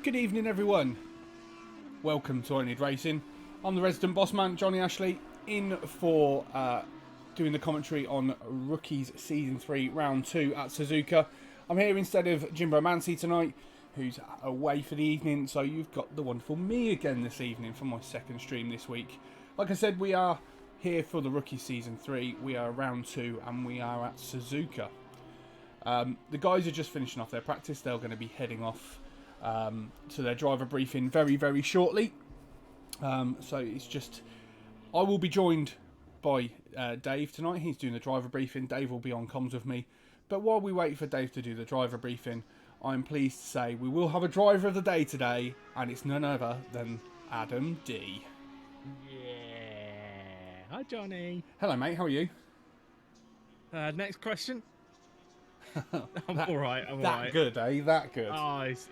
Good evening, everyone. Welcome to oNiD Racing. I'm the resident boss man, Johnny Ashley, in for doing the commentary on Rookies Season 3, Round 2 at Suzuka. I'm here instead of Jimbo Mancy tonight, who's away for the evening, so you've got the wonderful me again this evening for my second stream this week. Like I said, we are here for the Rookies Season 3, we are Round 2, and we are at Suzuka. The guys are just finishing off their practice. They're going to be heading off to their driver briefing very, very shortly. So it's just, I will be joined by Dave tonight. He's doing the driver briefing. Dave will be on comms with me. But while we wait for Dave to do the driver briefing, I'm pleased to say we will have a driver of the day today, and it's none other than Adam D. Yeah. Hi, Johnny. Hello, mate. How are you? Next question. I'm all right. I'm all that right. Good, eh? That good. Oh, it's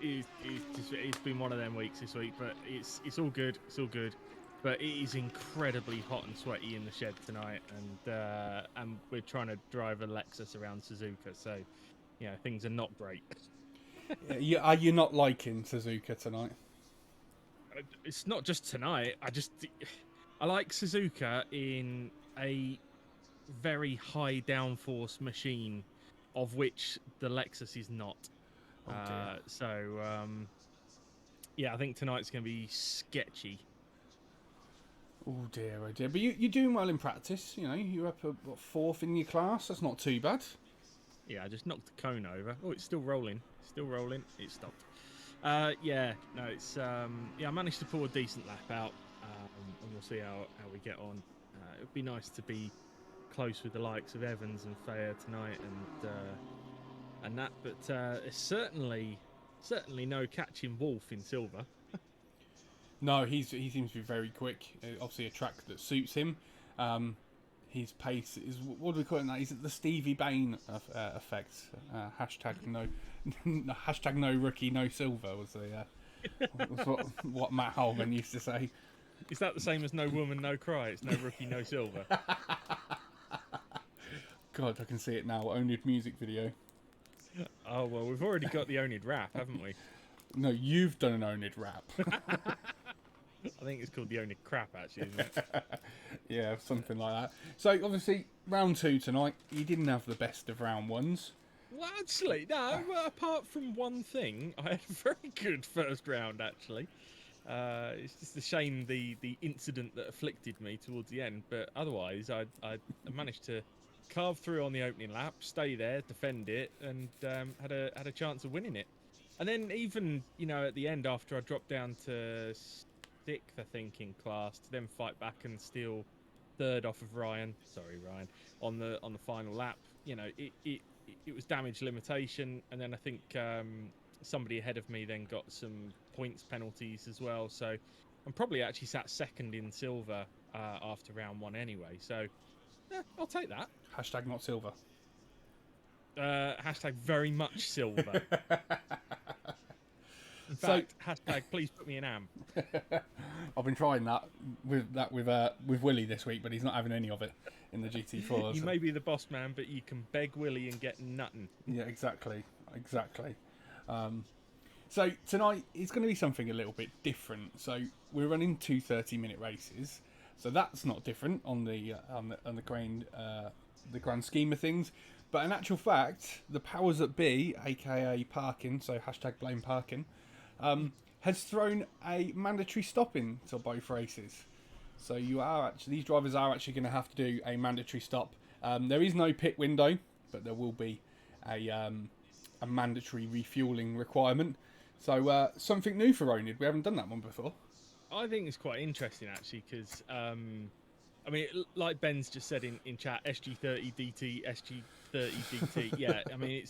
been one of them weeks this week, but it's all good. It's all good. But it is incredibly hot and sweaty in the shed tonight, and we're trying to drive a Lexus around Suzuka, so yeah, things are not great. Are you not liking Suzuka tonight? It's not just tonight. I like Suzuka in a very high downforce machine, of which the Lexus is not. Yeah, I think tonight's going to be sketchy. Oh dear, oh dear. But you're doing well in practice. You know, you're up at what, fourth in your class. That's not too bad. Yeah, I just knocked the cone over. Oh, it's still rolling. Still rolling. It stopped. Yeah, no, it's yeah. I managed to pull a decent lap out, and we'll see how we get on. It would be nice to be close with the likes of Evans and Fair tonight, and that. But it's certainly no catching Wolf in silver. No, he seems to be very quick. Obviously, a track that suits him. His pace is, what do we call it now? Is it the Stevie Bain effect? Hashtag no, hashtag no rookie, no silver was what Matt Holman used to say. Is that the same as no woman, no cry? It's no rookie, no silver. God, I can see it now. oNiD music video. Oh well, we've already got the oNiD rap, haven't we? No, you've done an oNiD rap. I think it's called the oNiD crap, actually, isn't it? Yeah, something like that. So obviously, round 2 tonight, you didn't have the best of round 1s. Well, actually, no. Well, apart from one thing, I had a very good first round. Actually, it's just a shame the incident that afflicted me towards the end. But otherwise, I managed to carve through on the opening lap, stay there, defend it, and had a chance of winning it. And then even at the end, after I dropped down to 6th, I think in class, to then fight back and steal 3rd off of Ryan. Sorry, Ryan, on the final lap. It was damage limitation, and then I think somebody ahead of me then got some points penalties as well. So I'm probably actually sat 2nd in silver after round 1 anyway. So I'll take that. Hashtag not silver. Hashtag very much silver. In fact, hashtag please put me in AM. I've been trying that with Willie this week, but he's not having any of it in the GT4. You may be the boss man, but you can beg Willie and get nothing. Yeah, exactly. So tonight it's going to be something a little bit different. So we're running 2 30-minute races, so that's not different on the grand scheme of things. But in actual fact, the powers that be, aka Parkin, so hashtag blame Parkin, has thrown a mandatory stop in to both races. So these drivers are actually going to have to do a mandatory stop. There is no pit window, but there will be a mandatory refueling requirement. So something new for oNiD. We haven't done that one before. I think it's quite interesting actually, because I mean, like Ben's just said in chat, SG30 DT, SG30 DT. Yeah, I mean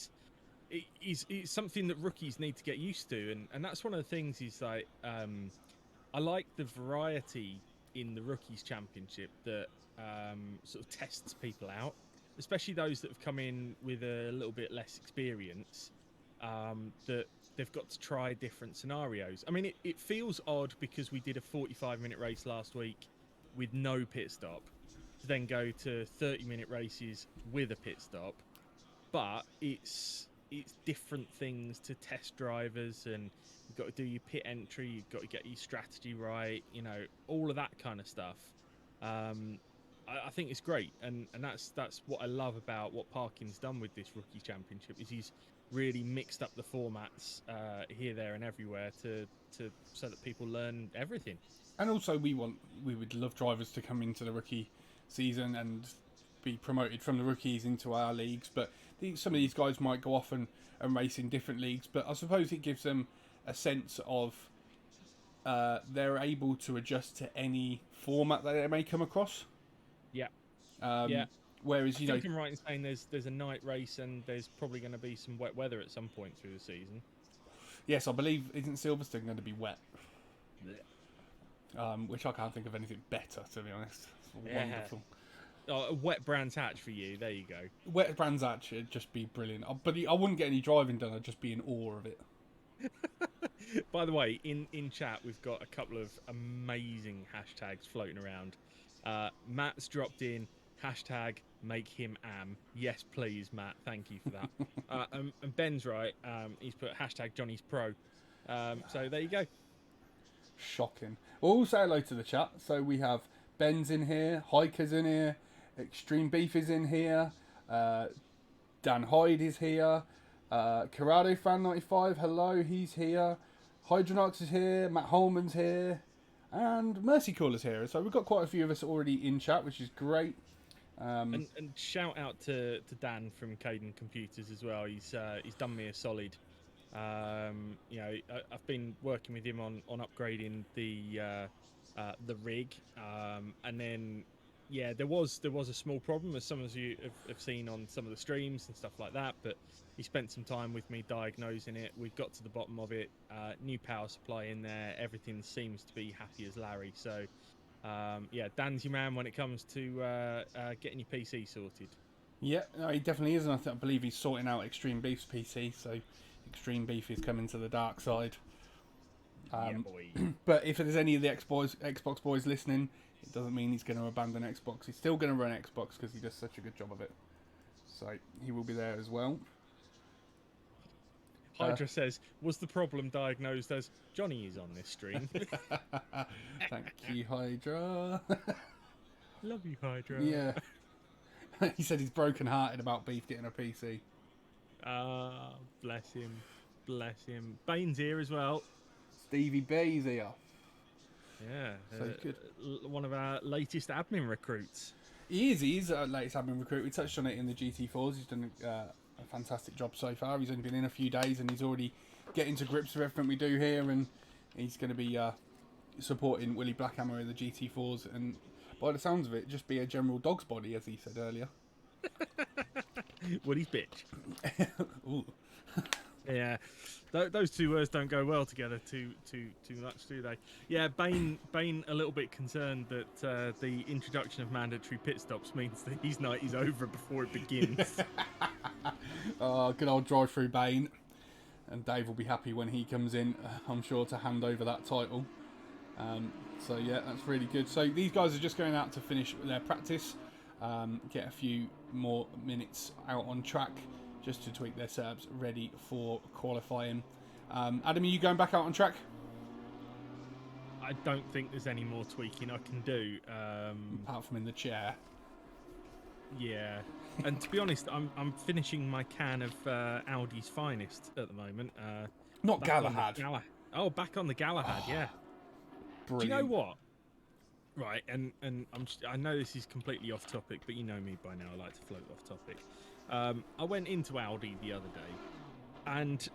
it's something that rookies need to get used to, and that's one of the things. Is like I like the variety in the rookies championship that sort of tests people out, especially those that have come in with a little bit less experience. That they've got to try different scenarios. I mean, it feels odd because we did a 45-minute race last week with no pit stop, to then go to 30-minute races with a pit stop, but it's different things to test drivers, and you've got to do your pit entry, you've got to get your strategy right, all of that kind of stuff. I think it's great, and that's what I love about what Parkin's done with this rookie championship, is he's really mixed up the formats here, there, and everywhere so that people learn everything. And also, we would love drivers to come into the rookie season and be promoted from the rookies into our leagues. But some of these guys might go off and race in different leagues. But I suppose it gives them a sense of they're able to adjust to any format that they may come across. Yeah. Yeah. Whereas I think I'm right in saying there's a night race and there's probably going to be some wet weather at some point through the season. Yes, I believe, isn't Silverstone going to be wet? Which I can't think of anything better, to be honest. Wonderful. Oh, a wet Brands Hatch for you. There you go. Wet Brands Hatch would just be brilliant. But I wouldn't get any driving done. I'd just be in awe of it. By the way, in chat we've got a couple of amazing hashtags floating around. Matt's dropped in hashtag make him am. Yes, please, Matt. Thank you for that. And Ben's right. He's put hashtag Johnny's Pro. So there you go. Shocking. We'll say hello to the chat. So we have Ben's in here, Hiker's in here, Extreme Beef is in here, Dan Hyde is here, Corrado Fan 95, hello, he's here, Hydronox is here, Matt Holman's here, And Mercy Caller's here. So we've got quite a few of us already in chat, which is great. And shout out to Dan from Caden Computers as well. He's done me a solid. I've been working with him on upgrading the rig, and then there was a small problem, as some of you have seen on some of the streams and stuff like that. But he spent some time with me diagnosing it. We got to the bottom of it. New power supply in there. Everything seems to be happy as Larry. So Dan's your man when it comes to getting your PC sorted. Yeah, no, he definitely is, and I believe he's sorting out Extreme Beef's PC. So Extreme Beef is coming to the dark side. Boy. But if there's any of the Xbox boys listening, it doesn't mean he's going to abandon Xbox. He's still going to run Xbox because he does such a good job of it. So he will be there as well. Hydra says, was the problem diagnosed as Johnny is on this stream? Thank you, Hydra. Love you, Hydra. Yeah. He said he's broken-hearted about Beef getting a PC. Bless him. Bless him. Bane's here as well. Stevie B's here. Yeah. So good. One of our latest admin recruits. He is our latest admin recruit. We touched on it in the GT4s. He's done a fantastic job so far. He's only been in a few days and he's already getting to grips with everything we do here, and he's going to be supporting Willie Blackhammer in the GT4s, and by the sounds of it, just be a general dog's body, as he said earlier. Woody's bitch. Ooh. Yeah, those two words don't go well together too much, do they? Yeah, Bane a little bit concerned that the introduction of mandatory pit stops means that his night is over before it begins. Good old drive-through Bane, and Dave will be happy when he comes in, I'm sure, to hand over that title. So yeah, that's really good. So these guys are just going out to finish their practice, get a few more minutes out on track, just to tweak their setups ready for qualifying. Adam, are you going back out on track? I don't think there's any more tweaking I can do. Apart from in the chair. Yeah, and to be honest, I'm finishing my can of Audi's finest at the moment. Not Galahad. Back on the Galahad, yeah. Brilliant. Do you know what? Right, and I know this is completely off topic, but you know me by now. I like to float off topic. I went into Aldi the other day, and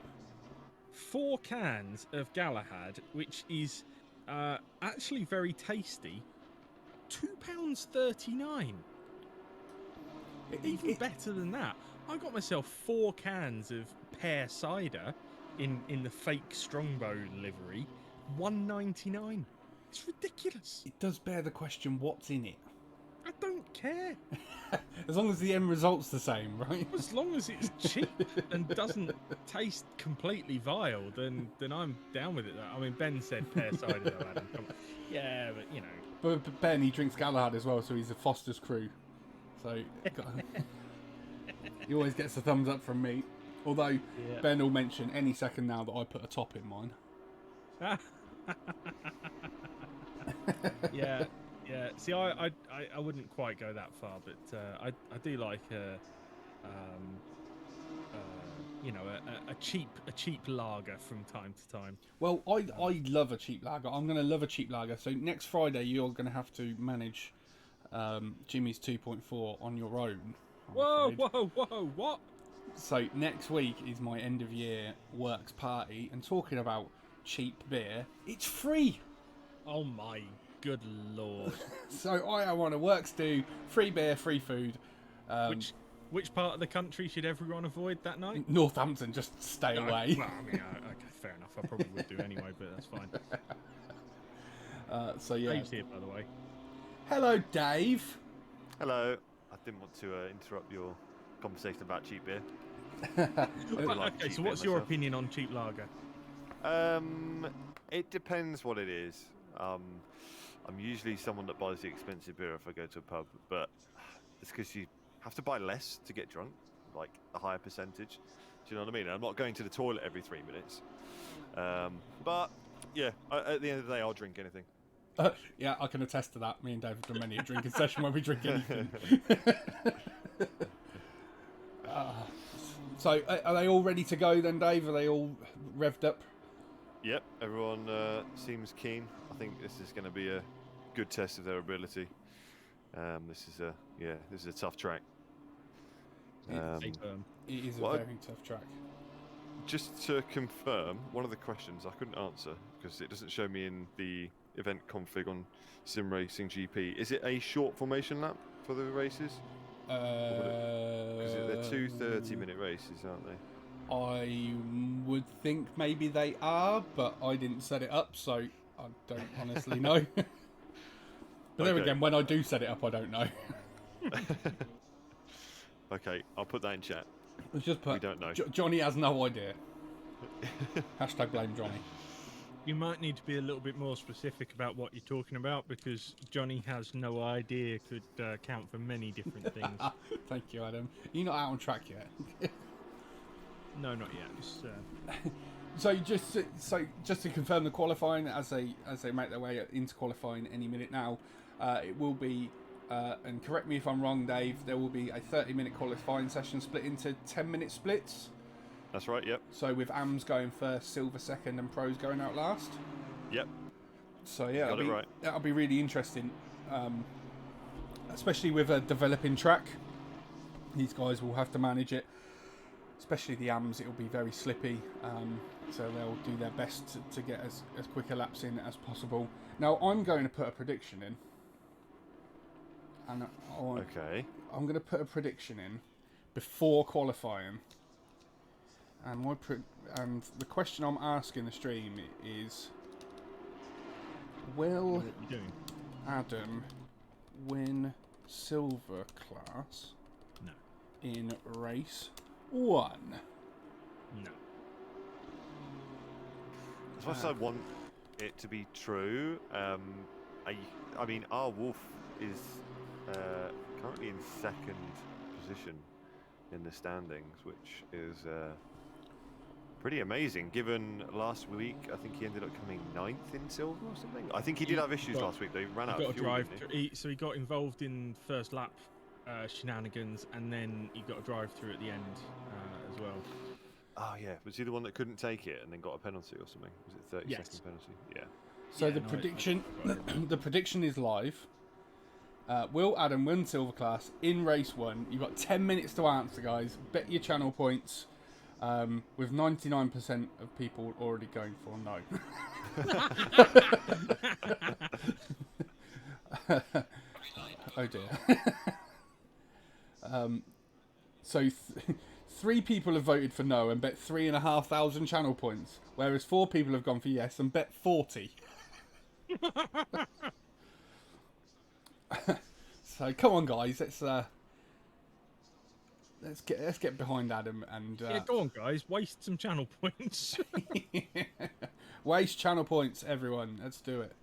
4 cans of Galahad, which is actually very tasty, £2.39. Even better than that, I got myself 4 cans of pear cider in the fake Strongbow livery, £1.99. It's ridiculous. It does bear the question, what's in it? I don't care. As long as the end result's the same, right? As long as it's cheap and doesn't taste completely vile, then I'm down with it. I mean, Ben said pear cider, though, Adam. Come on. Yeah, but you know. But Ben, he drinks Galahad as well, so he's a Foster's crew. So he always gets a thumbs up from me. Although Ben will mention any second now that I put a top in mine. Yeah. See, I wouldn't quite go that far, but I do like a cheap lager from time to time. Well, I love a cheap lager. I'm going to love a cheap lager. So next Friday you're going to have to manage Jimmy's 2.4 on your own. Whoa! What? So next week is my end of year works party, and talking about cheap beer, it's free. Oh my good lord! So I want a works do, free beer, free food. Which part of the country should everyone avoid that night? Northampton, just stay away. Well, I mean, okay, fair enough. I probably would do anyway, but that's fine. So yeah. Dave's here, by the way. Hello, Dave. Hello. I didn't want to interrupt your conversation about cheap beer. Okay, so what's your opinion on cheap lager? It depends what it is. I'm usually someone that buys the expensive beer if I go to a pub, but it's because you have to buy less to get drunk, like a higher percentage. Do you know what I mean? I'm not going to the toilet every 3 minutes. But yeah, at the end of the day, I'll drink anything. Yeah, I can attest to that. Me and Dave have done many a drinking session where we drink anything. So, are they all ready to go then, Dave? Are they all revved up? Yep, everyone seems keen. I think this is going to be a good test of their ability. This is a tough track. Stay firm. It is a Well, very tough track. Just to confirm, one of the questions I couldn't answer because it doesn't show me in the event config on Sim Racing GP. Is it a short formation lap for the races? Because they're two 30-minute races, aren't they? I would think maybe they are, but I didn't set it up, so I don't honestly know. But there Okay. again, when I do set it up, I don't know. Okay, I'll put that in chat. Let's just put, We don't know. Johnny has no idea. Hashtag blame Johnny. You might need to be a little bit more specific about what you're talking about because Johnny has no idea could count for many different things. Thank you, Adam. You're not out on track yet. No, not yet. Just, So just to confirm the qualifying as they make their way into qualifying any minute now, it will be and correct me if I'm wrong, Dave. There will be a 30-minute qualifying session split into 10-minute splits. That's right. Yep. So with AMs going first, Silver second, and Pros going out last. Yep. So yeah, Got it right. that'll be really interesting, especially with a developing track. These guys will have to manage it. Especially the AMs, it will be very slippy, so they'll do their best to get as quick a laps in as possible. Now, I'm going to put a prediction in. And Okay. I'm going to put a prediction in before qualifying. And and the question I'm asking the stream is, will what are you doing? Adam win silver class No. in race 1? No. As much as I want it to be true, I mean, our Wolf is currently in second position in the standings, which is pretty amazing. Given last week, I think he ended up coming 9th in silver or something. I think he did have issues last week. They ran out of fuel. So he got involved in first lap shenanigans, and then he got a drive through at the end as well. Oh yeah, was he the one that couldn't take it and then got a penalty or something? Was it 30-second penalty? Yeah. So the prediction, the prediction is live. Will Adam win silver class in race 1? You've got 10 minutes to answer, guys. Bet your channel points. With 99% of people already going for no. Oh dear. So 3 people have voted for no and bet 3,500 channel points, whereas 4 people have gone for yes and bet 40. So come on, guys, let's get behind Adam and Yeah, go on, guys. Waste some channel points. waste channel points, everyone. Let's do it.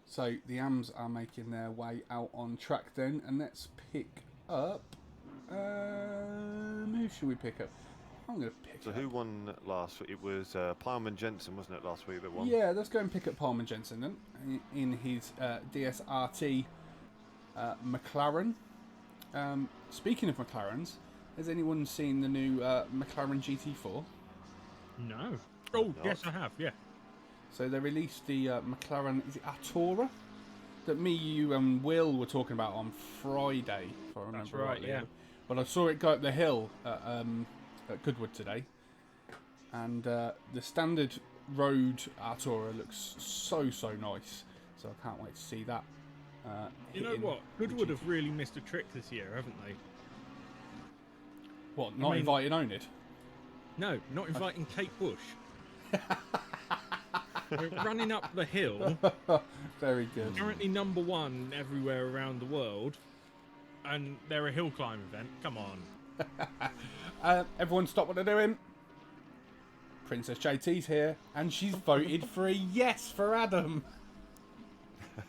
So the AMs are making their way out on track then, and let's pick up. Who should we pick up? I'm going to pick So up. who won last week? It was Plowman Jensen, wasn't it, last week that won? Yeah, let's go and pick up Palmer Jensen then in his DSRT McLaren. Speaking of McLarens, has anyone seen the new McLaren GT4? No. Oh, Not. yes, I have. Yeah. So they released the McLaren, is it Artura? That me, you, and Will were talking about on Friday, if I remember That's right. rightly. Yeah. But I saw it go up the hill at Goodwood today, and the standard road Artura looks so nice. So I can't wait to see that. You know hitting what? the Goodwood have GT4. really missed a trick this year, haven't they? What? Not mean- inviting oNiD? No, not inviting Kate Bush. They're running up the hill, Very good. currently number 1 everywhere around the world, and they're a hill climb event. Come on. Everyone stop what they're doing. Princess JT's here, and she's voted for a yes for Adam.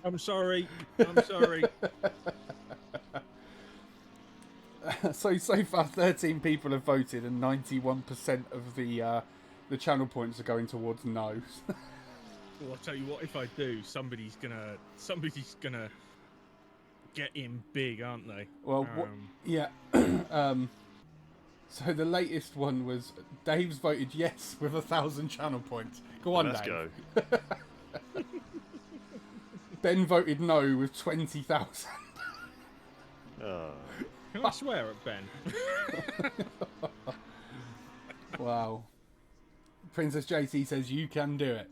I'm sorry. I'm sorry. So far, 13 people have voted, and 91% of the channel points are going towards no. Well, I'll tell you what. If I do, somebody's gonna get in big, aren't they? Well, Um, yeah. So the latest one was Dave's voted yes with 1,000 channel points. Go on, Let's Dave. go. Ben voted no with 20,000. Oh. Can I swear at Ben? Wow. Princess JT says you can do it.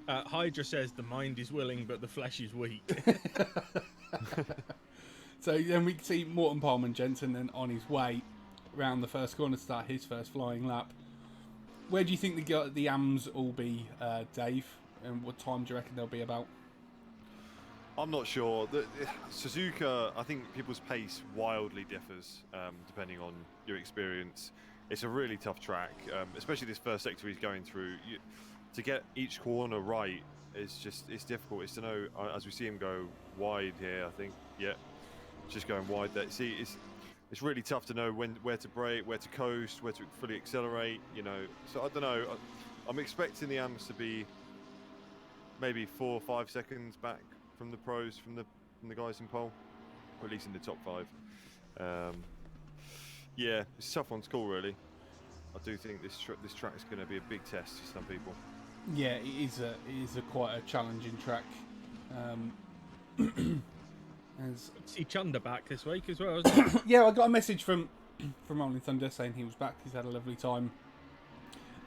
Hydra says the mind is willing, but the flesh is weak. So then we see Morton Palmer Jensen then on his way round the first corner to start his first flying lap. Where do you think the AMs will be, Dave? And what time do you reckon they'll be about? I'm not sure. Suzuka, I think people's pace wildly differs depending on your experience. It's a really tough track, especially this first sector he's going through. To get each corner right is it's difficult. It's to know, as we see him go wide here, I think, yeah, just going wide there. See, it's really tough to know where to brake, where to coast, where to fully accelerate, you know. So I don't know. I'm expecting the AMs to be maybe 4 or 5 seconds back from the pros, from the guys in pole, or at least in the top 5. Yeah, it's a tough one to call, really. I do think this track is going to be a big test for some people. Yeah, it is a quite a challenging track. See Chunder back this week as well, isn't it? Yeah, I got a message from Rolling Thunder saying he was back. He's had a lovely time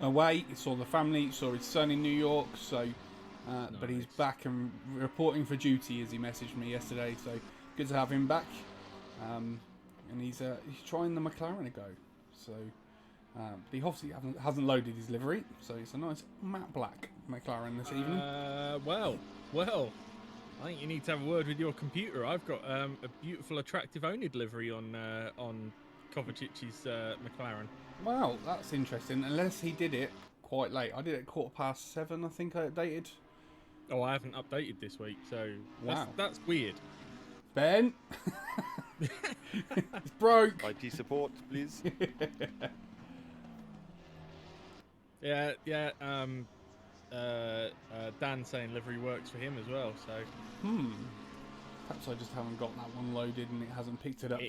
away. He saw the family, he saw his son in New York. So, but he's back and reporting for duty, as he messaged me yesterday. So good to have him back. And he's trying the McLaren to go. So, but he obviously hasn't loaded his livery. So it's a nice matte black McLaren this evening. Well. I think you need to have a word with your computer. I've got a beautiful, attractive oNiD livery on Kovacic's McLaren. Wow, that's interesting. Unless he did it quite late. I did it 7:15, I think I updated. Oh, I haven't updated this week, so Wow. that's weird. Ben! It's broke! IT support, please. Yeah. Dan saying livery works for him as well, so... Perhaps I just haven't got that one loaded and it hasn't picked it up.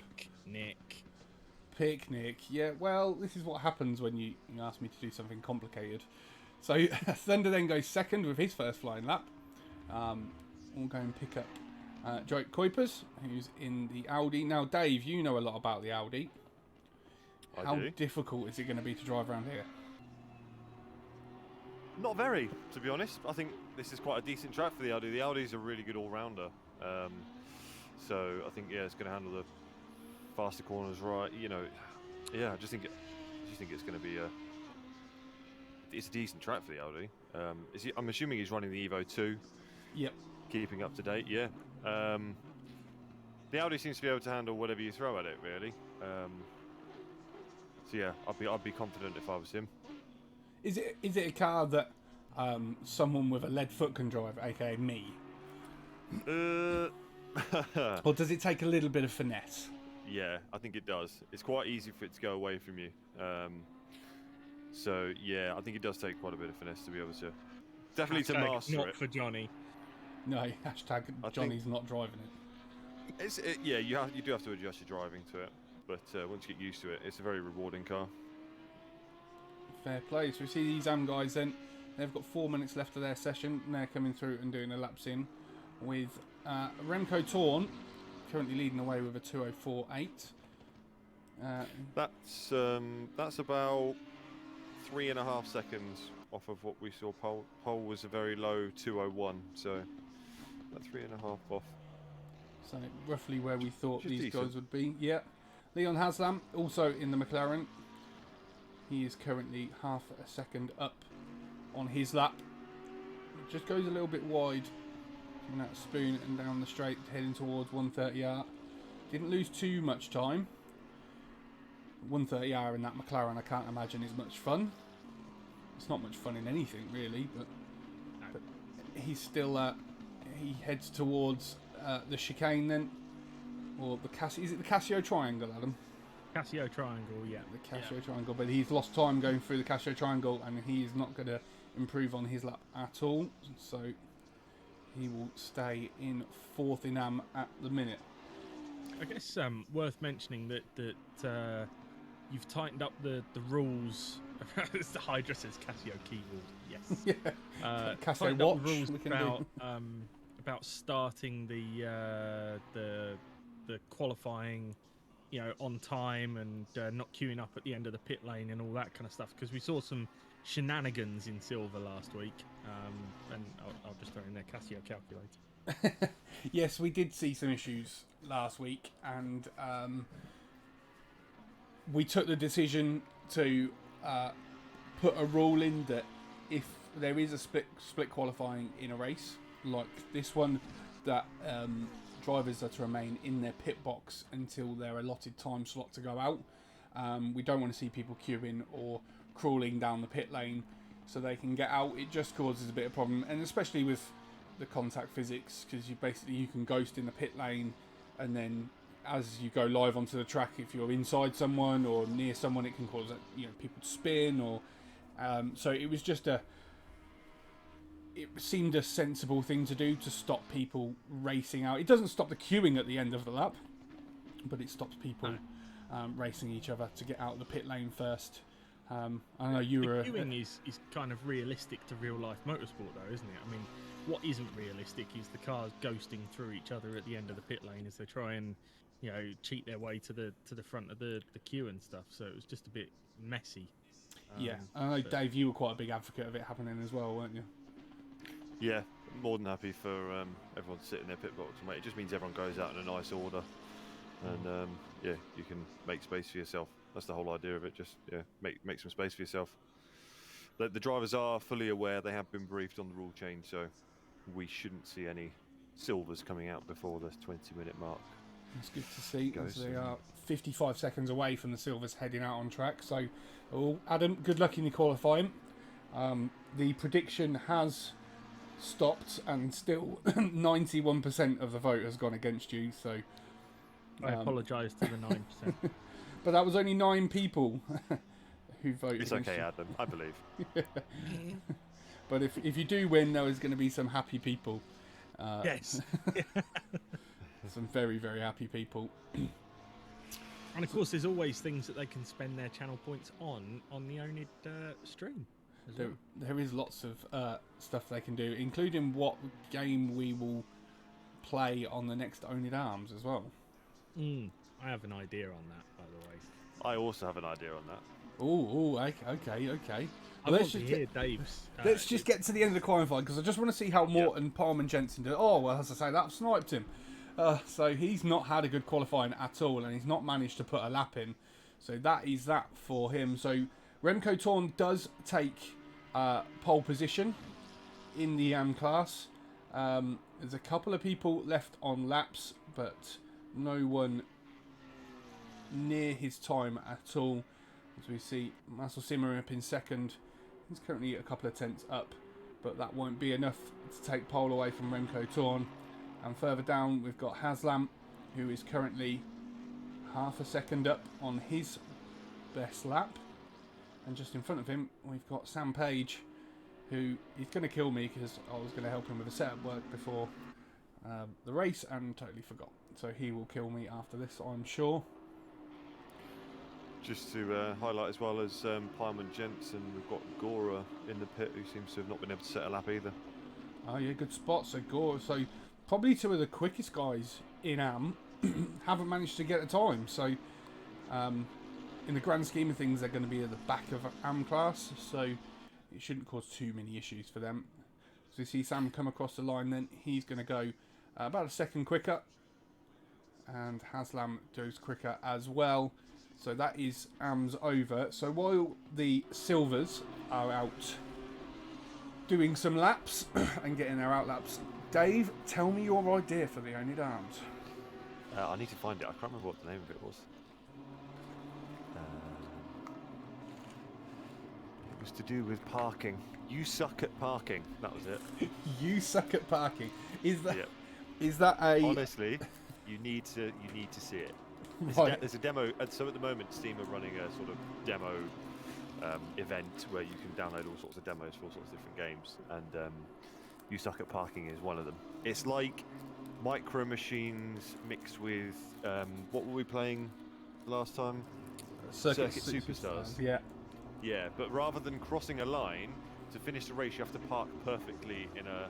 Picnic. Yeah, well, this is what happens when you ask me to do something complicated. So, Thunder then goes second with his first flying lap. We'll go and pick up Drake Kuipers, who's in the Audi. Now, Dave, you know a lot about the Audi. How difficult is it going to be to drive around here? Not very, to be honest. I think this is quite a decent track for the Audi. The Audi's a really good all-rounder. So I think, yeah, it's going to handle the faster corners right. You know, yeah, I just think it's going to be it's a decent track for the Audi. I'm assuming he's running the Evo 2. Yep. Keeping up to date, yeah. The Audi seems to be able to handle whatever you throw at it, really. So yeah, I'd be confident if I was him. Is it a car that someone with a lead foot can drive, aka me? Or does it take a little bit of finesse? Yeah, I think it does. It's quite easy for it to go away from you. So yeah, I think it does take quite a bit of finesse to be able to definitely to master not it. for Johnny. No, hashtag Johnny's not driving it. Yeah, you do have to adjust your driving to it, but once you get used to it, it's a very rewarding car. Fair play. So we see these AM guys then. They've got 4 minutes left of their session, and they're coming through and doing a laps in with Remco Torn currently leading away with a 2:04.8. That's about 3.5 seconds off of what we saw. Pole was a very low 2:01, so about 3.5 off. So roughly where we thought Which is these decent. guys would be. Yeah. Leon Haslam also in the McLaren. He is currently half a second up on his lap. It just goes a little bit wide from that spoon and down the straight, heading towards 130R. Didn't lose too much time. 130R in that McLaren, I can't imagine is much fun. It's not much fun in anything really, but he's still he heads towards the chicane then, or the is it the Casio Triangle, Adam? Casio Triangle, yeah. The Casio Triangle, but he's lost time going through the Casio Triangle, and he is not going to improve on his lap at all. So he will stay in 4th in AM at the minute. I guess worth mentioning that you've tightened up the rules. It's the Hydra says Casio keyboard. Yes. Yeah. Casio Tightened up watch. the rules We can do. about starting the qualifying, on time and not queuing up at the end of the pit lane and all that kind of stuff. Because we saw some shenanigans in Silver last week. And I'll just throw in their Casio calculator. Yes, we did see some issues last week, and we took the decision to put a rule in that if there is a split qualifying in a race like this one, that drivers are to remain in their pit box until their allotted time slot to go out. We don't want to see people queuing or crawling down the pit lane so they can get out. It just causes a bit of problem, and especially with the contact physics, because you can ghost in the pit lane, and then as you go live onto the track, if you're inside someone or near someone, it can cause people to spin. Or so it was just it seemed a sensible thing to do to stop people racing out. It doesn't stop the queuing at the end of the lap, but it stops people racing each other to get out of the pit lane first. I know you were. Queuing is kind of realistic to real life motorsport, though, isn't it? I mean, what isn't realistic is the cars ghosting through each other at the end of the pit lane as they try and cheat their way to the front of the queue and stuff. So it was just a bit messy. Yeah, I know, Dave, you were quite a big advocate of it happening as well, weren't you? Yeah, more than happy for everyone to sit in their pit box, mate. It just means everyone goes out in a nice order, and yeah, you can make space for yourself. That's the whole idea of it. Just make some space for yourself. The drivers are fully aware. They have been briefed on the rule change, so we shouldn't see any silvers coming out before the 20-minute mark. It's good to see, as they are 55 seconds away from the silvers heading out on track. So, Adam, good luck in your qualifying. The prediction has stopped, and still 91% of the vote has gone against you. So I apologise to the 9%. But that was only 9 people who voted. It's okay, Adam. I believe. But if you do win, there is going to be some happy people. Yes. Some very, very happy people. And of course, there's always things that they can spend their channel points on the oNiD stream. There is lots of stuff they can do, including what game we will play on the next oNiD Arms as well. I have an idea on that, by the way. I also have an idea on that. Okay. I want to hear Dave's. Let's just get to the end of the qualifying, because I just want to see how Morton, Palm and Jensen do. Oh, well, as I say, that sniped him. So he's not had a good qualifying at all, and he's not managed to put a lap in. So that is that for him. So Remco Torn does take pole position in the AM class. There's a couple of people left on laps, but no one near his time at all. As we see, Marcel Simmer up in second. He's currently a couple of tenths up, but that won't be enough to take pole away from Remco Torn. And further down, we've got Haslam, who is currently half a second up on his best lap. And just in front of him, we've got Sam Page, who is going to kill me because I was going to help him with the setup work before the race and totally forgot. So he will kill me after this, I'm sure. Just to highlight as well as Palm and Jensen, we've got Gora in the pit, who seems to have not been able to set a lap either. Oh yeah, good spot. So Gora, so probably two of the quickest guys in AM haven't managed to get a time. So in the grand scheme of things, they're going to be at the back of AM class, so it shouldn't cause too many issues for them. So you see Sam come across the line, then he's going to go about a second quicker, and Haslam goes quicker as well. So that is AM's over. So while the Silvers are out doing some laps and getting their out laps, Dave, tell me your idea for the oNiD Arms. I need to find it. I can't remember what the name of it was. It was to do with parking. You suck at parking. That was it. You suck at parking. Is that? Yep. Is that a? Honestly, you need to see it. There's a demo. So at the moment, Steam are running a sort of demo event where you can download all sorts of demos for all sorts of different games, and You Suck at Parking is one of them. It's like Micro Machines mixed with what were we playing last time? Circuit Superstars. Yeah. Yeah, but rather than crossing a line to finish the race, you have to park perfectly in a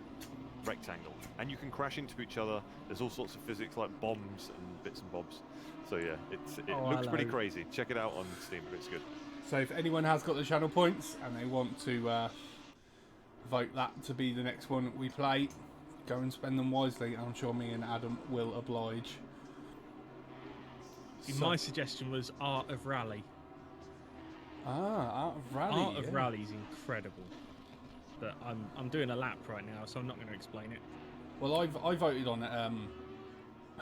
rectangle, and you can crash into each other. There's all sorts of physics like bombs and bits and bobs. So yeah, it looks pretty crazy. Check it out on Steam, but it's good. So if anyone has got the channel points and they want to vote that to be the next one we play, go and spend them wisely. I'm sure me and Adam will oblige. See, my suggestion was Art of Rally. Art of Rally. Art of Rally is incredible. But I'm doing a lap right now, so I'm not going to explain it. Well, I voted on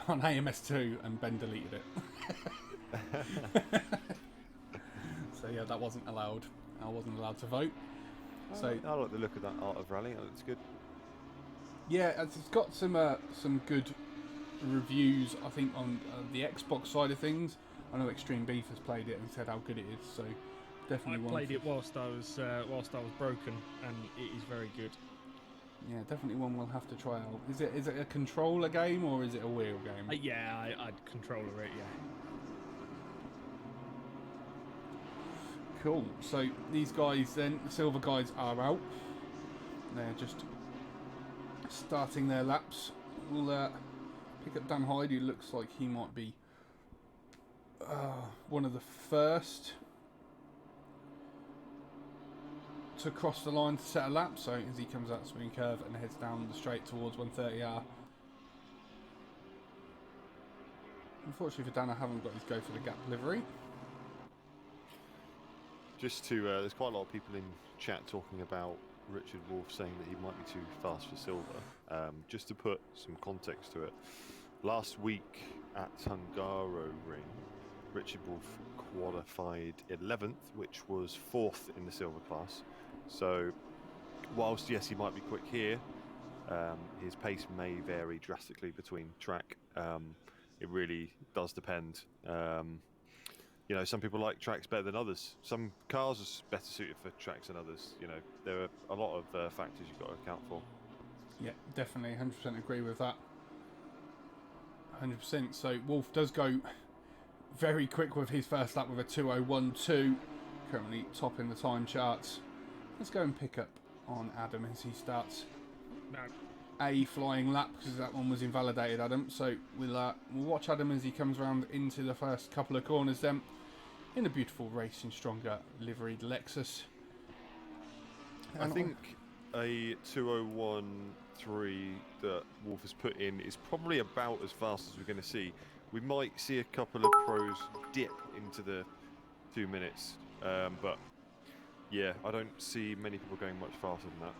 AMS2 and Ben deleted it. So yeah, that wasn't allowed. I wasn't allowed to vote. So I like the look of that Art of Rally. That looks good. yeah, it's got some good reviews. I think on the Xbox side of things. I know Extreme Beef has played it and said how good it is. So definitely I played it whilst I was broken, and it is very good. Yeah, definitely one we'll have to try out. Is it a controller game or is it a wheel game? Yeah, I'd controller it. Yeah. Cool. So these guys then, the silver guys are out. They're just starting their laps. We'll pick up Dan Hyde, who looks like he might be one of the first to cross the line to set a lap. So as he comes out Spoon Curve and heads down the straight towards 130R. Unfortunately for Dan, I haven't got his go for the gap livery. Just to, there's quite a lot of people in chat talking about Richard Wolff saying that he might be too fast for silver. Just to put some context to it, last week at Hungaroring, Richard Wolff qualified 11th, which was 4th in the silver class. So, whilst yes, he might be quick here, his pace may vary drastically between track. It really does depend. You know, some people like tracks better than others. Some cars are better suited for tracks than others. You know, there are a lot of factors you've got to account for. Yeah, definitely, 100% agree with that. 100%. So Wolff does go very quick with his first lap with a 2:01.2, currently top in the time charts. Let's go and pick up on Adam as he starts a flying lap, because that one was invalidated, Adam. So we'll watch Adam as he comes around into the first couple of corners then, in a beautiful Racing Stronger liveried Lexus. I think a 2:01.3 that Wolff has put in is probably about as fast as we're going to see. We might see a couple of pros dip into the 2 minutes, but yeah, I don't see many people going much faster than that.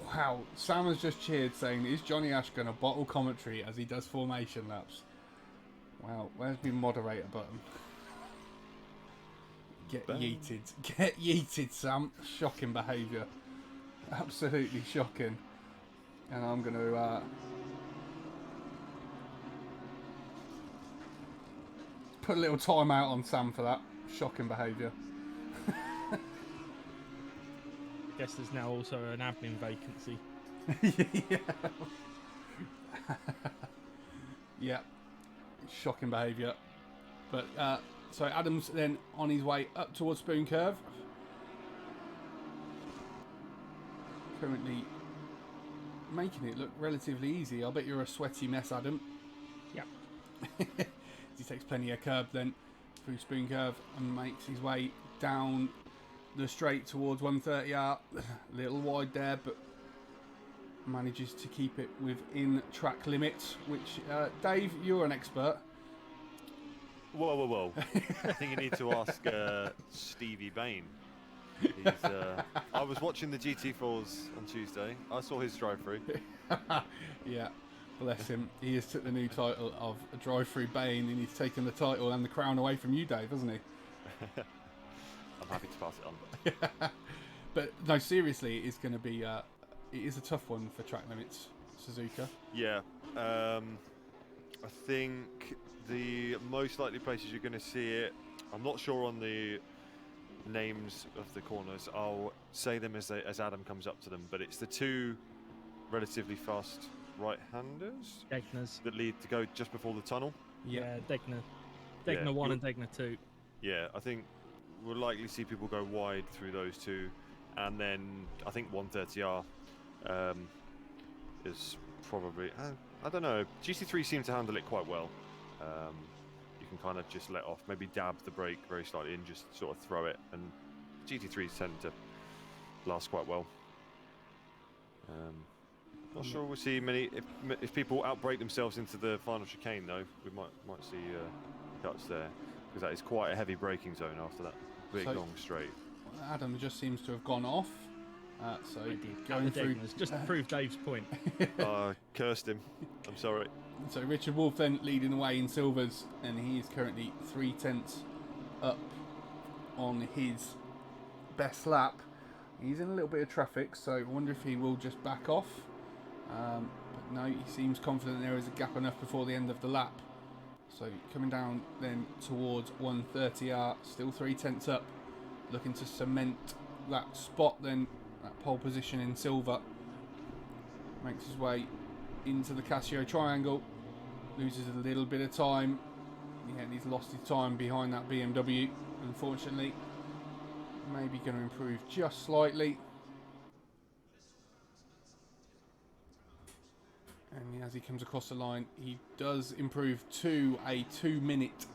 Wow, Sam has just cheered saying, is Johnny Ash going to bottle commentary as he does formation laps? Wow, where's my moderator button? Get yeeted. Get yeeted, Sam. Shocking behaviour. Absolutely shocking. And I'm going to put a little timeout on Sam for that. Shocking behaviour. Guess there's now also an admin vacancy. Yeah. Yeah. Shocking behaviour. But so Adam's then on his way up towards Spoon Curve. Currently making it look relatively easy. I bet you're a sweaty mess, Adam. Yep. He takes plenty of curb then through Spoon Curve and makes his way down the straight towards 130R. A little wide there, but manages to keep it within track limits, which, Dave, you're an expert. Whoa. I think you need to ask Stevie Bain. I was watching the GT4s on Tuesday. I saw his drive-through. Yeah, bless him. He has took the new title of a drive-through Bane, and he's taken the title and the crown away from you, Dave, hasn't he? I'm happy to pass it on. But no, seriously, it's going to be it is a tough one for track limits, Suzuka. Yeah, I think the most likely places you're going to see it, I'm not sure on the names of the corners. I'll say them as Adam comes up to them, but it's the two relatively fast right-handers Degner's. that lead to go just before the tunnel. Yeah, Degner 1 and Degner 2. Yeah, I think we'll likely see people go wide through those two, and then I think 130R is probably. I don't know. GT3 seem to handle it quite well. You can kind of just let off, maybe dab the brake very slightly, and just sort of throw it. And GT3s tend to last quite well. Not sure we'll see many. If people outbrake themselves into the final chicane, though, we might see cuts there, because that is quite a heavy braking zone after that big long straight. Adam just seems to have gone off. So going through just to prove Dave's point. Cursed him. I'm sorry. So Richard Wolf then leading the way in silvers, and he is currently 3/10 up on his best lap. He's in a little bit of traffic, so I wonder if he will just back off. But no, he seems confident there is a gap enough before the end of the lap. So coming down then towards 130R, still 3/10 up, looking to cement that spot then, that pole position in silver. Makes his way into the Casio triangle, loses a little bit of time. Yeah, and he's lost his time behind that BMW, unfortunately. Maybe going to improve just slightly. And as he comes across the line, he does improve to a 2-minute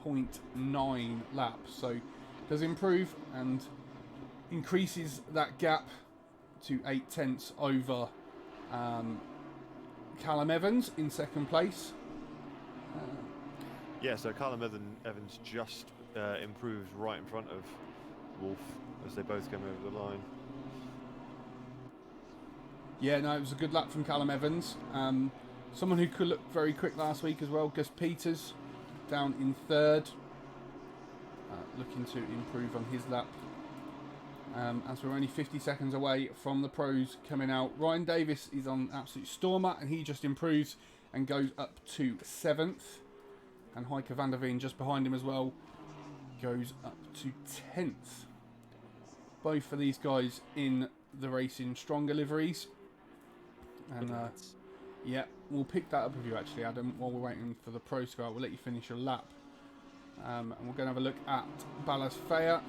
0.9 lap. So does improve and increases that gap to 8/10 over Callum Evans in second place. Yeah, so Callum Evans just improved right in front of Wolf as they both came over the line. Yeah, no, it was a good lap from Callum Evans. Someone who could look very quick last week as well, Gus Peters, down in third. Looking to improve on his lap. As we're only 50 seconds away from the pros coming out. Ryan Davis is on absolute stormer, and he just improves and goes up to 7th. And Heike van der Veen just behind him as well, goes up to 10th. Both of these guys in the Racing Stronger liveries. And yeah, we'll pick that up with you actually, Adam, while we're waiting for the pros to go out. We'll let you finish your lap. And we're going to have a look at Ballas Feyer,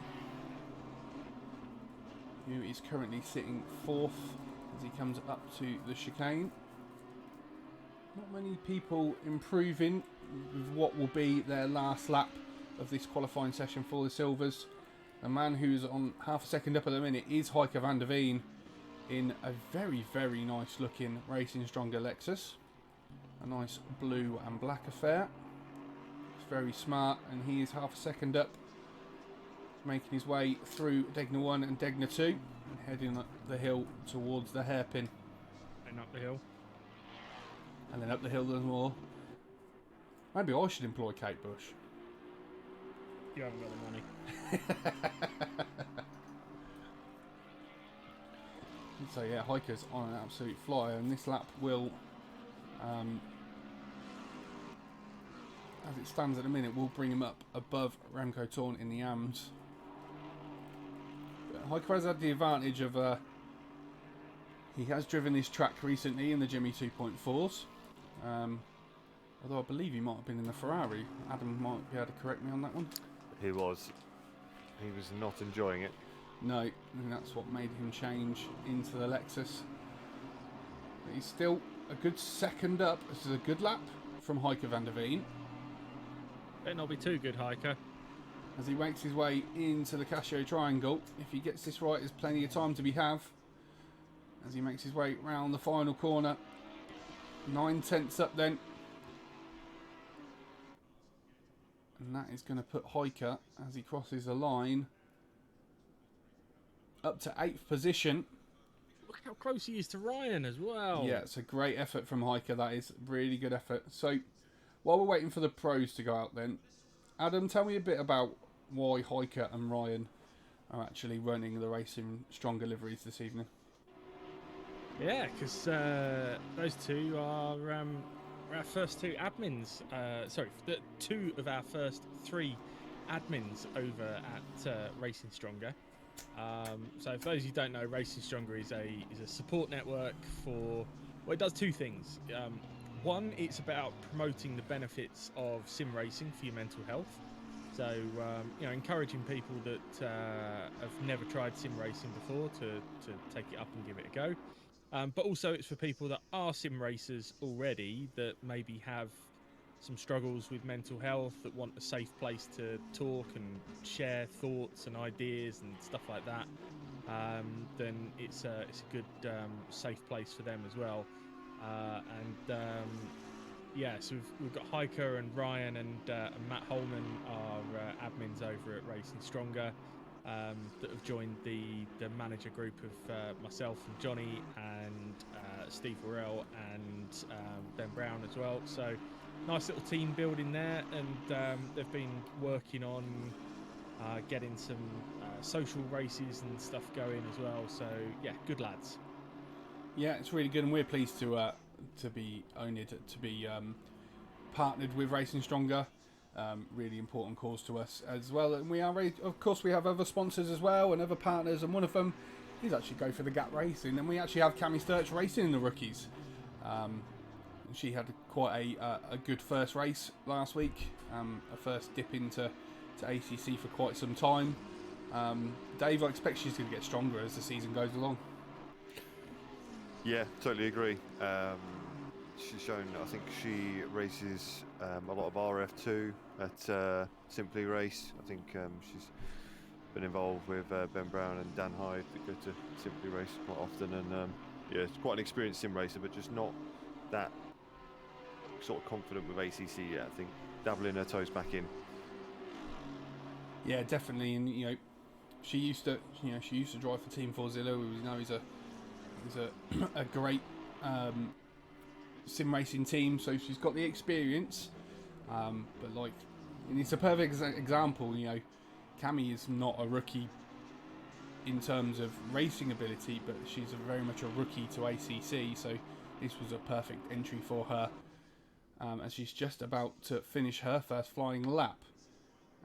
who is currently sitting 4th as he comes up to the chicane. Not many people improving with what will be their last lap of this qualifying session for the Silvers. The man who's on half a second up at the minute is Heike van der Veen in a very, very nice looking Racing Stronger Lexus. A nice blue and black affair. It's very smart, and he is half a second up, making his way through Degner 1 and Degner 2 and heading up the hill towards the hairpin. And up the hill. And then up the hill there's more. Maybe I should employ Kate Bush. You haven't got the money. So yeah, Heike's on an absolute flyer, and this lap will, as it stands at the minute, will bring him up above Remco Torn in the AMS. But Heike has had the advantage of he has driven this track recently in the Jimmy 2.4s. Although I believe he might have been in the Ferrari. Adam might be able to correct me on that one. He was not enjoying it. No, and that's what made him change into the Lexus. But he's still a good second up. This is a good lap from Heike van der Veen. Better not be too good, Heike. As he makes his way into the Casio Triangle. If he gets this right, there's plenty of time to be had. As he makes his way round the final corner. 9/10 up then. And that is going to put Heike, as he crosses the line, up to 8th position. Look how close he is to Ryan as well. Yeah, it's a great effort from Heike. That is really good effort. So, while we're waiting for the pros to go out then, Adam, tell me a bit about why Heike and Ryan are actually running the Racing Stronger liveries this evening. Yeah, because those two are our first two admins. Two of our first three admins over at Racing Stronger. So for those who don't know, Racing Stronger is a support network for, well, it does two things. One, it's about promoting the benefits of sim racing for your mental health. So encouraging people that have never tried sim racing before to take it up and give it a go. But also it's for people that are sim racers already that maybe have some struggles with mental health, that want a safe place to talk and share thoughts and ideas and stuff like that. Then it's a good safe place for them as well. So we've got Hiker and Ryan and Matt Holman are admins over at Racing Stronger, that have joined the manager group of myself and Johnny and Steve Worrell and Ben Brown as well. So nice little team building there, and they've been working on getting some social races and stuff going as well. So yeah, good lads. Yeah, it's really good, and we're pleased to be oNiD, to be partnered with Racing Stronger. Really important cause to us as well, and we are of course we have other sponsors as well and other partners, and one of them is actually Go for the Gap Racing, and we actually have Cami Sturch racing in the rookies. She had quite a good first race last week, a first dip into ACC for quite some time. Dave, I expect she's going to get stronger as the season goes along. Yeah, totally agree. She's shown, I think she races a lot of RF2 at Simply Race. I think she's been involved with Ben Brown and Dan Hyde that go to Simply Race quite often. And yeah, it's quite an experienced sim racer, but just not that sort of confident with ACC yet. I think dabbling her toes back in. Yeah, definitely. And she used to drive for Team Forzilla, who is a great sim racing team, so she's got the experience, but it's a perfect example. Cami is not a rookie in terms of racing ability, but she's very much a rookie to ACC, so this was a perfect entry for her, as she's just about to finish her first flying lap,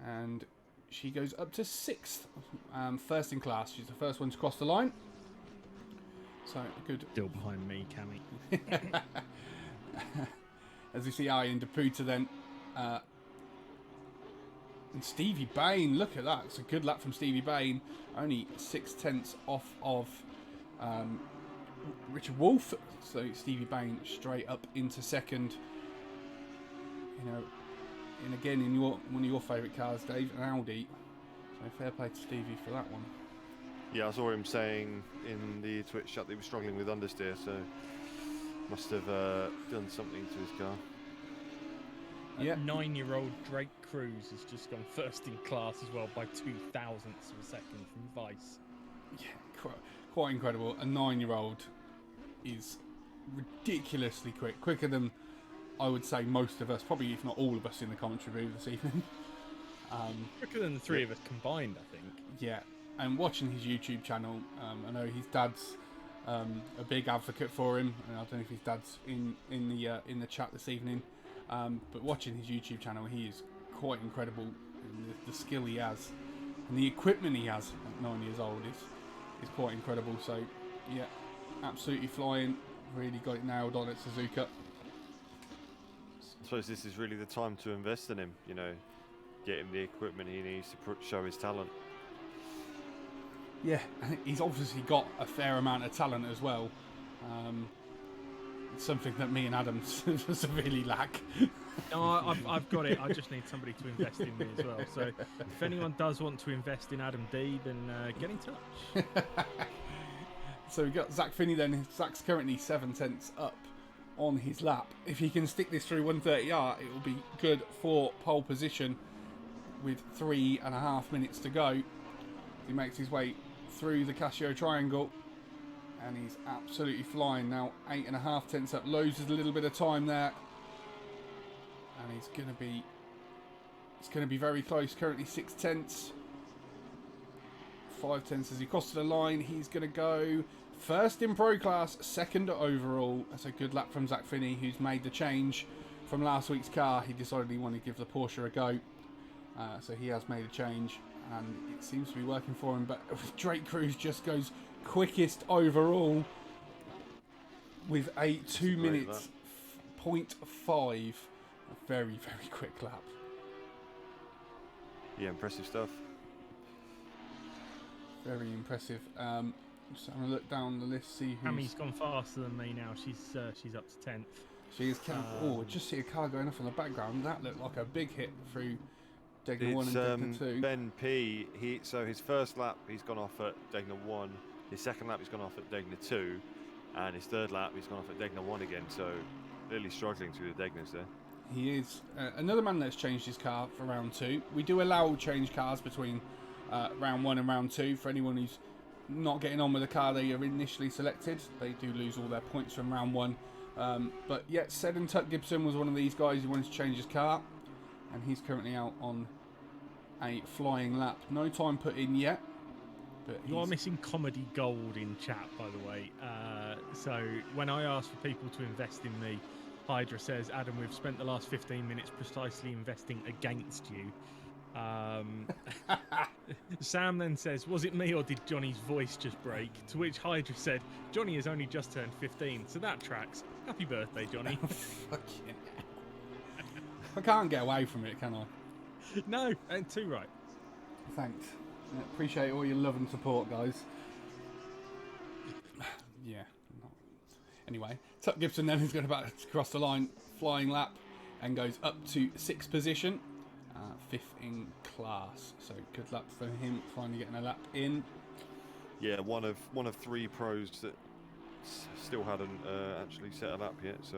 and she goes up to 6th, first in class. She's the first one to cross the line. So good. Still behind me, Cammy. As we see Arjen de Putte then. And Stevie Bain, look at that. It's a good lap from Stevie Bain. Only 6/10 off of Richard Wolf. So Stevie Bain straight up into second. And again, in one of your favourite cars, Dave, an Audi. So fair play to Stevie for that one. Yeah, I saw him saying in the Twitch chat that he was struggling with understeer, so must have done something to his car. Yeah. 9-year-old Drake Cruz has just gone first in class as well by 0.02 of a second from Vice. Yeah, quite incredible. A 9-year-old is ridiculously quick, quicker than I would say most of us, probably if not all of us in the commentary booth this evening. Quicker than the three of us combined, I think. Yeah, and watching his YouTube channel, I know his dad's a big advocate for him, and I don't know if his dad's in the chat this evening. But watching his YouTube channel, he is quite incredible. The skill he has and the equipment he has at 9 years old is quite incredible. So, yeah, absolutely flying. Really got it nailed on at Suzuka. I suppose this is really the time to invest in him. Get him the equipment he needs to show his talent. Yeah, he's obviously got a fair amount of talent as well. It's something that me and Adam severely lack. No, I've got it. I just need somebody to invest in me as well. So if anyone does want to invest in Adam D, then get in touch. So we've got Zach Finney then. Zach's currently 7/10 up on his lap. If he can stick this through 130R, it will be good for pole position with 3.5 minutes to go. He makes his way through the Casio Triangle, and he's absolutely flying now. 8.5 tenths up, loses a little bit of time there, and it's going to be very close. Currently 6 tenths, 5 tenths as he crosses the line. He's going to go first in pro class, second overall. That's a good lap from Zach Finney, who's made the change from last week's car. He decided he wanted to give the Porsche a go, so he has made a change, and it seems to be working for him. But Drake Cruz just goes quickest overall with a 2 minutes 0.5. A very, very quick lap. Yeah, impressive stuff. Very impressive. Just having a look down the list, see who's... Tammy's gone faster than me now. She's up to 10th. She's just see a car going off in the background. That looked like a big hit through Degner 1 and Degner 2. Ben P. So his first lap he's gone off at Degner 1. His second lap he's gone off at Degner 2, and his third lap he's gone off at Degner 1 again. So really struggling through the Degners there. He is another man that's changed his car for round 2. We do allow change cars between round 1 and round 2 for anyone who's not getting on with the car they are initially selected. They do lose all their points from round 1. But yet, Seddon Tuck Gibson was one of these guys who wanted to change his car, and he's currently out on a flying lap. No time put in yet. But you are missing comedy gold in chat, by the way. So when I ask for people to invest in me, Hydra says, Adam, we've spent the last 15 minutes precisely investing against you. Sam then says, was it me or did Johnny's voice just break? To which Hydra said, Johnny has only just turned 15, so that tracks. Happy birthday, Johnny. Fucking hell. I can't get away from it, can I? No, and too right. Thanks. Appreciate all your love and support, guys. Yeah. Anyway, Tuck Gibson then is going to cross the line, flying lap, and goes up to 6th position, 5th in class. So good luck for him finally getting a lap in. Yeah, one of 3 pros that still hadn't actually set a lap yet. So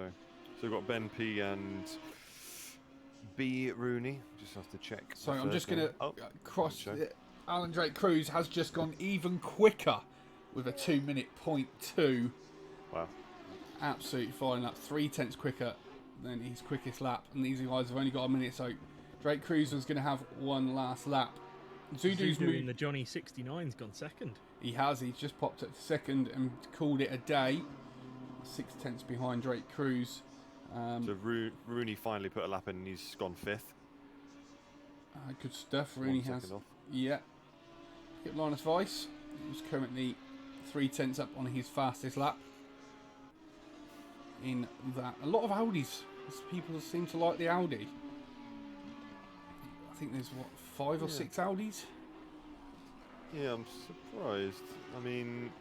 we've got Ben P and B Rooney. Just have to check. So I'm just going to cross. Sure. Alan Drake Cruz has just gone even quicker with a 2-minute .2. Wow. Absolutely flying up 3/10 quicker than his quickest lap, and these guys have only got a minute, so Drake Cruz was going to have one last lap. Zudu's in the Johnny 69's gone second. He's just popped up to second and called it a day. 6/10 behind Drake Cruz. So Rooney finally put a lap in and he's gone 5th. Good stuff. Rooney has. Yeah. Get Linus Weiss, who's currently 3/10 up on his fastest lap. In that, a lot of Audis. People seem to like the Audi. I think there's 5 or 6 Audis. Yeah, I'm surprised. I mean,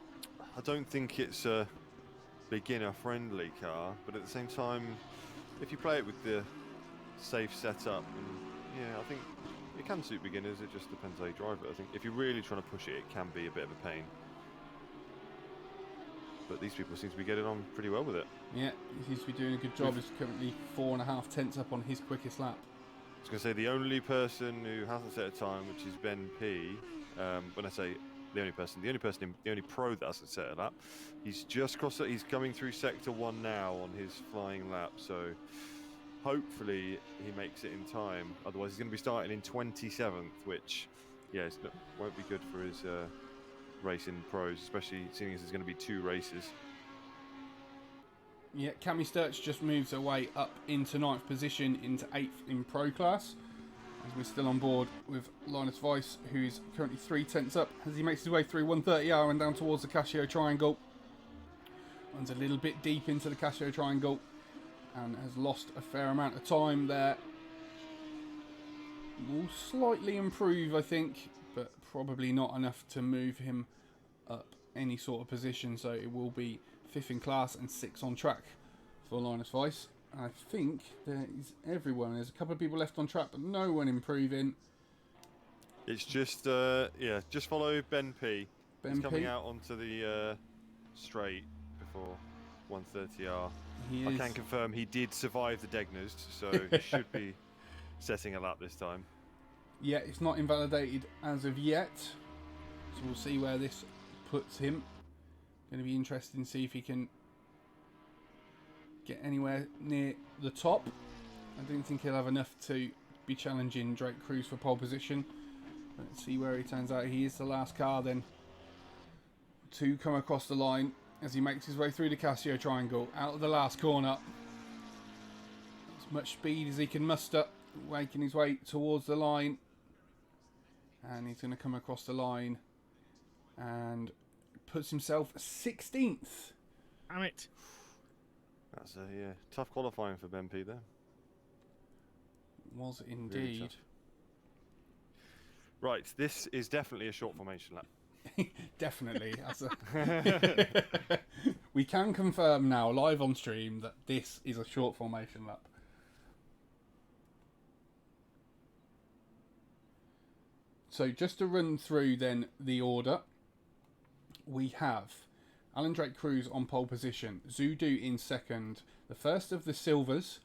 I don't think it's a beginner-friendly car, but at the same time, if you play it with the safe setup, I think it can suit beginners. It just depends how you drive it. I think if you're really trying to push it, it can be a bit of a pain. But these people seem to be getting on pretty well with it. Yeah, he seems to be doing a good job. He's currently 4.5 up on his quickest lap. I was going to say the only person who hasn't set a time, which is Ben P. When I say the only pro that hasn't set a lap, he's just crossed it. He's coming through sector 1 now on his flying lap. So hopefully he makes it in time. Otherwise, he's going to be starting in 27th, which won't be good for his racing pros, especially seeing as there's going to be 2 races. Yeah, Cammy Sturch just moves away up into 9th position into 8th in pro class. As we're still on board with Linus Weiss, who's currently 3/10 up as he makes his way through 130R and down towards the Casio Triangle. Runs a little bit deep into the Casio Triangle and has lost a fair amount of time there. Will slightly improve, I think, but probably not enough to move him up any sort of position. So it will be 5th in class and 6th on track for Linus Weiss. I think there is everyone. There's a couple of people left on track, but no one improving. It's just just follow Ben P. He's coming out onto the straight before 130R. I can confirm he did survive the Degners, so he should be setting a lap this time. Yeah, it's not invalidated as of yet, so we'll see where this puts him. Going to be interesting to see if he can get anywhere near the top. I don't think he'll have enough to be challenging Drake Cruz for pole position. Let's see where he turns out. He is the last car then to come across the line as he makes his way through the Casio Triangle out of the last corner. As much speed as he can muster, making his way towards the line. And he's going to come across the line and puts himself 16th. Damn it. That's a tough qualifying for Ben P there. Was indeed. Really Right, this is definitely a short formation lap. Definitely. We can confirm now, live on stream, that this is a short formation lap. So just to run through then the order, we have Alan Drake Cruz on pole position, Zudu in second, the first of the Silvers,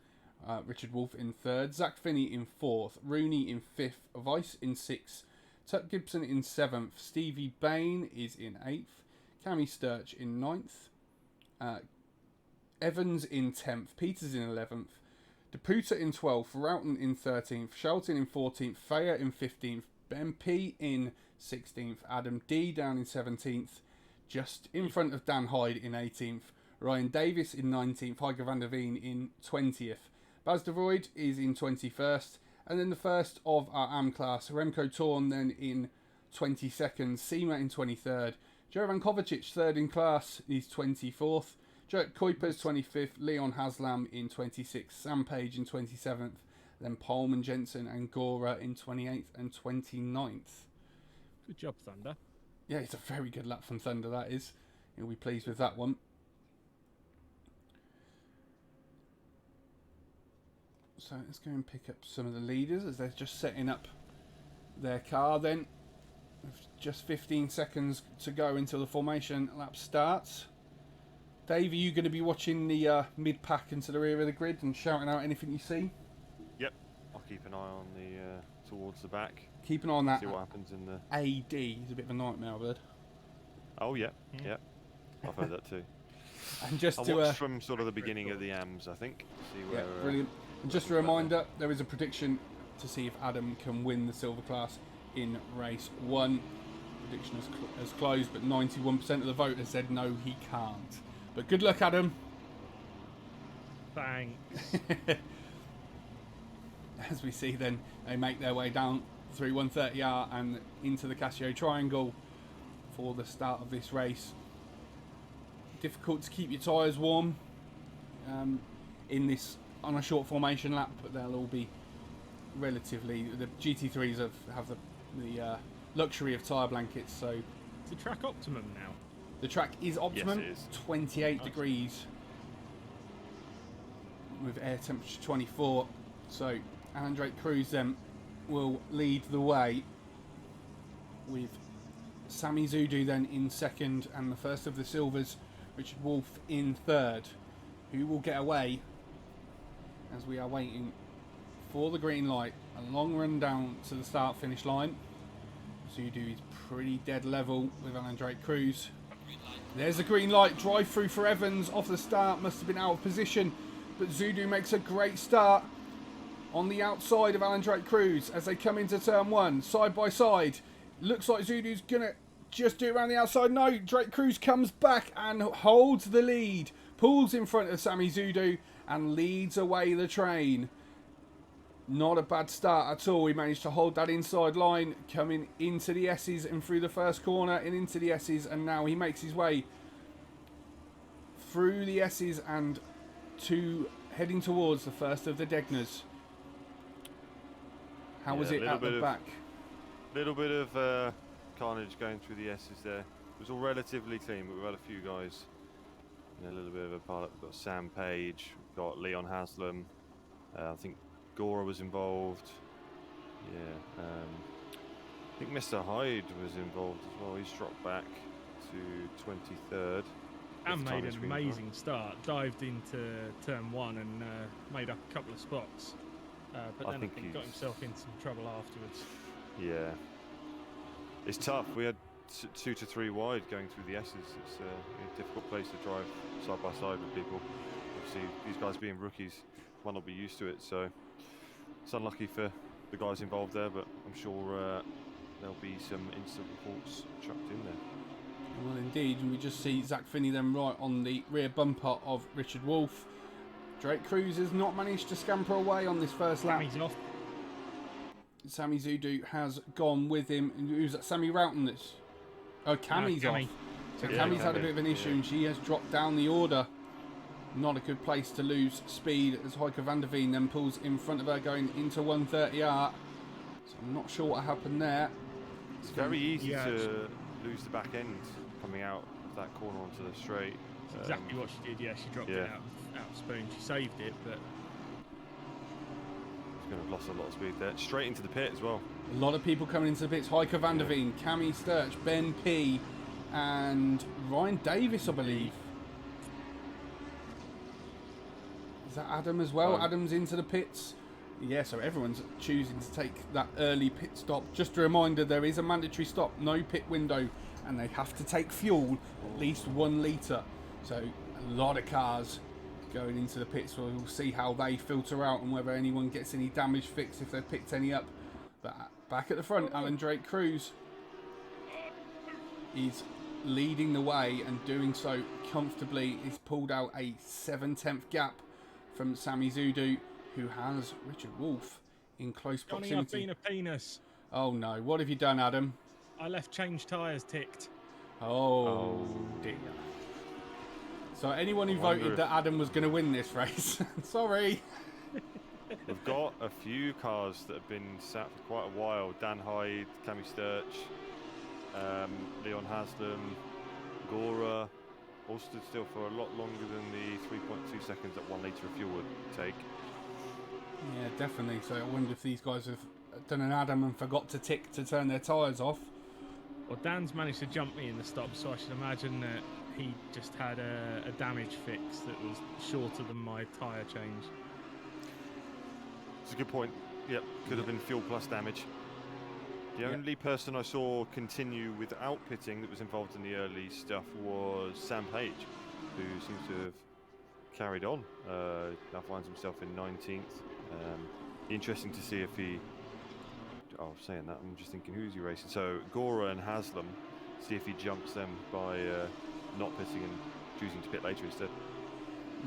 Richard Wolff in third, Zach Finney in fourth, Rooney in fifth, Weiss in sixth, Tuck Gibson in seventh, Stevie Bain is in eighth, Cammy Sturch in ninth, Evans in 10th, Peters in 11th, DePuta in 12th, Roughton in 13th, Shelton in 14th, Thayer in 15th, Ben P in 16th, Adam D down in 17th, just in front of Dan Hyde in 18th, Ryan Davis in 19th, Heike van der Veen in 20th, Baz de Void is in 21st, and then the first of our AM class, Remco Torn then in 22nd, Seema in 23rd, Jovan Kovacic third in class, he's 24th, Dirk Kuipers 25th, Leon Haslam in 26th, Sam Page in 27th, then Polman, Jensen and Gora in 28th and 29th. Good job, Thunder. Yeah, it's a very good lap from Thunder, that is. He'll be pleased with that one. So let's go and pick up some of the leaders as they're just setting up their car then. With just 15 seconds to go until the formation lap starts. Dave, are you going to be watching the mid-pack into the rear of the grid and shouting out anything you see? Yep, I'll keep an eye on the towards the back. Keep an eye on that. See what happens in the AD. He's a bit of a nightmare, bird. Oh yeah, yeah. I've heard that too. And just I to watched from sort of the beginning of the AMs, I think. See where. yeah, brilliant. And just a reminder, there is a prediction to see if Adam can win the silver class in race 1. Prediction has closed, but 91% of the voters said no, he can't. But good luck, Adam. Thanks. As we see then, they make their way down through 130R and into the Casio Triangle for the start of this race. Difficult to keep your tyres warm in this on a short formation lap, but they'll all be relatively. The GT3s have the luxury of tyre blankets, so Is the track optimum now? the track is optimum. Yes, it is. 28 Nice. degrees with air temperature 24. So Alan Drake Cruz then will lead the way with Sammy Zudu then in second and the first of the Silvers, Richard Wolff in third. Who will get away as we are waiting for the green light? A long run down to the start finish line. Zudu is pretty dead level with Alan Drake Cruz. There's the green light, drive through for Evans off the start, must have been out of position, but Zudu makes a great start on the outside of Alan Drake Cruz as they come into turn 1, side by side. Looks like Zudu's gonna just do it around the outside. No, Drake Cruz comes back and holds the lead, pulls in front of Sammy Zudu and leads away the train. Not a bad start at all. He managed to hold that inside line, coming into the S's and through the first corner and into the S's, and now he makes his way through the S's and heading towards the first of the Degners. How was it at the back? Little bit of carnage going through the S's there. It was all relatively clean, but we've had a few guys in a little bit of a pilot. We've got Sam Page, we've got Leon Haslam, I think Gora was involved. Yeah, I think Mr. Hyde was involved as well. He's dropped back to 23rd. And made an amazing start. Dived into turn 1 and made up a couple of spots. But then I think got himself in some trouble afterwards. Yeah. It's tough. We had 2 to 3 wide going through the S's. It's a difficult place to drive side by side with people. Obviously, these guys being rookies might not be used to it, so it's unlucky for the guys involved there, but I'm sure there'll be some instant reports chucked in there. Well, indeed, and we just see Zach Finney then right on the rear bumper of Richard Wolff. Drake Cruz has not managed to scamper away on this first lap. Sammy's off. Sammy Zudu has gone with him. Who's that? Sammy Roughton that's... Oh, Cammy's Cammy. off. So Yeah, Cammy's had a Cammy, bit of an issue yeah. and she has dropped down the order. Not a good place to lose speed as Heike van der Veen then pulls in front of her going into 130R. So I'm not sure what happened there. It's very easy Yeah, to lose the back end coming out of that corner onto the straight. That's exactly what she did. Yeah, she dropped yeah. it out of spoon. She saved it, but She's going to have lost a lot of speed there. Straight into the pit as well. A lot of people coming into the pits. Heike van der Veen, Cammy Sturch, Ben P, and Ryan Davis, I believe. Is that Adam as well? Adam's into the pits. Yeah, so everyone's choosing to take that early pit stop. Just a reminder, there is a mandatory stop, no pit window, and they have to take fuel, at least 1 litre. So a lot of cars going into the pits. We'll see how they filter out and whether anyone gets any damage fixed if they've picked any up. But back at the front, Alan Drake Cruz is leading the way and doing so comfortably. He's pulled out a 7/10 gap from Sami Zudu, who has Richard Wolff in close proximity. Johnny, I've been a penis. Oh no, what have you done, Adam? I left change tyres ticked. Oh dear. So anyone who voted that Adam was going to win this race, sorry. We've got a few cars that have been sat for quite a while. Dan Hyde, Cammy Sturch, Leon Haslam, Gora, all stood still for a lot longer than the 3.2 seconds that 1 litre of fuel would take. Yeah, definitely. So I wonder if these guys have done an Adam and forgot to tick to turn their tyres off. Well, Dan's managed to jump me in the stop, so I should imagine that he just had a damage fix that was shorter than my tyre change. It's a good point. Yep, could have been fuel plus damage. The only person I saw continue without pitting that was involved in the early stuff was Sam Page, who seems to have carried on. Now finds himself in 19th. Interesting to see if he... Oh, saying that, I'm just thinking, who's he racing? So, Gora and Haslam, see if he jumps them by not pitting and choosing to pit later instead.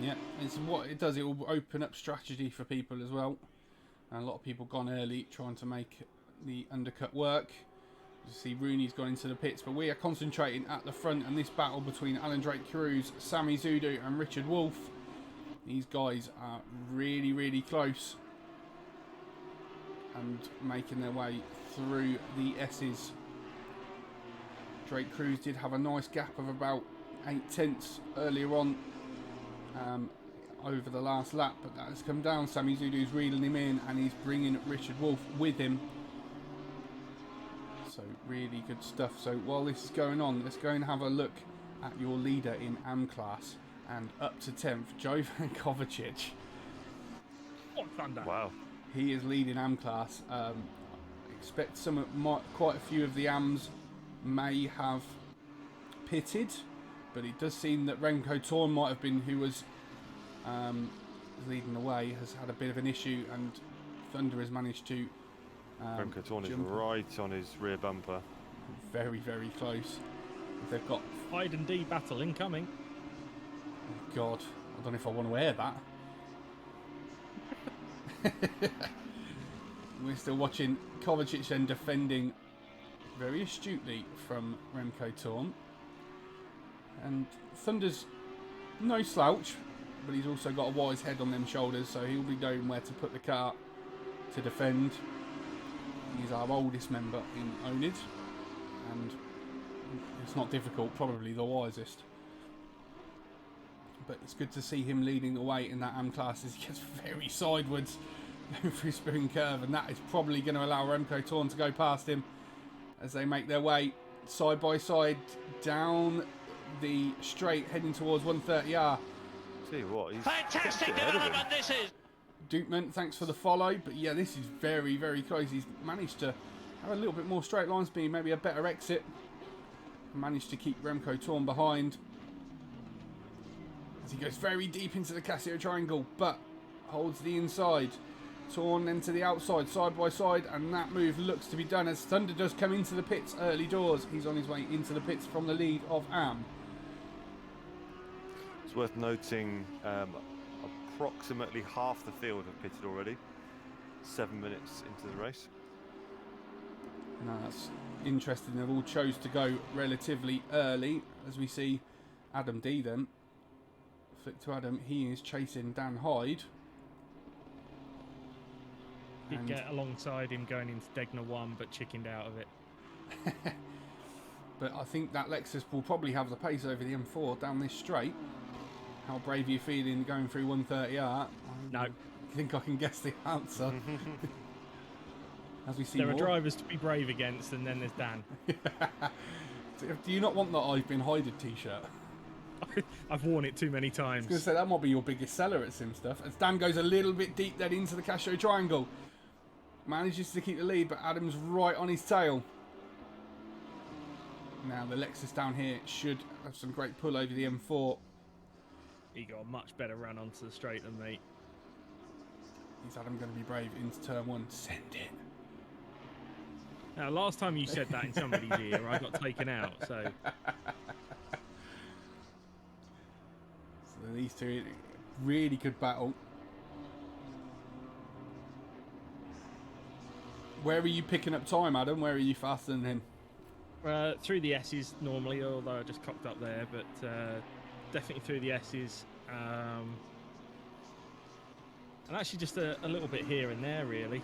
Yeah, it's what it does. It will open up strategy for people as well. And a lot of people gone early trying to make the undercut work. You see Rooney's gone into the pits, but we are concentrating at the front, and this battle between Alan Drake Cruz, Sami Zudu and Richard Wolff. These guys are really, really close and making their way through the S's. Drake Cruz did have a nice gap of about 8/10 earlier on over the last lap, but that has come down. Sami Zudu's reeling him in, and he's bringing Richard Wolff with him. So really good stuff. So while this is going on, let's go and have a look at your leader in AM class. And up to 10th, Jovan Kovacic. What thunder! Wow. He is leading AM class. Expect quite a few of the AMs may have pitted, but it does seem that Remco Torn might have been who was leading the way, has had a bit of an issue, and Thunder has managed to Remco Torn is right on his rear bumper. Very, very close. They've got Hyde and D battle incoming. Oh God, I don't know if I want to air that. We're still watching Kovacic then defending very astutely from Remco Torn. And Thunder's no slouch, but he's also got a wise head on them shoulders, so he'll be knowing where to put the car to defend. He's our oldest member in oNiD, and it's not difficult, probably the wisest. But it's good to see him leading the way in that AM class as he gets very sideways through Spoon Curve, and that is probably going to allow Remco Torn to go past him as they make their way side by side down the straight heading towards 130R. Tell you what, he's fantastic development this is. Dukeman, thanks for the follow, but yeah, this is very, very close. He's managed to have a little bit more straight line speed, maybe a better exit. Managed to keep Remco Torn behind as he goes very deep into the Casio triangle, but holds the inside. Torn then to the outside, side by side, and that move looks to be done as Thunder does come into the pits early doors. He's on his way into the pits from the lead of AM. It's worth noting approximately half the field have pitted already. 7 minutes into the race. No, that's interesting. They've all chose to go relatively early, as we see Adam D then. Flick to Adam, he is chasing Dan Hyde. Did get alongside him going into Degner 1, but chickened out of it. But I think that Lexus will probably have the pace over the M4 down this straight. How brave are you feeling going through 130R? No. I think I can guess the answer. As we see There more. are drivers to be brave against, and then there's Dan. Do you not want the I've been hided t-shirt? I've worn it too many I was times. going to say, that might be your biggest seller at Sim Stuff. As Dan goes a little bit deep then into the Castro Triangle. Manages to keep the lead, but Adam's right on his tail. Now the Lexus down here should have some great pull over the M4. He got a much better run onto the straight than me. Is Adam going to be brave into turn 1? Send it. Now, last time you said that in somebody's ear, I got taken out, so... So these two, really good battle. Where are you picking up time, Adam? Where are you faster than him? Through the S's normally, although I just cocked up there, but definitely through the S's. And actually just a little bit here and there, really.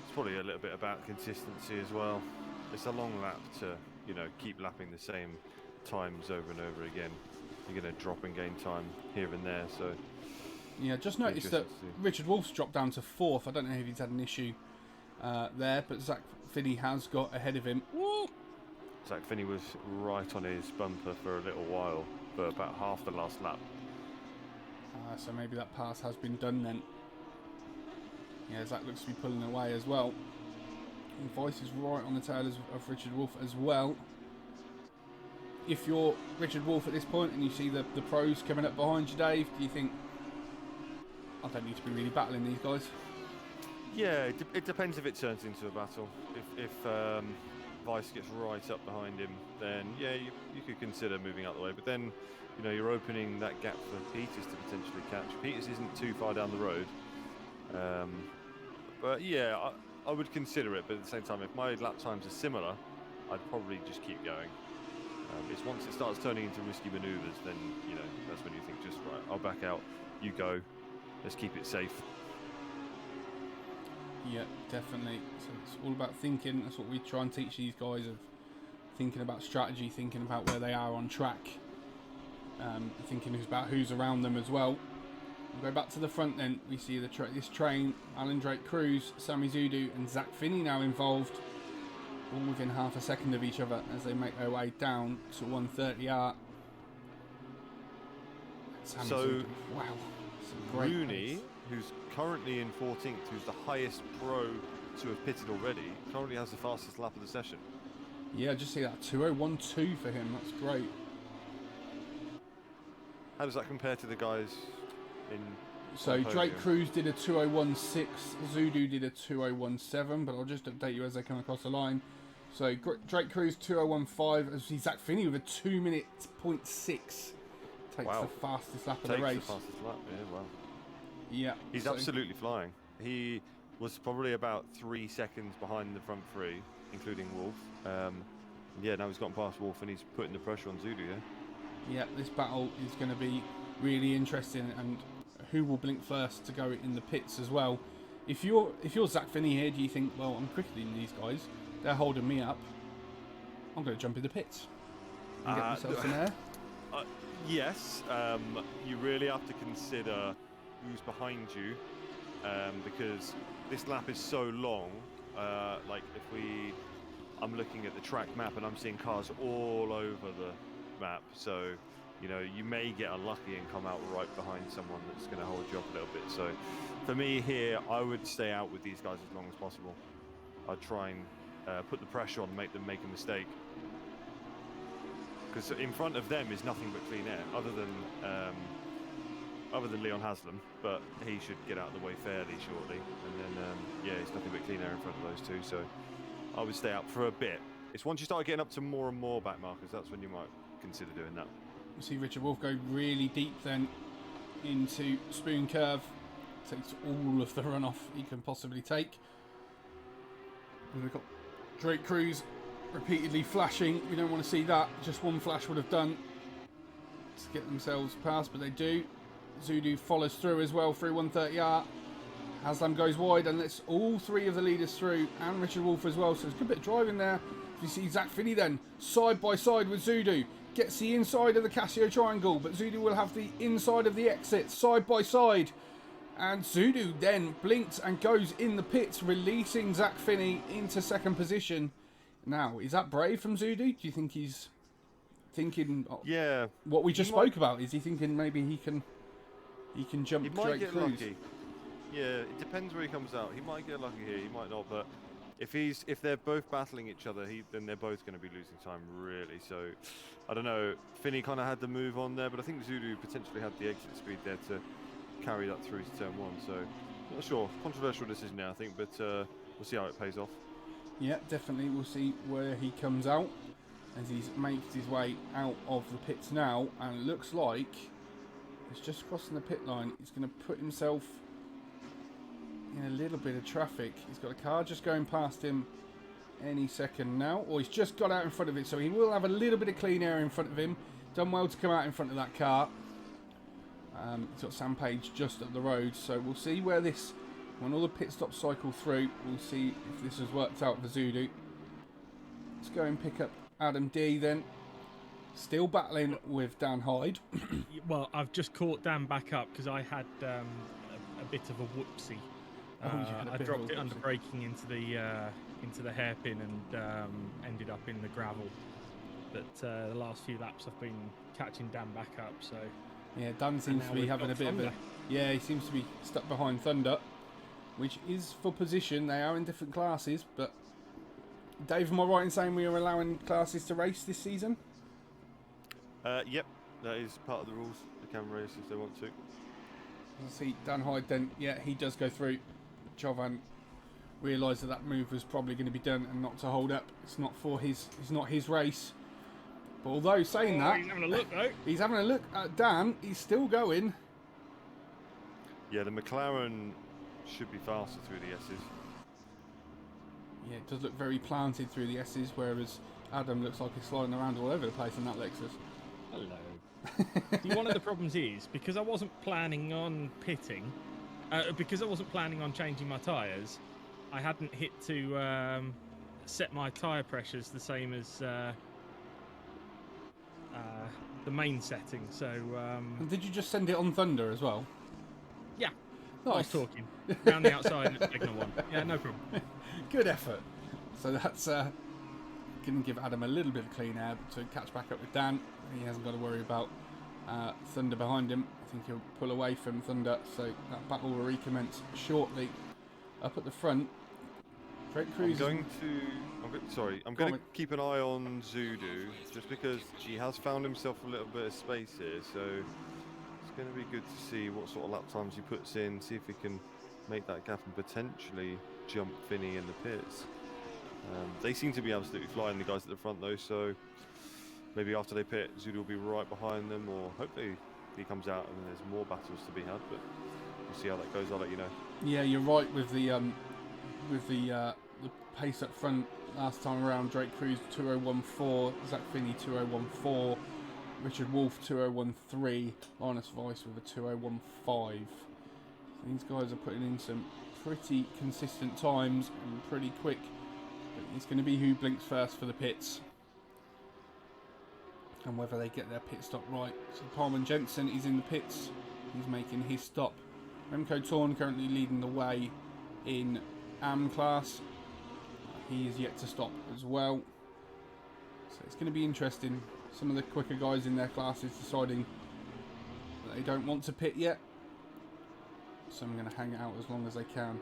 It's probably a little bit about consistency as well. It's a long lap to, you know, keep lapping the same times over and over again. You're going to drop and gain time here and there, so... Yeah, just noticed that Richard Wolf's dropped down to 4th. I don't know if he's had an issue there, but Zach Finney has got ahead of him. Woo! Zach Finney was right on his bumper for a little while, for about half the last lap. So maybe that pass has been done then. Yeah, Zach looks to be pulling away as well. And Vice is right on the tail of Richard Wolf as well. If you're Richard Wolf at this point and you see the pros coming up behind you, Dave, do you think, I don't need to be really battling these guys? Yeah, it depends if it turns into a battle. If Vice gets right up behind him, then yeah, you could consider moving out the way. But then, you know, you're opening that gap for Peters to potentially catch. Peters isn't too far down the road. But yeah, I would consider it. But at the same time, if my lap times are similar, I'd probably just keep going. It's once it starts turning into risky manoeuvres, then, you know, that's when you think, just right, I'll back out, you go, let's keep it safe. Yeah, definitely. So it's all about thinking. That's what we try and teach these guys, of thinking about strategy, thinking about where they are on track, thinking about who's around them as well. We'll go back to the front then. We see this train, Alan Drake Cruz, Sammy Zudu and Zach Finney now involved, all within half a second of each other as they make their way down to 130R. Sammy So, Zudu, wow. Some great Rooney, pace. who's currently in 14th, who's the highest pro to have pitted already, currently has the fastest lap of the session. Yeah, just see that 2:01.2 for him. That's great. How does that compare to the guys in... So on the Drake podium? Cruz did a 2:01.6, Zudu did a 2:01.7, but I'll just update you as they come across the line. So Drake Cruz 2:01.5, as we see Zach Finney with a 2:06. Takes Wow. the fastest lap of Takes the race. the fastest lap, yeah, wow. Yeah, He's so- absolutely flying. He was probably about 3 seconds behind the front three, including Wolf. Yeah, now he's gotten past Wolf and he's putting the pressure on Zudu, yeah? Yeah, this battle is going to be really interesting, and who will blink first to go in the pits as well. If you're Zach Finney here, do you think, well, I'm quicker than these guys, they're holding me up, I'm going to jump in the pits and get myself some air? Yes, you really have to consider who's behind you, because this lap is so long. Like I'm looking at the track map and I'm seeing cars all over the map, so you know, you may get unlucky and come out right behind someone that's going to hold you up a little bit. So for me here, I would stay out with these guys as long as possible. I'd try and put the pressure on, make them make a mistake, because in front of them is nothing but clean air, other than Leon Haslam, but he should get out of the way fairly shortly. And then yeah, it's nothing but clean air in front of those two, so I would stay out for a bit. It's once you start getting up to more and more back markers, that's when you might consider doing that. You see Richard Wolf go really deep then into Spoon Curve. Takes all of the runoff he can possibly take. And we've got Drake Cruz repeatedly flashing. We don't want to see that. Just one flash would have done to get themselves past, but they do. Zudu follows through as well through 130R. Haslam goes wide and lets all three of the leaders through, and Richard Wolf as well. So there's a good bit of driving there. We see Zach Finney then, side by side with Zudu. Gets the inside of the Casio triangle, but Zudu will have the inside of the exit, side by side. And Zudu then blinks and goes in the pits, releasing Zach Finney into second position. Now, is that brave from Zudu? Do you think he's thinking what we just spoke about? Is he thinking maybe he can jump He might Drake get Cruz? lucky. Yeah, it depends where he comes out. He might get lucky here, he might not, but if they're both battling each other, then they're both going to be losing time, really. So, I don't know. Finney kind of had the move on there, but I think Zudu potentially had the exit speed there to carry that through to turn one. So, not sure. Controversial decision now, I think, but we'll see how it pays off. Yeah, definitely. We'll see where he comes out as he makes his way out of the pits now, and it looks like he's just crossing the pit line. He's going to put himself in a little bit of traffic. He's got a car just going past him any second now, or he's just got out in front of it, so he will have a little bit of clean air in front of him. Done well to come out in front of that car. He's got Sam Page just up the road, so we'll see where this, when all the pit stops cycle through, we'll see if this has worked out for Zudu. Let's go and pick up Adam D then. Still battling with Dan Hyde. Well, I've just caught Dan back up because I had a bit of a whoopsie. I dropped it under braking into the hairpin and ended up in the gravel. But the last few laps I've been catching Dan back up. So yeah, Dan seems to be having a bit of a... Yeah, he seems to be stuck behind Thunder, which is for position. They are in different classes, but Dave, am I right in saying we are allowing classes to race this season? Yep, that is part of the rules. They can race if they want to. I see Dan Hyde then, yeah, he does go through. Jovan realised that move was probably going to be done and not to hold up. It's not his race. But although saying that, he's having a look though. He's having a look at Dan. He's still going. Yeah, the McLaren should be faster through the S's. Yeah, it does look very planted through the S's, whereas Adam looks like he's sliding around all over the place in that Lexus. Hello. See, one of the problems is because I wasn't planning on pitting, because I wasn't planning on changing my tyres, I hadn't hit to set my tyre pressures the same as the main setting. So. And did you just send it on Thunder as well? Yeah. Nice. I was talking around the outside at signal one. Yeah, no problem. Good effort. So that's going to give Adam a little bit of clean air to catch back up with Dan. He hasn't got to worry about Thunder behind him. I think he'll pull away from Thunder, so that battle will recommence shortly. Up at the front, Drake Cruz. I'm going to keep an eye on Zudu, just because he has found himself a little bit of space here, so it's going to be good to see what sort of lap times he puts in, see if he can make that gap and potentially jump Finney in the pits. They seem to be absolutely flying, the guys at the front though, so maybe after they pit, Zudu will be right behind them, or hopefully he comes out and there's more battles to be had, but we'll see how that goes. I'll let you know. Yeah, you're right with the pace up front last time around. Drake Cruz 2014, Zach Finney 2014, Richard Wolf 2013, Linus Weiss with a 2015. These guys are putting in some pretty consistent times and pretty quick. But it's going to be who blinks first for the pits and whether they get their pit stop right. So Parman Jensen is in the pits. He's making his stop. Remco Torn currently leading the way in AM class. He is yet to stop as well. So it's going to be interesting. Some of the quicker guys in their classes deciding that they don't want to pit yet. So I'm going to hang out as long as they can.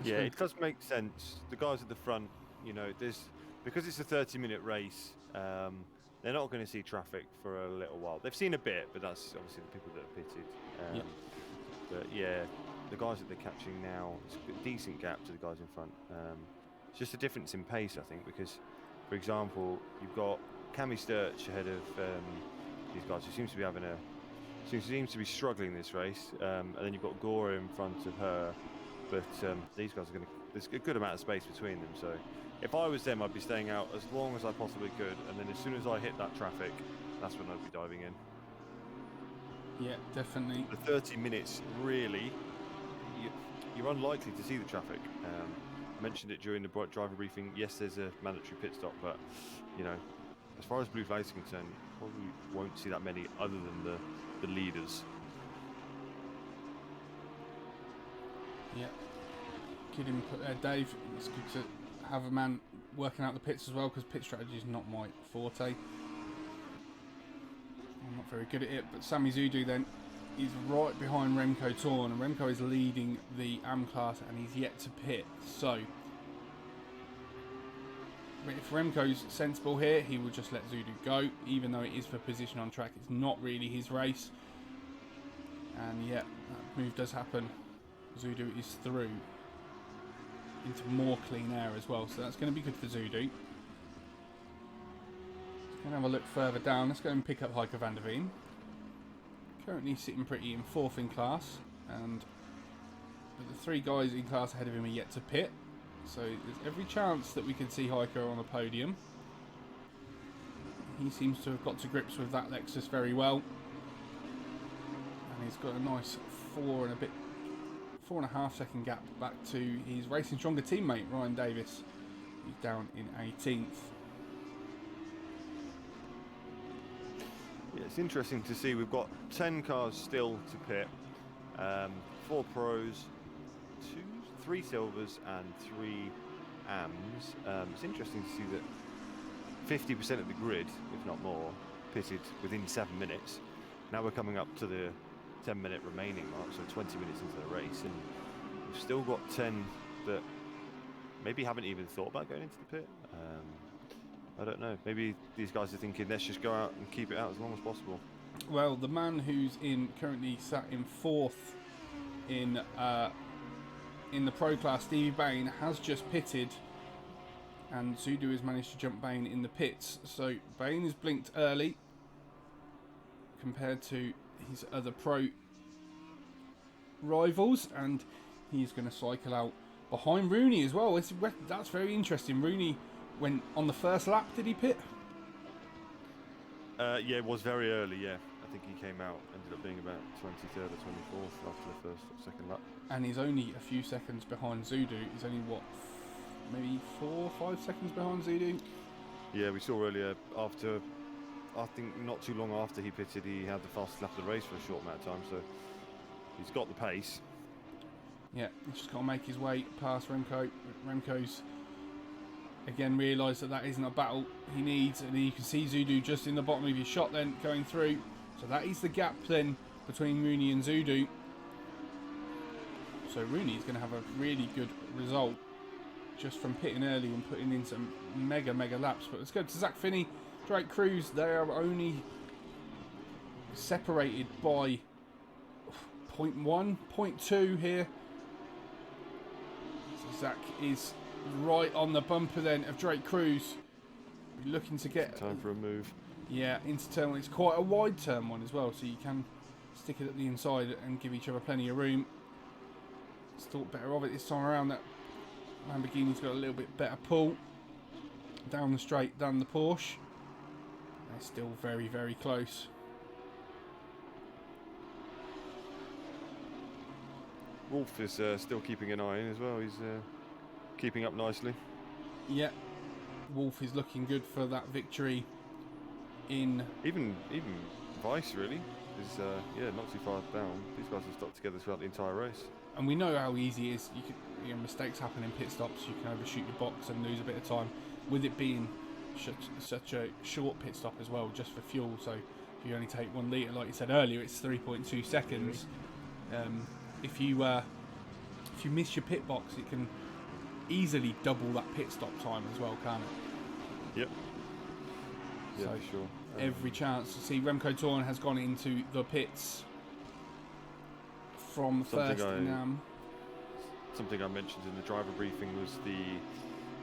Yeah, it does make sense. The guys at the front, you know, because it's a 30-minute race, they're not going to see traffic for a little while. They've seen a bit, but that's obviously the people that are pitted. But yeah, the guys that they're catching now, it's a decent gap to the guys in front. It's just a difference in pace, I think, because, for example, you've got Cami Sturch ahead of these guys who seems to be struggling this race, and then you've got Gora in front of her. But these guys are there's a good amount of space between them, so if I was them, I'd be staying out as long as I possibly could, and then as soon as I hit that traffic, that's when I'd be diving in. Yeah, definitely. The 30 minutes, really, you're unlikely to see the traffic. I mentioned it during the driver briefing. Yes, there's a mandatory pit stop, but, you know, as far as blue flags are concerned, probably won't see that many other than the leaders. Yeah. Good input there, Dave. It's good to have a man working out the pits as well, because pit strategy is not my forte. I'm not very good at it, but Sami Zudu then is right behind Remco Torn, and Remco is leading the AM class, and he's yet to pit. So, if Remco's sensible here, he will just let Zudu go, even though it is for position on track. It's not really his race. And yeah, that move does happen. Zudu is through into more clean air as well, so that's going to be good for Zudu. Let's go and have a look further down. Let's go and pick up Heike van der Veen. Currently sitting pretty in 4th in class, and the 3 guys in class ahead of him are yet to pit, so there's every chance that we can see Heike on a podium. He seems to have got to grips with that Lexus very well, and he's got a nice 4.5 second gap back to his Racing Stronger teammate Ryan Davis. He's down in 18th. Yeah, it's interesting to see. We've got 10 cars still to pit, 4 pros, 3 silvers and 3 AMs. It's interesting to see that 50% of the grid, if not more, pitted within 7 minutes. Now we're coming up to the 10-minute remaining mark, so 20 minutes into the race, and we've still got 10 that maybe haven't even thought about going into the pit. I don't know. Maybe these guys are thinking, let's just go out and keep it out as long as possible. Well, the man who's currently sat in 4th in the pro class, Stevie Bain, has just pitted, and Zudu has managed to jump Bain in the pits. So Bain is blinked early compared to his other pro rivals, and he's going to cycle out behind Rooney as well. That's very interesting. Rooney went on the first lap. Did he pit? Yeah, it was very early, yeah. I think he came out, ended up being about 23rd or 24th after the first or second lap. And he's only a few seconds behind Zudu. He's only, maybe 4 or 5 seconds behind Zudu? Yeah, we saw earlier, after, I think not too long after he pitted, he had the fastest lap of the race for a short amount of time, so he's got the pace. Yeah, he's just got to make his way past Remco. Remco's again realised that isn't a battle he needs, and you can see Zudu just in the bottom of his shot then going through. So that is the gap then between Rooney and Zudu. So Rooney is going to have a really good result just from pitting early and putting in some mega laps. But let's go to Zach Finney, Drake Cruz. They are only separated by 0.1, 0.2 here. So Zach is right on the bumper then of Drake Cruz. Looking to get time for a move. Yeah, into turn 1. It's quite a wide turn 1 as well, so you can stick it at the inside and give each other plenty of room. Just thought better of it this time around. That Lamborghini's got a little bit better pull down the straight than the Porsche. They're still very close. Wolf is still keeping an eye in as well. He's keeping up nicely. Yeah, Wolf is looking good for that victory. In even Vice really is not too far down. These guys have stuck together throughout the entire race. And we know how easy it is. Mistakes happen in pit stops. You can overshoot your box and lose a bit of time. With it being such a short pit stop as well, just for fuel. So if you only take 1 litre, like you said earlier, it's 3.2 seconds. If you miss your pit box, it can easily double that pit stop time as well, can't it? Yep. Yeah, so for sure. Every chance to see Remco Torn has gone into the pits from first in Something I mentioned in the driver briefing was the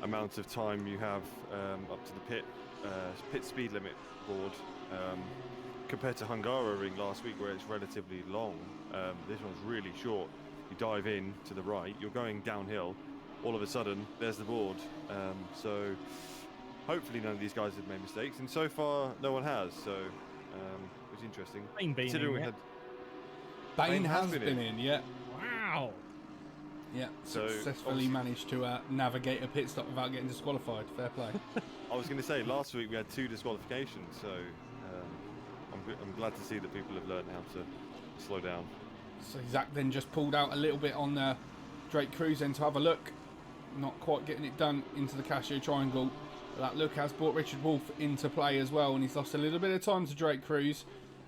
amount of time you have up to the pit speed limit board compared to Hungaroring last week, where it's relatively long. This one's really short. You dive in to the right, you're going downhill, all of a sudden there's the board. So hopefully none of these guys have made mistakes, and so far no one has, so it's interesting. Considering we had Bain has been in, yeah. Wow. Yeah, So, successfully managed to navigate a pit stop without getting disqualified. Fair play. I was going to say, last week we had 2 disqualifications, so I'm glad to see that people have learned how to slow down. So Zach then just pulled out a little bit on Drake Cruz then to have a look. Not quite getting it done into the Casio Triangle. But that look has brought Richard Wolff into play as well, and he's lost a little bit of time to Drake Cruz,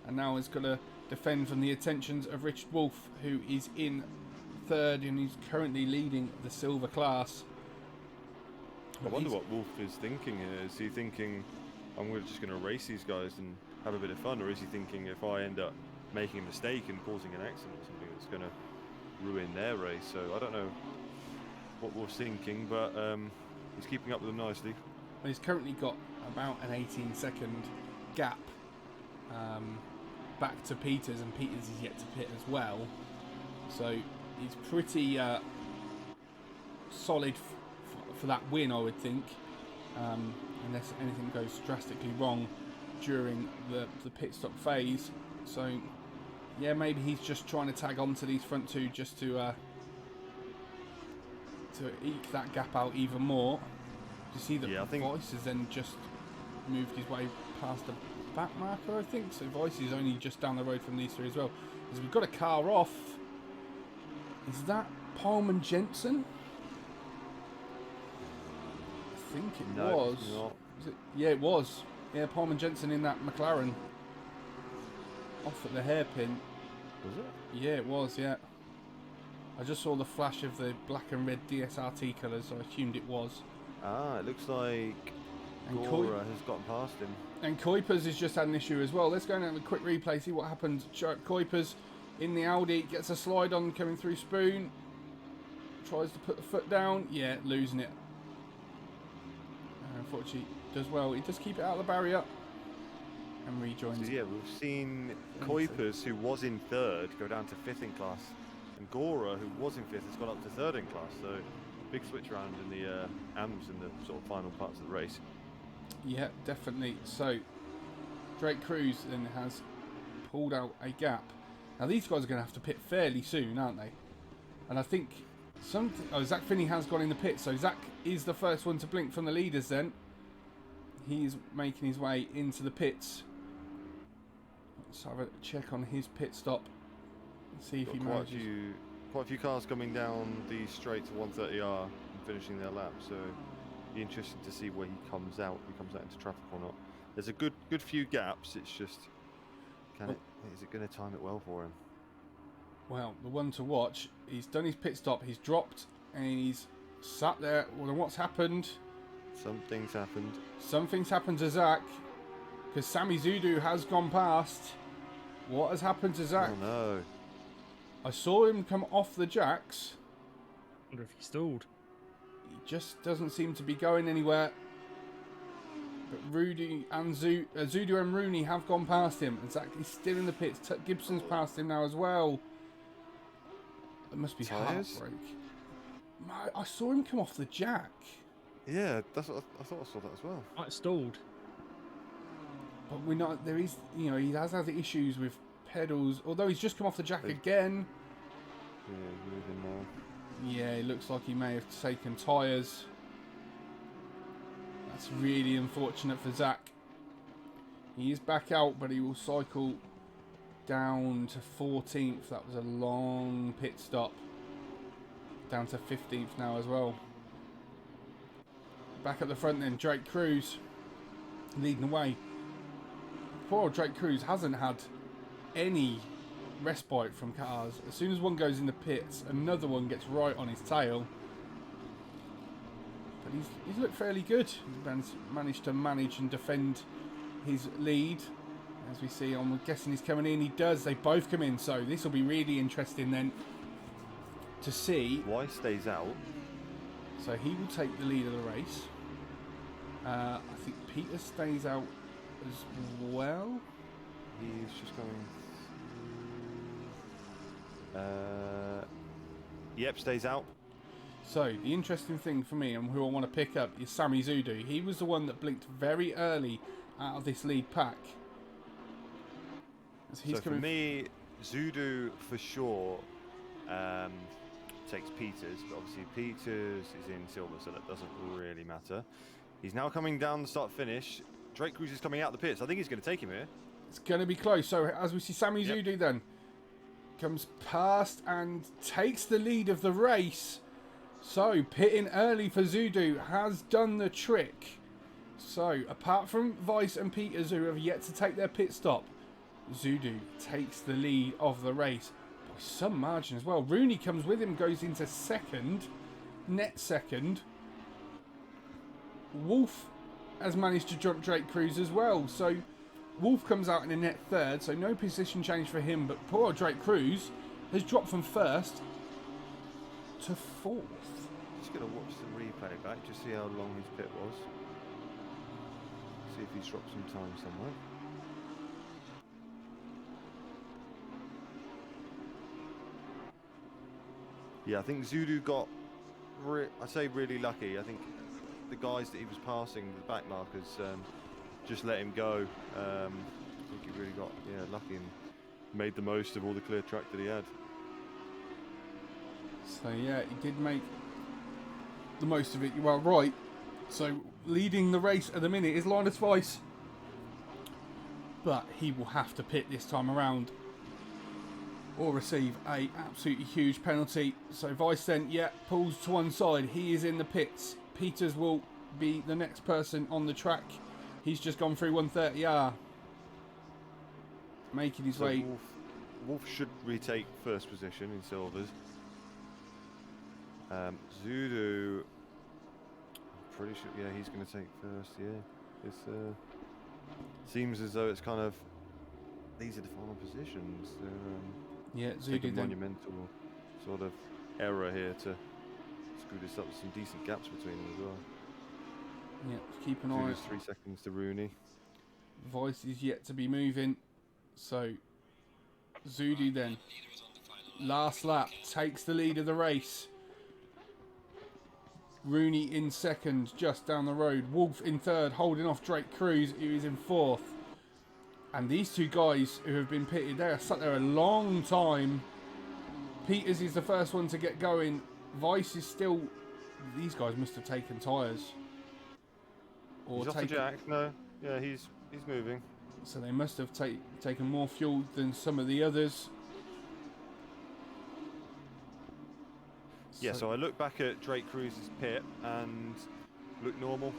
and now he's got to defend from the attentions of Richard Wolff, who is in third and he's currently leading the silver class. I wonder what Wolf is thinking here. Is he thinking, I'm just going to race these guys and have a bit of fun, or is he thinking if I end up making a mistake and causing an accident or something that's going to ruin their race? So I don't know what Wolf's thinking, but he's keeping up with them nicely. Well, he's currently got about an 18-second gap back to Peters, and Peters is yet to pit as well. So he's pretty solid for that win, I would think, unless anything goes drastically wrong during the pit stop phase. So yeah, maybe he's just trying to tag on to these front two just to eke that gap out even more. You see that Vice has then just moved his way past the back marker, I think. So Vice is only just down the road from these three as well. As we've got a car off. Is that Palman Jensen? I think it was. It's not. Was it? Yeah, it was. Yeah, Palman Jensen in that McLaren. Off at the hairpin. Was it? Yeah, it was, yeah. I just saw the flash of the black and red DSRT colours, so I assumed it was. Ah, it looks like And Gora has gotten past him. And Kuipers has just had an issue as well. Let's go and have a quick replay, see what happened. Kuipers in the Audi, gets a slide on coming through Spoon. Tries to put the foot down. Yeah, losing it. Unfortunately, does well. He does keep it out of the barrier. And rejoins. So yeah, we've seen Kuipers, who was in third, go down to fifth in class. And Gora, who was in fifth, has gone up to third in class. So big switch around in the AMS in the sort of final parts of the race. Yeah, definitely. So Drake Cruz then has pulled out a gap. Now these guys are going to have to pit fairly soon, aren't they? And I think Zach Finney has gone in the pit, so Zach is the first one to blink from the leaders then. He's making his way into the pits. Let's have a check on his pit stop. See if he manages. Quite a few cars coming down the straight to 130R and finishing their lap, so be interesting to see where he comes out into traffic or not. There's a good few gaps. It's just, is it going to time it well for him? Well, the one to watch, he's done his pit stop, he's dropped, and he's sat there. Well, then what's happened? Something's happened. Something's happened to Zach, because Sami Zudu has gone past. What has happened to Zach? Oh no. I saw him come off the jacks. Wonder if he stalled. He just doesn't seem to be going anywhere. But Rudy and Zudu and Rooney have gone past him. And Zach is still in the pits. Gibson's past him now as well. It must be heartbreak. I saw him come off the jack. Yeah, that's what I thought I saw that as well. Might have stalled. But we're not. There is, he has had issues with pedals. Although he's just come off the jack again. Yeah, moving now. Yeah, it looks like he may have taken tyres. That's really unfortunate for Zach. He is back out, but he will cycle down to 14th. That was a long pit stop. Down to 15th now as well. Back at the front then, Drake Cruz leading the way. Poor old Drake Cruz hasn't had any respite from cars. As soon as one goes in the pits, another one gets right on his tail. But he's looked fairly good. He's managed to manage and defend his lead. As we see, I'm guessing he's coming in. He does. They both come in. So this will be really interesting then to see. Why stays out? So he will take the lead of the race. I think Peter stays out as well. He's just going. Yep, stays out. So the interesting thing for me and who I want to pick up is Sami Zudu. He was the one that blinked very early out of this lead pack. So for me, Zudu for sure takes Peters, but obviously Peters is in silver, so that doesn't really matter. He's now coming down the start-finish. Drake Cruz is coming out the pits. I think he's going to take him here. It's going to be close. So as we see Sami Zudu then comes past and takes the lead of the race. So pitting early for Zudu has done the trick. So apart from Vice and Peters, who have yet to take their pit stop, Zudu takes the lead of the race by some margin as well. Rooney comes with him, goes into second, net second. Wolf has managed to jump Drake Cruz as well. So Wolf comes out in a net third, so no position change for him. But poor Drake Cruz has dropped from first to fourth. Just going to watch the replay back, just see how long his pit was. See if he's dropped some time somewhere. Yeah, I think Zudu got, I say really lucky. I think the guys that he was passing, the back markers, just let him go. I think he really got lucky and made the most of all the clear track that he had. So yeah, he did make the most of it. You are right. So leading the race at the minute is Linus Weiss, but he will have to pit this time around or receive a absolutely huge penalty. So Weiss then, pulls to one side. He is in the pits. Peters will be the next person on the track. He's just gone through 130R, making his way. Wolf should retake first position in silvers. Zudu, I'm pretty sure, he's going to take first. Yeah, it's seems as though it's kind of these are the final positions. Zudu then. Monumental sort of error here to screw this up with some decent gaps between them as well. Yeah, keep an eye. 3 seconds to Rooney. Vice is yet to be moving. So Zudu then, last lap, takes the lead of the race. Rooney in second, just down the road. Wolf in third, holding off Drake Cruz, who is in fourth. And these two guys who have been pitted, they are sat there a long time. Peters is the first one to get going. Vice is still... These guys must have taken tyres. Or He's off the jack. No, yeah, he's moving. So they must have taken more fuel than some of the others. Yeah, so I look back at Drake Cruz's pit and looked normal.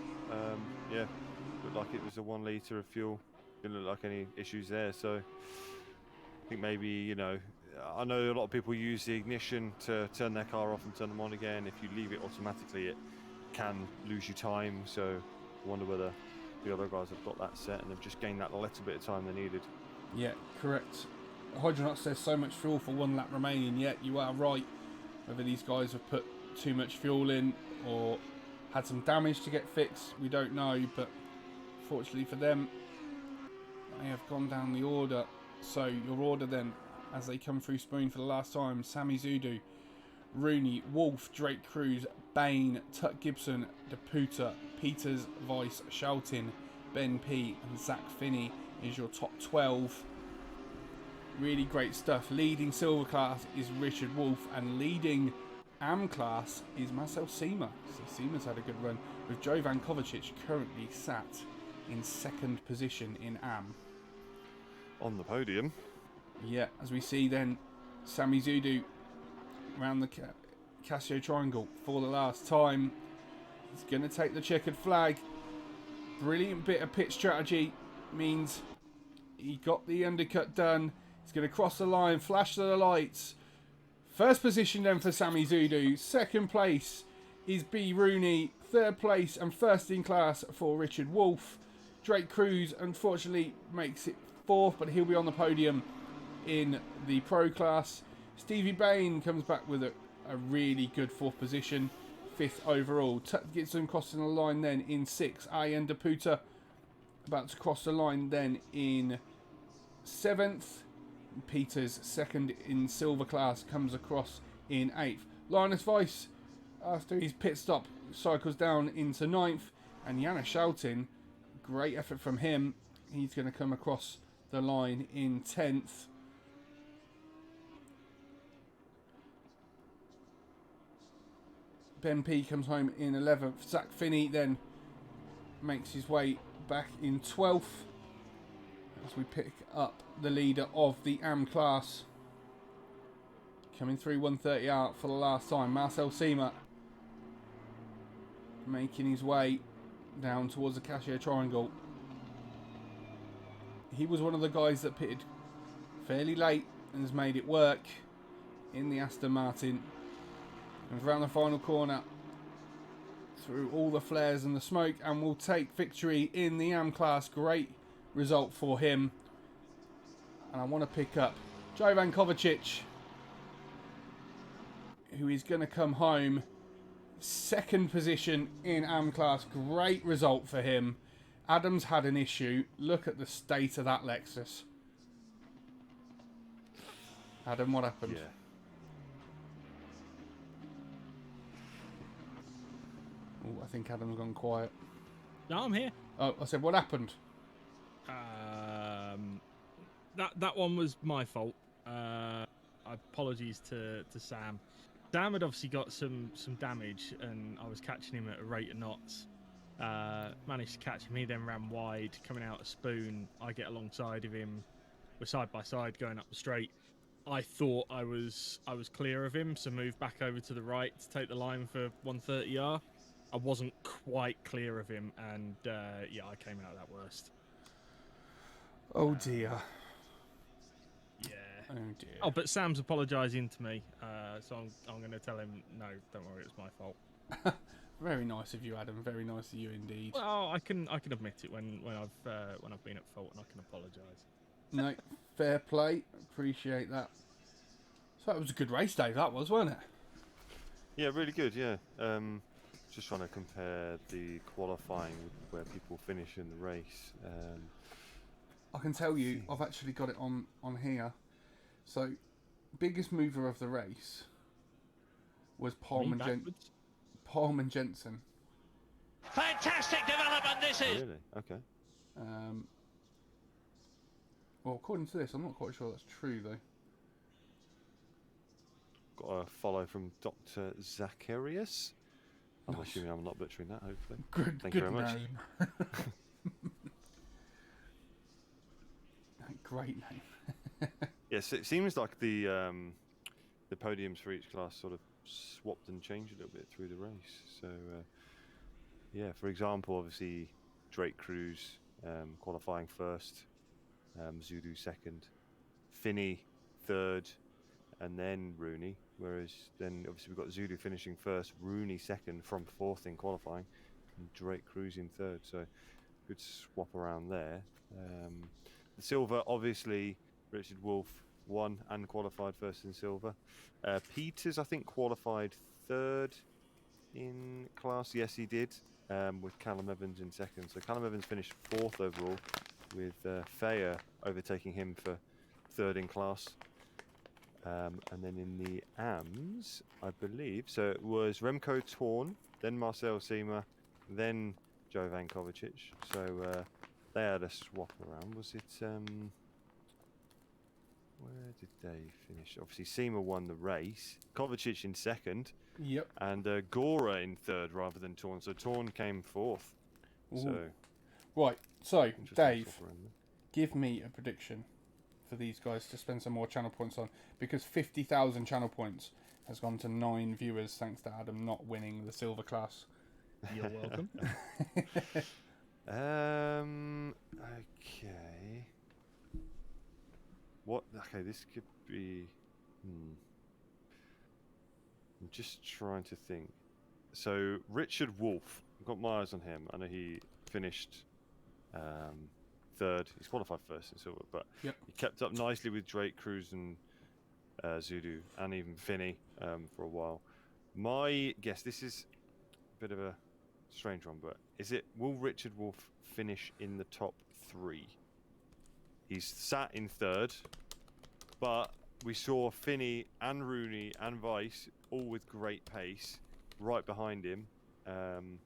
Looked like it was a 1 litre of fuel. Didn't look like any issues there. So I think maybe, I know a lot of people use the ignition to turn their car off and turn them on again. If you leave it automatically, it can lose you time. So I wonder whether the other guys have got that set and have just gained that little bit of time they needed. Yeah, correct. Hydronaut says so much fuel for 1 lap remaining. Yeah, you are right. Whether these guys have put too much fuel in or had some damage to get fixed, we don't know. But fortunately for them, they have gone down the order. So your order then, as they come through Spoon for the last time: Sami Zudu, Rooney, Wolf, Drake Cruz, Bain, Tuck Gibson, Deputa, Peters, Vice, Shelton, Ben P and Zach Finney is your top 12. Really great stuff. Leading silver class is Richard Wolf, and leading AM class is Marcel Seema. So Seema's had a good run, with Jovan Kovacic currently sat in second position in AM. On the podium. Yeah, as we see then, Sami Zudu around the Casio Triangle for the last time. He's going to take the checkered flag. Brilliant bit of pit strategy. Means he got the undercut done. He's going to cross the line, flash the lights. First position then for Sami Zudu. Second place is B. Rooney. Third place and first in class for Richard Wolf. Drake Cruz unfortunately makes it fourth, but he'll be on the podium in the pro class. Stevie Bain comes back with a really good fourth position. Fifth overall. Gets them crossing the line then in sixth. Ayan Deputa about to cross the line then in seventh. Peters, second in silver class, comes across in eighth. Linus Weiss, after his pit stop, cycles down into ninth. And Yana Shelton, great effort from him. He's going to come across the line in 10th. Ben P comes home in 11th. Zach Finney then makes his way back in 12th as we pick up the leader of the AM class. Coming through 130 out for the last time, Marcel Seamer making his way down towards the Cashier Triangle. He was one of the guys that pitted fairly late and has made it work in the Aston Martin. And around the final corner, through all the flares and the smoke, and will take victory in the AM class. Great result for him. And I want to pick up Jovan Kovacic, who is going to come home second position in AM class. Great result for him. Adam's had an issue. Look at the state of that Lexus. Adam, what happened? Yeah. Oh, I think Adam's gone quiet. No, I'm here. Oh, I said, what happened? That one was my fault. Apologies to Sam. Sam had obviously got some damage, and I was catching him at a rate of knots. Managed to catch him. He then ran wide, coming out a spoon. I get alongside of him. We're side by side going up the straight. I thought I was clear of him, so moved back over to the right to take the line for 130R. I wasn't quite clear of him, and yeah, I came out that worst. Oh dear. Yeah. Oh dear. Oh, but Sam's apologising to me, so I'm going to tell him, no, don't worry, it was my fault. Very nice of you, Adam. Very nice of you indeed. Well, I can admit it when I've been at fault, and I can apologise. No, fair play. Appreciate that. So that was a good race, Dave. That was, wasn't it? Yeah, really good. Yeah. Just trying to compare the qualifying with where people finish in the race. I can tell you, I've actually got it on here. So, biggest mover of the race was Paulman Jensen. Fantastic development this is. Really? Okay. Well, according to this, I'm not quite sure that's true though. Got a follow from Dr. Zacharias. I'm Nice. assuming I'm not butchering that, hopefully. Good, Thank you good very much. name. Great name. Yes, it seems like the podiums for each class sort of swapped and changed a little bit through the race. So, yeah, for example, obviously Drake Cruz qualifying first, Zulu second, Finney third, and then Rooney. Whereas then obviously we've got Zulu finishing first, Rooney second from fourth in qualifying, and Drake Cruz in third. So good swap around there. The silver, obviously, Richard Wolf won and qualified first in silver. Peters, I think, qualified third in class. Yes, he did, with Callum Evans in second. So Callum Evans finished fourth overall, with Fayer overtaking him for third in class. And then in the AMs, I believe, so it was Remco Torn, then Marcel Seamer, then Jovan Kovacic. So they had a swap around. Was it... where did they finish? Obviously, Seamer won the race. Kovacic in second. Yep. And Gora in third rather than Torn. So Torn came fourth. Ooh. So Right, so interesting Dave, swap around there. give me a prediction for these guys to spend some more channel points on, because 50,000 channel points has gone to 9 viewers thanks to Adam not winning the silver class. You're welcome. Okay. What? Okay, this could be. I'm just trying to think. So Richard Wolf, I've got my eyes on him. I know he finished third. He's qualified first in silver, but Yep. he kept up nicely with Drake Cruz and Zulu, and even Finney for a while. My guess, this is a bit of a strange one, but will Richard Wolf finish in the top 3? He's sat in third, but we saw Finney and Rooney and Vice all with great pace right behind him. I'm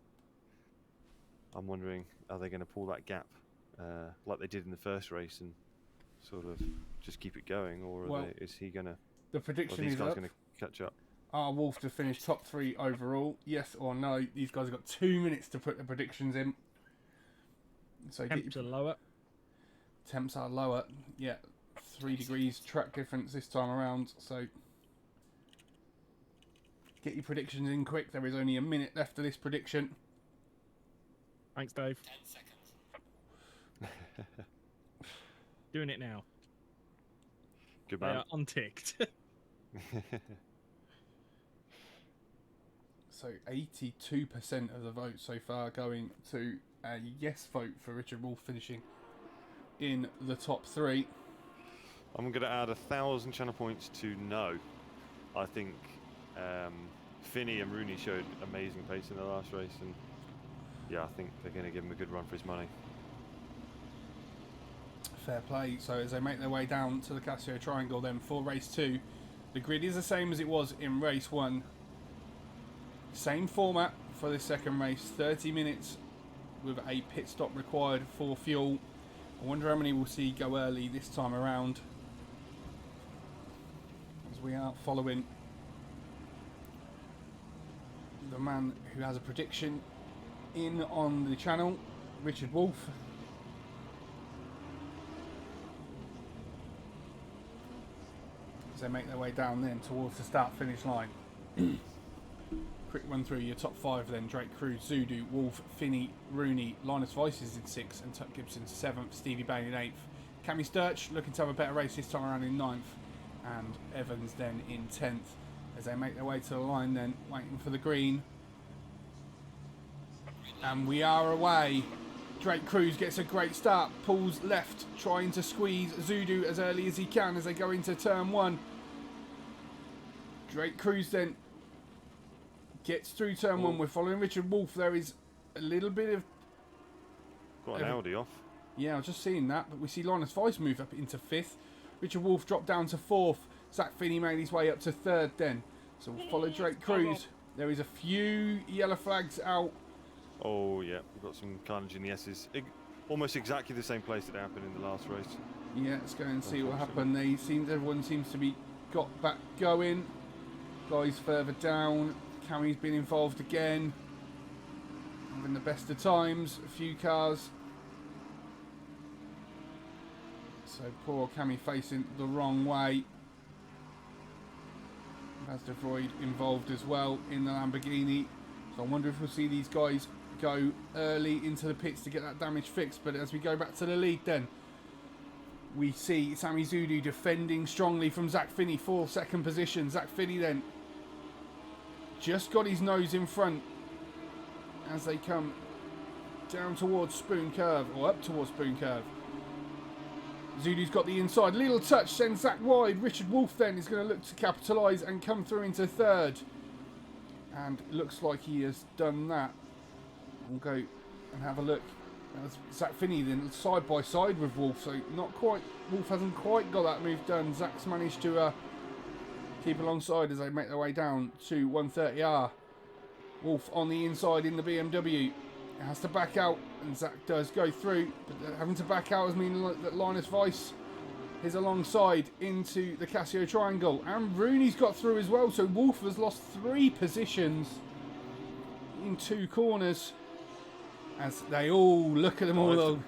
wondering, are they going to pull that gap like they did in the first race and sort of just keep it going, or Well, is he going to? The Are prediction these is guys up. going to catch up? Are Wolf to finish top 3 overall? Yes or no? These guys have got 2 minutes to put the predictions in. So Temps are lower. Temps are lower. Yeah, 3 degrees track difference this time around. So get your predictions in quick. There is only a minute left of this prediction. Thanks, Dave. 10 seconds. Doing it now. Good They man. are unticked. So 82% of the vote so far going to a yes vote for Richard Wolf finishing in the top 3. I'm going to add 1,000 channel points to no. I think Finney and Rooney showed amazing pace in the last race, and yeah, I think they're going to give him a good run for his money. Fair play. So as they make their way down to the Casio Triangle then for race 2, the grid is the same as it was in race 1. Same format for this second race, 30 minutes with a pit stop required for fuel. I wonder how many we'll see go early this time around, as we are following the man who has a prediction in on the channel, Richard Wolf. As they make their way down then towards the start finish line. Quick run through your top 5 then. Drake Cruz, Zudu, Wolf, Finney, Rooney, Linus Weiss is in 6th and Tuck Gibson 7th, Stevie Bain in 8th. Cammy Sturch looking to have a better race this time around in 9th, and Evans then in 10th. As they make their way to the line then, waiting for the green. And we are away. Drake Cruz gets a great start, pulls left, trying to squeeze Zudu as early as he can as they go into turn 1. Drake Cruz then gets through turn 1. We're following Richard Wolf. There is a little bit of... Got an Audi off. Yeah, I was just seeing that, but we see Linus Weiss move up into 5th. Richard Wolf dropped down to 4th. Zach Finney made his way up to 3rd then. So we'll follow Drake Cruz. There is a few yellow flags out. Oh yeah, we've got some carnage in the S's. Almost exactly the same place that happened in the last race. Yeah, let's go and see what happened. Everyone seems to be got back going. Guys further down. Cammy's been involved again. Having the best of times. A few cars. So poor Cammy facing the wrong way. Mazda Void involved as well in the Lamborghini. So I wonder if we'll see these guys go early into the pits to get that damage fixed. But as we go back to the lead then, we see Sami Zudu defending strongly from Zach Finney for 2nd position. Zach Finney then just got his nose in front as they come down towards Spoon Curve, or up towards Spoon Curve. Zudu's got the inside. Little touch sends Zach wide. Richard Wolf then is going to look to capitalise and come through into 3rd. And it looks like he has done that. We'll go and have a look. Zach Finney then side by side with Wolf, so not quite. Wolf hasn't quite got that move done. Zach's managed to keep alongside as they make their way down to 130R. Wolf on the inside in the BMW. It has to back out, and Zach does go through, but having to back out has meant that Linus Weiss is alongside into the Casio Triangle, and Rooney's got through as well, so Wolf has lost 3 positions in 2 corners as they all look at them all.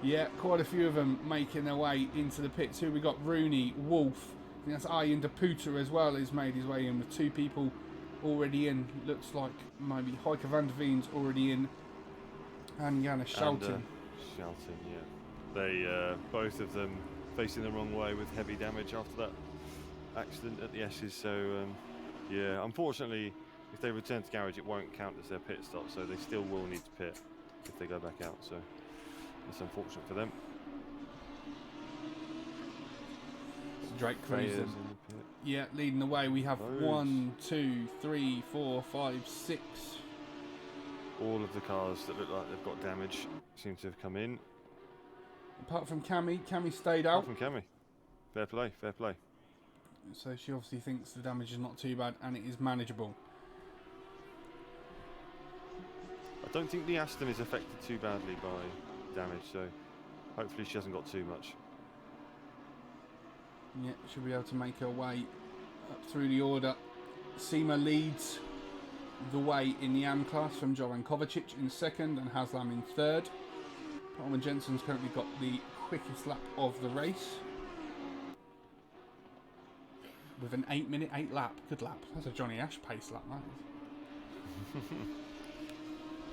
Yeah, quite a few of them making their way into the pits. Here we got Rooney, Wolf, I think that's Ian DePuter as well, has made his way in with 2 people already in. Looks like maybe Heike van der Veen's already in, and Janus Schalting. Schalting, yeah. They both of them facing the wrong way with heavy damage after that accident at the S's. So yeah, unfortunately, if they return to garage, it won't count as their pit stop. So they still will need to pit if they go back out. So it's unfortunate for them. Drake Cruz, yeah, leading the way. We have 1, 2, 3, 4, 5, 6. All of the cars that look like they've got damage seem to have come in. Apart from Cammy, Cammy stayed out. Apart from Cammy. Fair play, fair play. So she obviously thinks the damage is not too bad and it is manageable. I don't think the Aston is affected too badly by damage, so hopefully she hasn't got too much. Yeah, she'll be able to make her way up through the order. Seema leads the way in the AM class from Jovan Kovacic in second and Haslam in third. Palmer Jensen's currently got the quickest lap of the race with an 8 minute 8 lap. Good lap. That's a Johnny Ash pace lap, that is.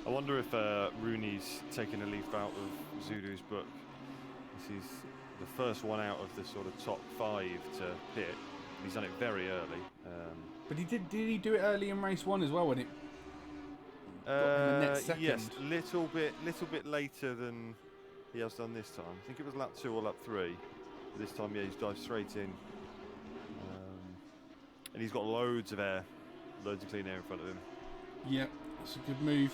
I wonder if Rooney's taking a leaf out of Zudu's book. This is the first one out of the sort of top 5 to pit. He's done it very early. But did he do it early in race 1 as well when it got in the net second? Yes, little bit later than he has done this time. I think it was lap 2 or lap 3. This time, yeah, he's dived straight in. And he's got loads of air, loads of clean air in front of him. Yeah, that's a good move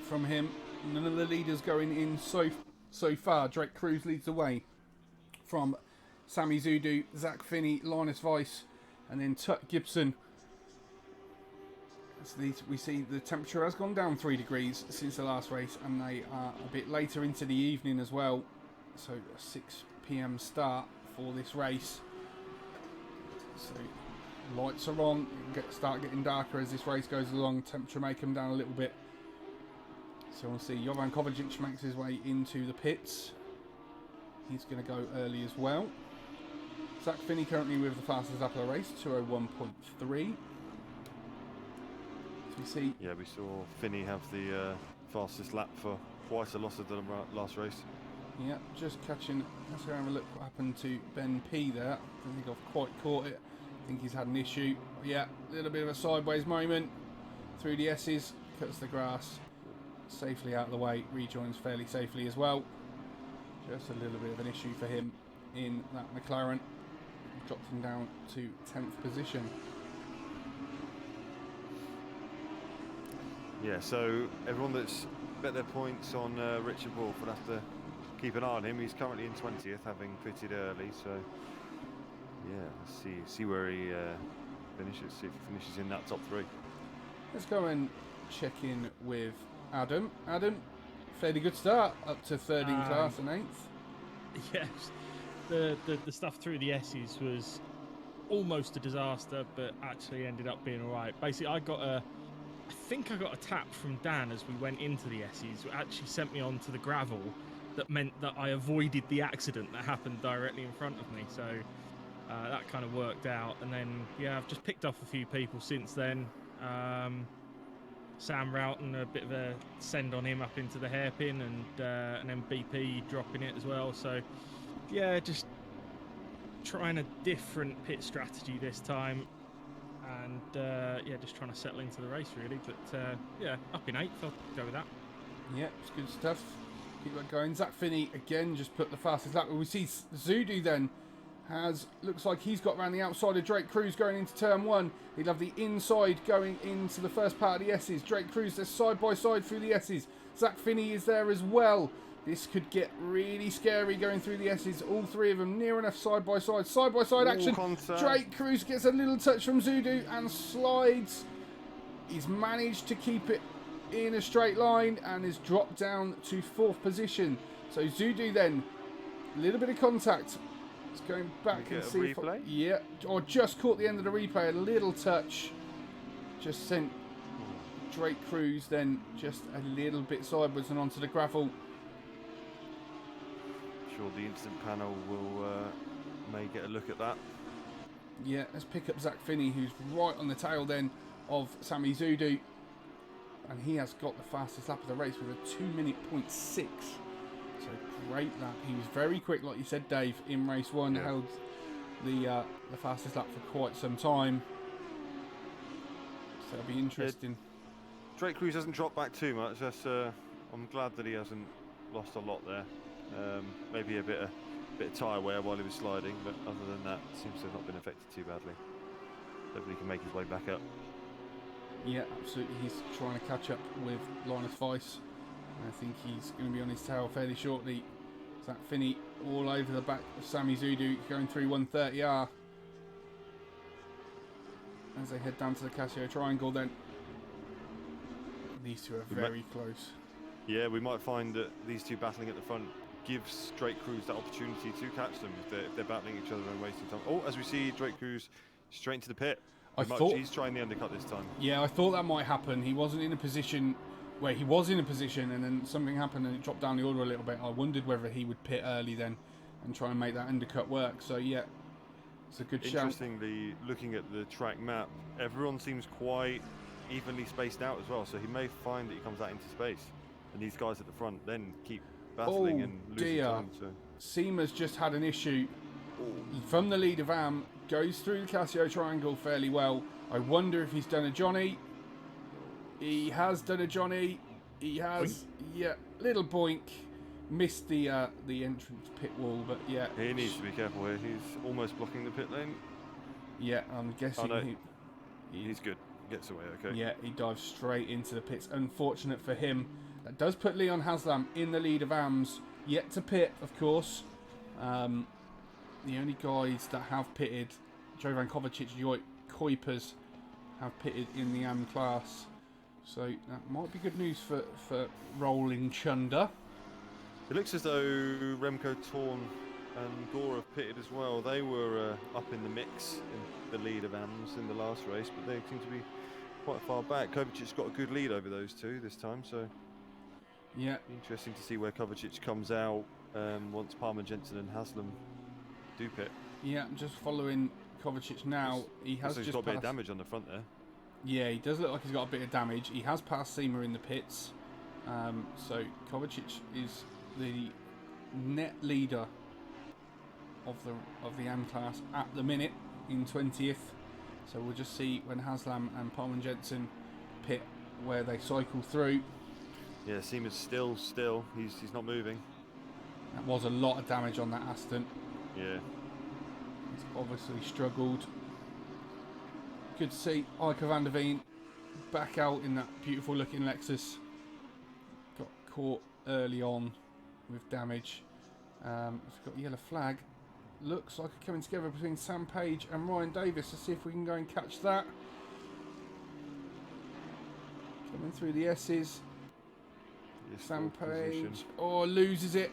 from him. None of the leaders going in so far. Drake Cruz leads the way from Sammy Zudu, Zach Finney, Linus Weiss, and then Tut Gibson. So we see the temperature has gone down 3 degrees since the last race, and they are a bit later into the evening as well. So a 6 p.m. start for this race. So lights are on, start getting darker as this race goes along. Temperature may come down a little bit. So we'll see. Jovan Kovacic makes his way into the pits. He's going to go early as well. Zach Finney currently with the fastest lap of the race, 2:01.3. We see. Yeah, we saw Finney have the fastest lap for twice a loss of the last race. Yeah, just catching. Let's go have a look what happened to Ben P there. I don't think I've quite caught it. I think he's had an issue. Yeah, a little bit of a sideways moment through the S's. Cuts the grass safely out of the way. Rejoins fairly safely as well. Just a little bit of an issue for him in that McLaren. Dropped him down to 10th position. Yeah, so everyone that's bet their points on Richard Wolff would have to keep an eye on him. He's currently in 20th, having pitted early. So yeah, let's see where he finishes. See if he finishes in that top 3. Let's go and check in with Adam. Adam, fairly good start, up to third in class and 8th. Yes, the stuff through the S's was almost a disaster, but actually ended up being all right. Basically, I think I got a tap from Dan as we went into the S's, which actually sent me onto the gravel. That meant that I avoided the accident that happened directly in front of me. So that kind of worked out. And then, yeah, I've just picked off a few people since then. Sam Roughton, a bit of a send on him up into the hairpin, and then BP dropping it as well. So, yeah, just trying a different pit strategy this time. And yeah, just trying to settle into the race really, but yeah, up in 8th, I'll go with that. Yeah, it's good stuff. Keep that going. Zach Finney again just put the fastest lap. We see Zudu then looks like he's got around the outside of Drake Cruz going into turn 1. He'll have the inside going into the first part of the S's. Drake Cruz, they're side by side through the S's. Zach Finney is there as well. This could get really scary going through the S's. All 3 of them near enough side by side action. Contact. Drake Cruz gets a little touch from Zudu and slides. He's managed to keep it in a straight line and is dropped down to 4th position. So Zudu then, a little bit of contact. It's going back and see if replay? Yeah, or just caught the end of the replay. A little touch just sent Drake Cruz then just a little bit sideways and onto the gravel. Sure, the instant panel will may get a look at that. Yeah, let's pick up Zach Finney, who's right on the tail then of Sammy Zudu. And he has got the fastest lap of the race with a 2:06. So great lap. He was very quick, like you said, Dave, in race 1. Yeah. Held the fastest lap for quite some time. So it'll be interesting. Yeah. Drake Cruz hasn't dropped back too much. That's I'm glad that he hasn't lost a lot there. Maybe a bit of tyre wear while he was sliding, but other than that, seems to have not been affected too badly. Hopefully he can make his way back up. Yeah, absolutely. He's trying to catch up with Linus Weiss. I think he's going to be on his tail fairly shortly. Zach Finney all over the back of Sammy Zudu, going through 130R. As they head down to the Casio Triangle then. These two are very close. Yeah, we might find that these two battling at the front gives Drake Cruz that opportunity to catch them if they're battling each other and wasting time. Oh, as we see Drake Cruz straight into the pit. He's trying the undercut this time. Yeah, I thought that might happen. He wasn't in a position where he was in a position, and then something happened and it dropped down the order a little bit. I wondered whether he would pit early then and try and make that undercut work. So yeah, it's a good shout. Interestingly, looking at the track map, everyone seems quite evenly spaced out as well. So he may find that he comes out into space, and these guys at the front then keep battling and losing time. So Seema's just had an issue from the lead of Am, goes through the Casio triangle fairly well. I wonder if he's done a Johnny. He has done a Johnny. He has, yeah, little boink. Missed the entrance pit wall, but yeah. He needs to be careful here. He's almost blocking the pit lane. Yeah, I'm guessing he's good. Gets away, okay. Yeah, he dives straight into the pits. Unfortunate for him. That does put Leon Haslam in the lead of AMS. Yet to pit, of course. The only guys that have pitted, Jovan Kovacic, Joik Kuipers, have pitted in the AM class. So that might be good news for Rolling Chunder. It looks as though Remco Torn and Gore have pitted as well. They were up in the mix in the lead of AMS in the last race, but they seem to be quite far back. Kovacic's got a good lead over those two this time, so yeah, interesting to see where Kovacic comes out once Palmer, Jensen and Haslam do pit. Yeah, I'm just following Kovacic now. He has just got a bit of passed. damage on the front there. Yeah, he does look like he's got a bit of damage. He has passed Seema in the pits. So Kovacic is the net leader of the AM class at the minute in 20th. So we'll just see when Haslam and Palmer Jensen pit where they cycle through. Yeah, Seema's still. He's not moving. That was a lot of damage on that Aston. Yeah. He's obviously struggled. Good to see Ike van der Veen back out in that beautiful looking Lexus. Got caught early on with damage. We've got a yellow flag. Looks like a coming together between Sam Page and Ryan Davis. Let's see if we can go and catch that. Coming through the S's. Sam Page. Oh, loses it.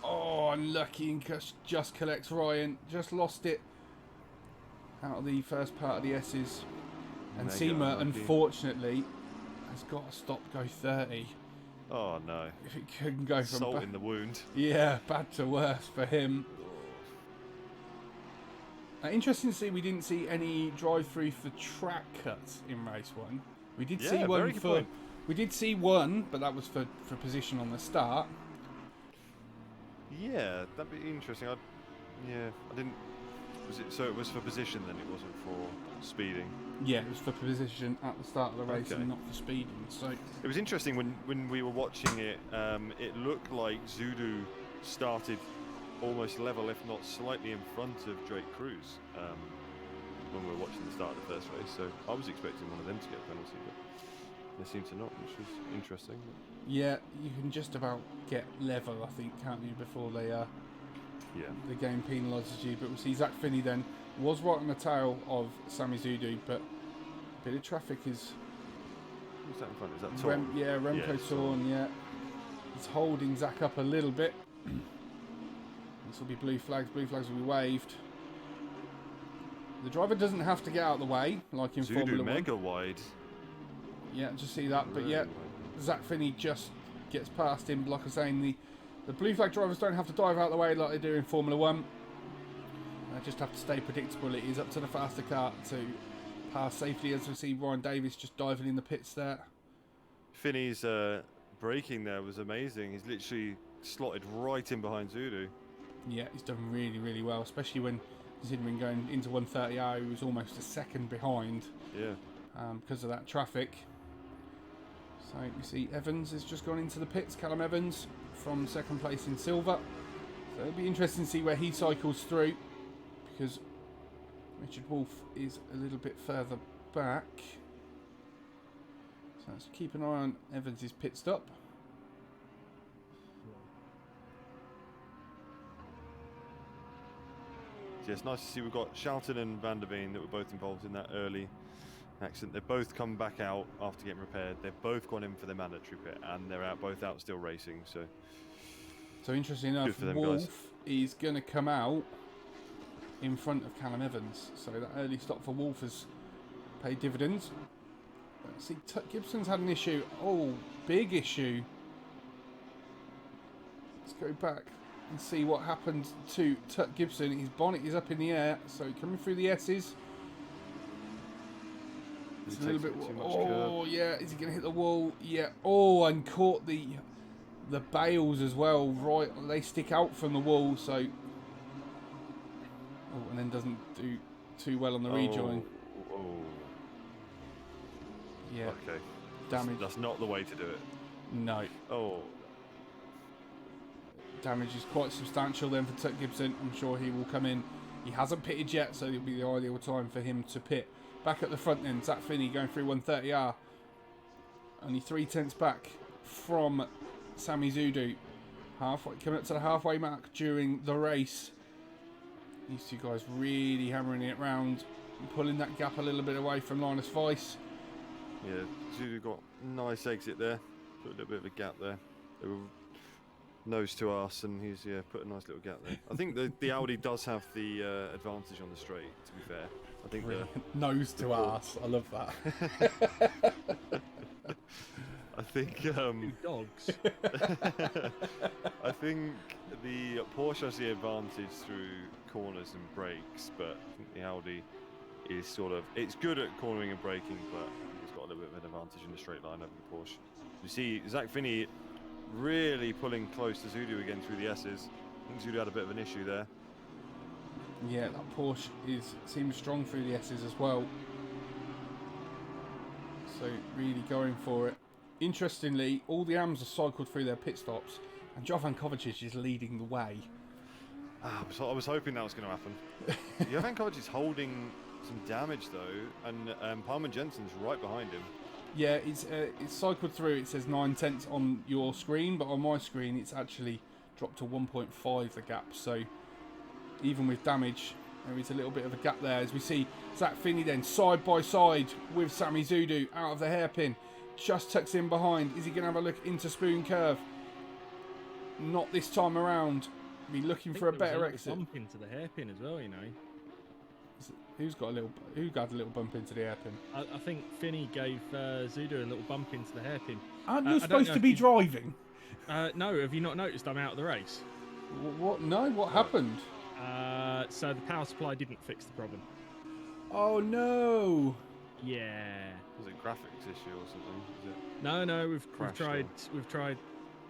Oh, unlucky and just collects Ryan. Just lost it out of the first part of the S's. And Seema, unfortunately, has got to stop go 30. Oh no. If it couldn't go from salt in the wound. Yeah, bad to worse for him. Interesting to see we didn't see any drive-through for track cuts in race 1. We did see one for. We did see one, but that was for position on the start. Yeah, that'd be interesting. I didn't. So it was for position then? It wasn't for speeding. Yeah, it was for position at the start of the race and not for speeding. So it was interesting when we were watching it. It looked like Zudu started almost level, if not slightly in front of Drake Cruz when we were watching the start of the first race. So I was expecting one of them to get a penalty, but they seem to not, which was interesting. Yeah, you can just about get level, I think, can't you, before they the game penalises you. But we'll see Zach Finney then was right on the tail of Sami Zudu, but a bit of traffic is. Who's that in front? Is that Torn? Remco Torn. Yeah, he's holding Zach up a little bit. This will be blue flags. Blue flags will be waved. The driver doesn't have to get out of the way like in Zudu Formula 1. mega wide. Yeah, just see that. But yeah, Zach Finney just gets past him. Like I was saying, the blue flag drivers don't have to dive out of the way like they do in Formula 1. They just have to stay predictable. It is up to the faster car to pass safely, as we see Ryan Davis just diving in the pits there. Finney's braking there was amazing. He's literally slotted right in behind Zudu. Yeah, he's done really, really well, especially when considering going into 130 he was almost a second behind. Yeah. Because of that traffic. So you see Evans has just gone into the pits, Callum Evans, from second place in silver. So it'll be interesting to see where he cycles through, because Richard Wolf is a little bit further back. So let's keep an eye on Evans' pit stop. Yeah, it's nice to see we've got Shelton and Van der Veen that were both involved in that early accident. They've both come back out after getting repaired. They've both gone in for their mandatory pit, and they're both out still racing. So interesting enough, Wolf is going to come out in front of Callum Evans. So that early stop for Wolf has pay dividends. See, Gibson's had an issue. Oh, big issue. Let's go back and see what happened to Tut Gibson. His bonnet is up in the air, so coming through the S's. It's a little bit. Oh, yeah. Is he going to hit the wall? Yeah. Oh, and caught the bails as well. Right, they stick out from the wall, so. Oh, and then doesn't do too well on the rejoin. Oh. Yeah. Okay. Damage. That's not the way to do it. No. Oh. Damage is quite substantial then for Tut Gibson. I'm sure he will come in. He hasn't pitted yet, so it'll be the ideal time for him to pit. Back at the front then, Zach Finney going through 130R. Only 3/10 back from Sami Zudu. Halfway, coming up to the halfway mark during the race. These two guys really hammering it round, pulling that gap a little bit away from Linus Weiss. Yeah, Zudu got a nice exit there. Put a little bit of a gap there. They were nose to arse, and he's put a nice little gap there. I think the Audi does have the advantage on the straight. To be fair, I think nose to arse. I love that. I think Dogs. I think the Porsche has the advantage through corners and brakes, but I think the Audi is it's good at cornering and braking, but it's got a little bit of an advantage in the straight line over the Porsche. You see Zach Finney really pulling close to Zudu again through the S's. I think Zudu had a bit of an issue there. Yeah, that Porsche seems strong through the S's as well. So really going for it. Interestingly, all the AMs are cycled through their pit stops, and Jovan Kovacic is leading the way. I was hoping that was going to happen. Jovan Kovacic is holding some damage though, and Palmer Jensen's right behind him. Yeah, it's cycled through. It says 9/10 on your screen, but on my screen it's actually dropped to 1.5 the gap. So even with damage, there is a little bit of a gap there. As we see Zach Finney then side by side with Sami Zudu out of the hairpin, just tucks in behind. Is he going to have a look into Spoon Curve? Not this time around. Be looking for a better exit. Bump into the hairpin as well, you know. Who got a little bump into the hairpin? I think Finney gave Zudu a little bump into the hairpin. Aren't you supposed to be driving? No, have you not noticed I'm out of the race? What? No, what happened? So the power supply didn't fix the problem. Oh no! Yeah. Was it graphics issue or something? Is it? No, we've tried or?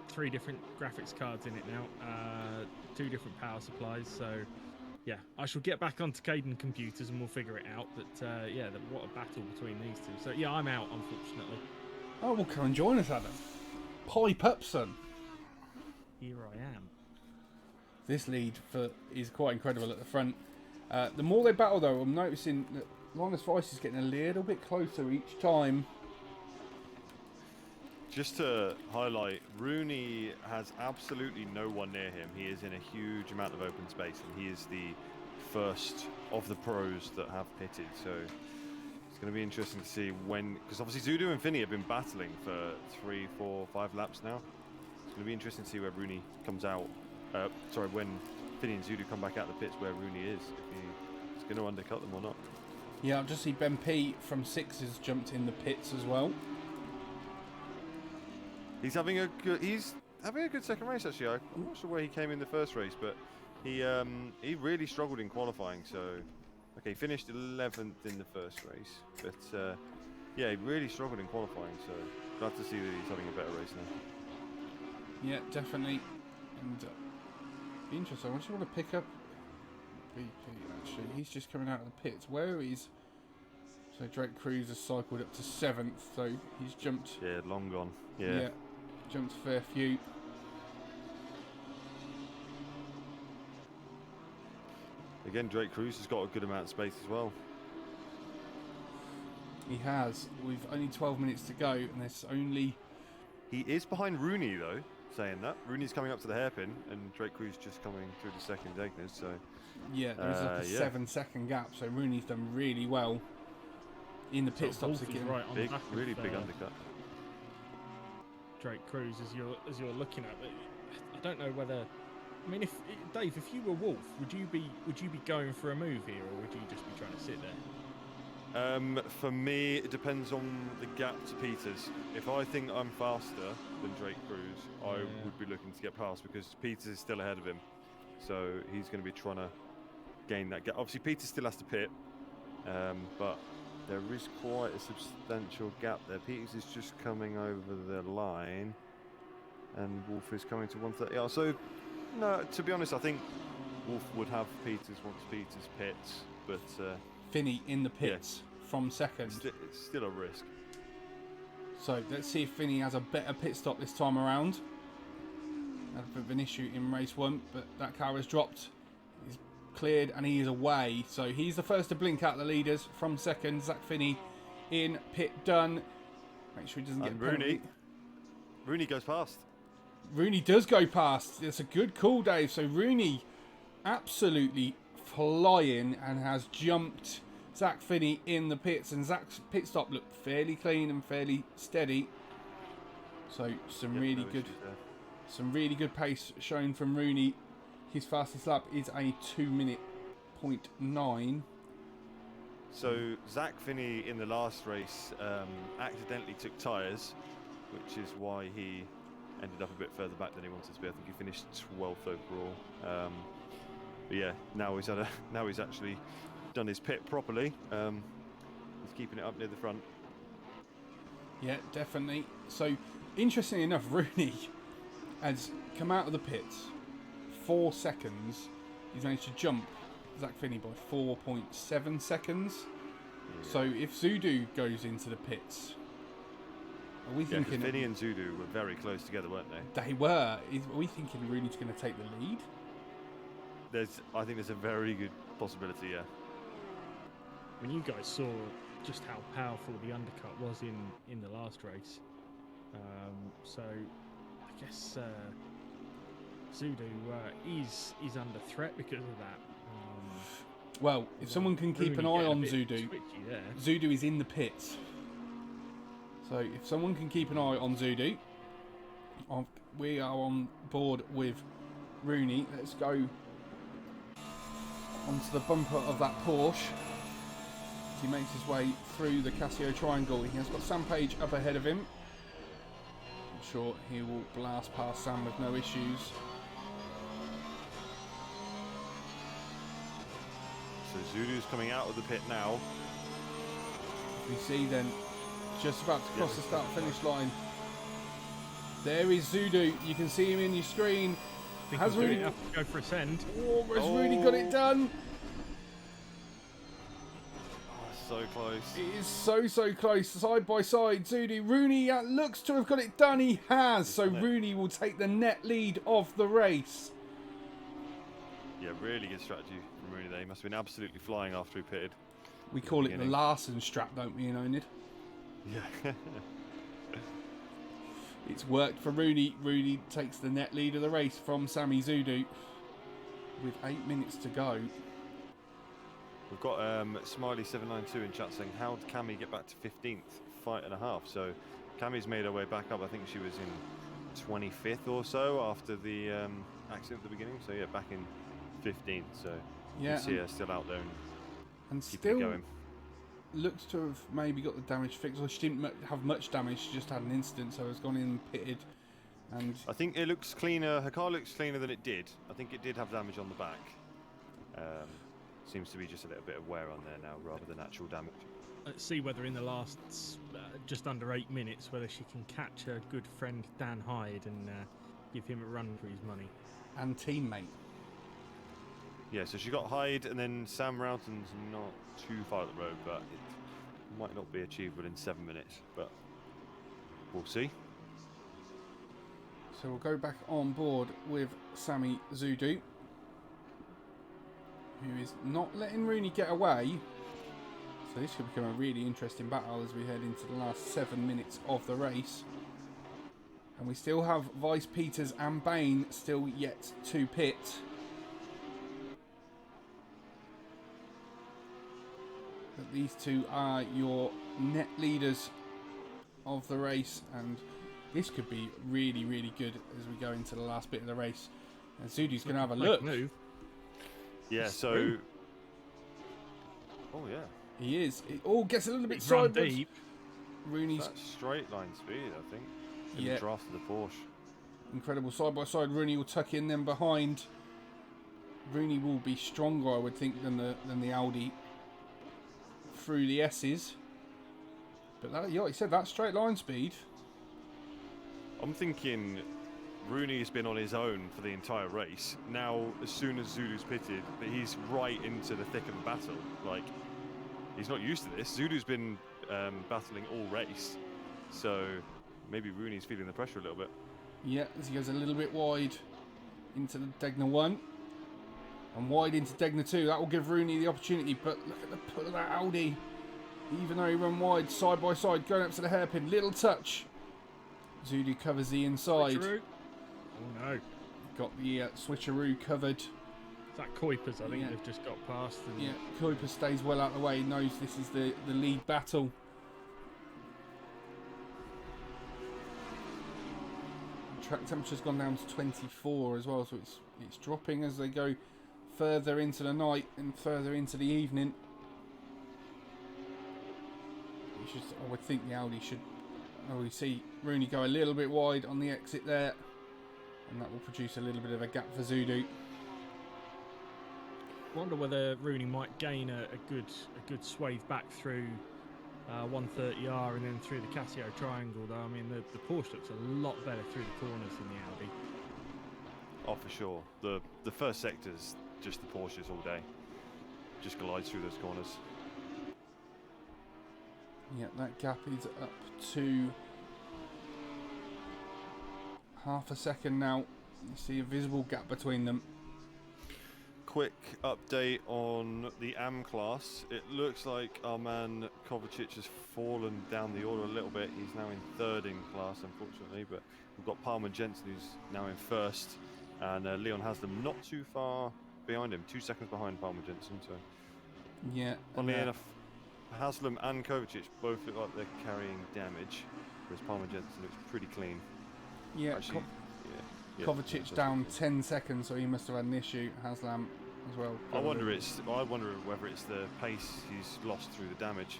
3 different graphics cards in it now, 2 different power supplies. So yeah, I shall get back onto Caden computers and we'll figure it out. But what a battle between these two. So yeah, I'm out unfortunately. Oh, well, come and join us, Adam. Pipe up, son. Here I am. This lead is quite incredible at the front. The more they battle, though, I'm noticing that Linus Weiss is getting a little bit closer each time. Just to highlight, Rooney has absolutely no one near him. He is in a huge amount of open space, and he is the first of the pros that have pitted. So it's going to be interesting to see because obviously Zudu and Finney have been battling for 3, 4, 5 laps now. It's going to be interesting to see where Rooney comes out. When Finney and Zudu come back out of the pits, where Rooney is, if he's going to undercut them or not. Yeah, I'll just see Ben P from 6 has jumped in the pits as well. He's having a good second race actually. I'm not sure where he came in the first race, but he really struggled in qualifying. So he finished 11th in the first race, but he really struggled in qualifying. So glad to see that he's having a better race now. Yeah, definitely. And be interesting. I just want to pick up BP actually. He's just coming out of the pits. Where is? So Drake Cruz has cycled up to 7th. So he's jumped. Yeah, long gone. Yeah. Jumped a fair few. Again, Drake Cruz has got a good amount of space as well. He has. We've only 12 minutes to go, and there's only. He is behind Rooney though. Saying that, Rooney's coming up to the hairpin, and Drake Cruz just coming through the second Degnas. So yeah, there's like a 7-second gap. So Rooney's done really well in the pit stops again. Right on big, the back really of, big undercut. Drake Cruz, as you're looking at it, I don't know whether. I mean, Dave, if you were Wolf, would you be going for a move here, or would you just be trying to sit there? For me, it depends on the gap to Peters. If I think I'm faster than Drake Cruz, I would be looking to get past because Peters is still ahead of him. So he's going to be trying to gain that gap. Obviously, Peters still has to pit, but there is quite a substantial gap there. Peters is just coming over the line, and Wolf is coming to 130. Yeah, so, no, to be honest, I think Wolf would have Peters once Peters pits, but... Finney in the pits from second. It's still a risk. So let's see if Finney has a better pit stop this time around. Had a bit of an issue in race 1, but that car has dropped. He's cleared and he is away. So he's the first to blink out the leaders from second. Zach Finney in pit done. Make sure he doesn't get penalty. Rooney goes past. Rooney does go past. It's a good call, Dave. So Rooney absolutely flying and has jumped Zach Finney in the pits, and Zach's pit stop looked fairly clean and fairly steady. So some really good pace shown from Rooney. His fastest lap is a 2:09. So Zach Finney in the last race accidentally took tyres, which is why he ended up a bit further back than he wanted to be. I think he finished 12th overall. But yeah, now he's actually done his pit properly. He's keeping it up near the front. Yeah, definitely. So, interestingly enough, Rooney has come out of the pits 4 seconds. He's managed to jump Zach Finney by 4.7 seconds. Yeah. So, if Zudu goes into the pits, are we thinking... Finney and Zudu were very close together, weren't they? They were. Are we thinking Rooney's going to take the lead? I think there's a very good possibility, yeah. When you guys saw just how powerful the undercut was in the last race, so I guess Zudu is under threat because of that. Well, if someone can keep an eye on Zudu, Zudu is in the pits. So if someone can keep an eye on Zudu, we are on board with Rooney. Let's go onto the bumper of that Porsche as he makes his way through the Casio Triangle. He has got Sam Page up ahead of him. I'm sure he will blast past Sam with no issues. So Zudu's coming out of the pit now. We see then just about to cross the start-finish line. There is Zudu. You can see him in your screen. Has Rooney go for a send? Oh, has Rooney got it done? Oh, so close. It is so close, side by side. Zudu, Rooney looks to have got it done. He has. So Rooney will take the net lead of the race. Yeah, really good strategy from Rooney there. He must have been absolutely flying after he pitted. We call it the Larson strap, don't we, oNiD? Yeah. It's worked for Rooney. Rooney takes the net lead of the race from Sami Zudu with 8 minutes to go. We've got Smiley792 in chat saying, how did Cammy get back to 15th? Fight and a half. So Cammy's made her way back up. I think she was in 25th or so after the accident at the beginning. So yeah, back in 15th. So you can see her still out there and still going. Looks to have maybe got the damage fixed. Well, she didn't have much damage. She just had an incident, so has gone in and pitted. And I think it looks cleaner. Her car looks cleaner than it did. I think it did have damage on the back. Seems to be just a little bit of wear on there now, rather than actual damage. Let's see whether in the last just under 8 minutes, whether she can catch her good friend Dan Hyde and give him a run for his money. And teammate. Yeah, so she got Hyde, and then Sam Roughton's not too far up the road, but it might not be achievable in 7 minutes, but we'll see. So we'll go back on board with Sami Zudu, who is not letting Rooney get away. So this could become a really interesting battle as we head into the last 7 minutes of the race. And we still have Vice Peters and Bain still yet to pit. But these two are your net leaders of the race, and this could be really, really good as we go into the last bit of the race. And Zudu's going to have a look. Move. Yeah, so... Oh, yeah. He is. It all gets a little bit He's run sideways. deep. Rooney's That straight line speed, I think. In Yeah. the draft of the Porsche. incredible side by side. Rooney will tuck in then behind. Rooney will be stronger, I would think, than the Audi through the S's. But that, yeah, like you said, that straight line speed. I'm thinking Rooney has been on his own for the entire race. Now, as soon as Zulu's pitted, but he's right into the thick of the battle. Like, he's not used to this. Zulu's been battling all race, so maybe Rooney's feeling the pressure a little bit. Yeah, as he goes a little bit wide into the Degner 1 and wide into Degner 2. That will give Rooney the opportunity, but look at the pull of that Audi. Even though he ran wide, side by side, going up to the hairpin, little touch. Zulu covers the inside. Switcheroo. Oh no. Got the switcheroo covered. Is that Kuipers? I think Yeah. they've just got past. And Yeah, Kuiper stays well out of the way. He knows this is the lead battle. Track temperature's gone down to 24 as well, so it's dropping as they go further into the night and further into the evening. I would think the Audi should. Oh, we see Rooney go a little bit wide on the exit there, and that will produce a little bit of a gap for Zulu. Wonder whether Rooney might gain a good swathe back through 130R and then through the Casio triangle. Though I mean the Porsche looks a lot better through the corners than the Audi. Oh, for sure. The first sector's just the Porsches all day. Just glides through those corners. Yeah, that gap is up to half a second now. You see a visible gap between them. Quick update on the AM class. It looks like our man Kovacic has fallen down the order a little bit. He's now in third in class, unfortunately, but we've got Palmer Jensen who's now in first, and Leon Haslam not too far behind him, 2 seconds behind Palmer Jensen. So, Yeah. funnily enough, Haslam and Kovacic both look like they're carrying damage, whereas Palmer Jensen looks pretty clean. Yeah, Actually, yeah, Kovacic that's down okay. 10 seconds, so he must have had an issue. Haslam as well. I wonder whether it's the pace he's lost through the damage.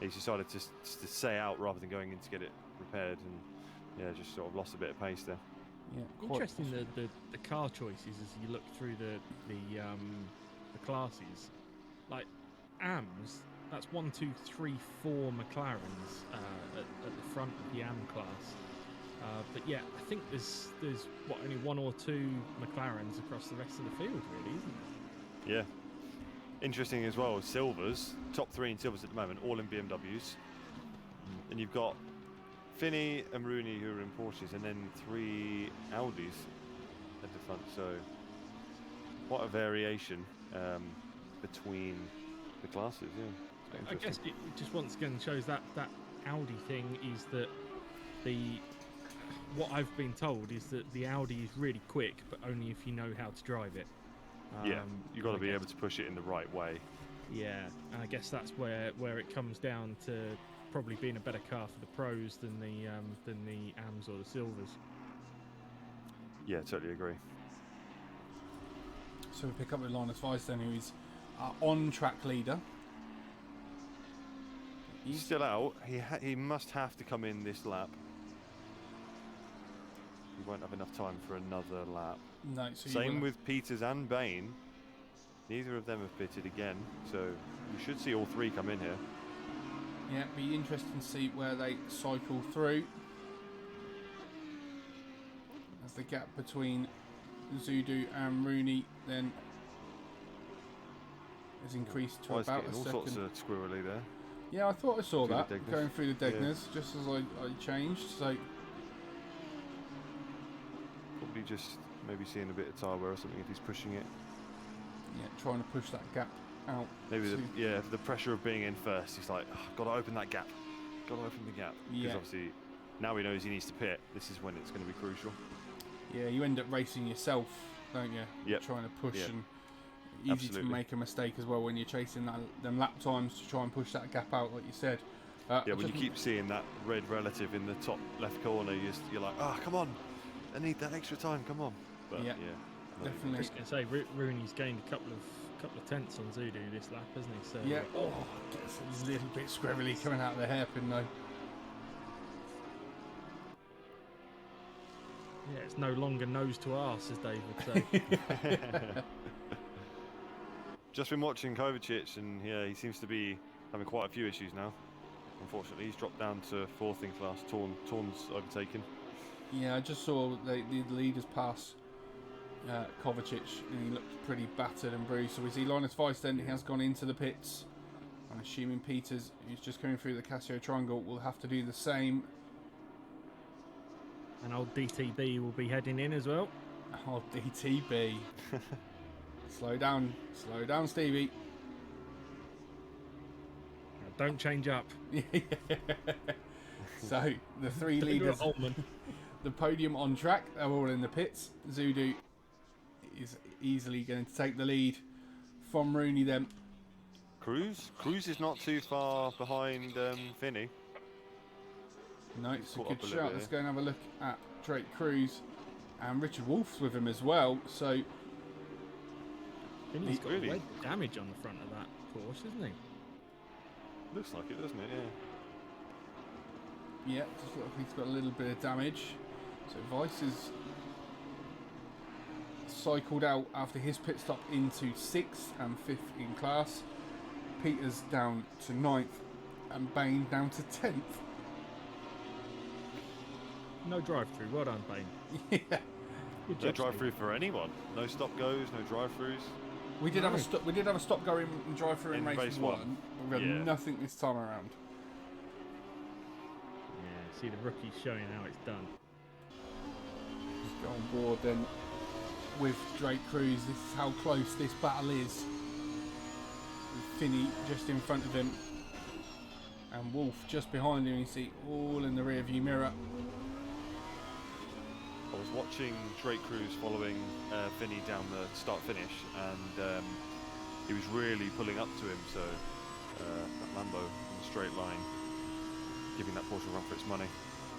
He's decided to stay out rather than going in to get it repaired, and yeah, just sort of lost a bit of pace there. Yeah, quite Interesting possibly. the car choices as you look through the classes. Like AMs, that's 1, 2, 3, 4 McLarens at the front of the AM class. But yeah, I think there's only 1 or 2 McLarens across the rest of the field, really, isn't there? Yeah. Interesting as well, Silvers, top 3 in Silvers at the moment, all in BMWs. And you've got Finney and Rooney who are in Porsches, and then 3 Audis at the front. So quite a variation between the classes, yeah. I guess it just once again shows that Audi thing is that what I've been told is that the Audi is really quick, but only if you know how to drive it. Yeah, you've got to I be guess- able to push it in the right way. Yeah, and I guess that's where it comes down to probably being a better car for the pros than the AMs or the Silvers. Yeah, totally agree. So we pick up with Linus Weiss then, who is our on-track leader. He's still out. He must have to come in this lap. He won't have enough time for another lap. No, so Same with Peters and Bain. Neither of them have pitted again, so we should see all 3 come in here. Yeah, be interesting to see where they cycle through. As the gap between Zudu and Rooney then has increased to Oh, it's about getting a all second. sorts of squirrely there. Yeah, I thought I saw Through the that Degners. going through the Yeah. Degners just as I changed. So Probably just maybe seeing a bit of tyre wear or something if he's pushing it. yeah, trying to push that gap out. Maybe to- the pressure of being in first. He's like, got to open that gap. Got to open the gap. Because Yeah. obviously now he knows he needs to pit. This is when it's going to be crucial. Yeah, you end up racing yourself, don't you? Yep. Trying to push Yeah. and easy Absolutely. to make a mistake as well when you're chasing them lap times to try and push that gap out, like you said. Yeah, when you keep seeing that red relative in the top left corner, you're like, come on, I need that extra time, come on. But Yeah. yeah, Not even. Definitely. Just gonna say, Rooney's gained a couple of tenths on Zudu this lap, hasn't he? So Yeah. Oh, it's a little bit squirrely coming out of the hairpin though. yeah, it's no longer nose to arse, as Dave would say. Just been watching Kovacic, and yeah, he seems to be having quite a few issues now. Unfortunately, he's dropped down to fourth in class. Torn's overtaken. Yeah, I just saw the leaders pass Kovacic, and he looked pretty battered and bruised. So we see Linus Weiss then, he has gone into the pits. I'm assuming Peters, who's just coming through the Casio Triangle, will have to do the same. And old DTB will be heading in as well. Oh, DTB. Slow down, Stevie. Now, don't change up. So the three Don't do a leaders, Holman. the podium on track, they're all in the pits. Zudu is easily going to take the lead from Rooney then. Cruz is not too far behind Finney. No, it's a caught good up a little shot. bit Let's here. go and have a look at Drake Cruz, and Richard Wolf's with him as well. So Finney's got Really? red damage on the front of that Porsche, isn't he? Looks like it, doesn't it? Yeah. yeah, just look like he's got a little bit of damage. So Weiss is cycled out after his pit stop into 6th and 5th in class. Peters down to 9th and Bain down to 10th. No drive-through. Well done, Bain. Yeah, Good No job, drive-through for anyone. No stop goes. No drive-throughs. we did have a No. stop. We did have a stop going and drive through in In race race 1. one. But we had Yeah. nothing this time around. Yeah, see the rookies showing how it's done. Let's go on board then with Drake Cruz. This is how close this battle is. With Finney just in front of him, and Wolf just behind him. You see all in the rear view mirror. I was watching Drake Cruz following Finney down the start-finish, and he was really pulling up to him. So that Lambo in the straight line, giving that Porsche a run for its money.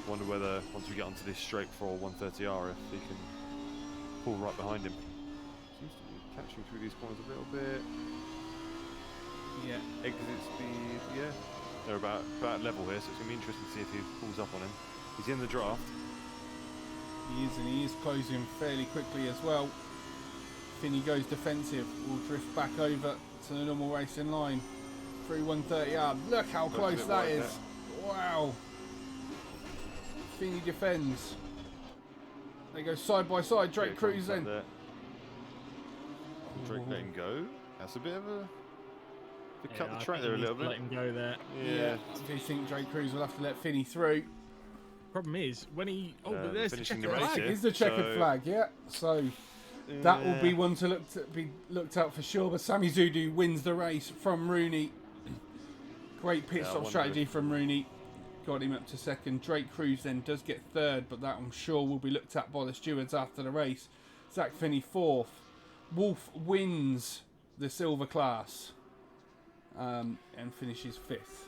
Wonder whether once we get onto this straight for 130R, if he can pull right behind him. Seems to be catching through these corners a little bit. Yeah, Exit speed, yeah. They're about level here, so it's gonna be interesting to see if he pulls up on him. He's in the draft. he is, and he is closing fairly quickly as well. Finney goes defensive. Will drift back over to the normal racing line through 130R. Look how Looks a close bit that wide is. Wow. Finney defends. They go side by side. Drake Yeah, Cruz contact then. there. Drake let him go. That's a bit of a... They cut Yeah, the I track think there a he little needs to bit. Let him go there. Yeah. I do think Drake Cruz will have to let Finney through. Problem is when he. Oh, but there's the finishing the checkered race flag. here. Here's the checkered So- flag, yeah. So that will be Yeah. one to be looked at for sure. But Sami Zudu wins the race from Rooney. Great pit Yeah, I stop wonder strategy if- from Rooney. Got him up to 2nd. Drake Cruz then does get 3rd, but that I'm sure will be looked at by the stewards after the race. Zach Finney 4th. Wolf wins the silver class and finishes 5th.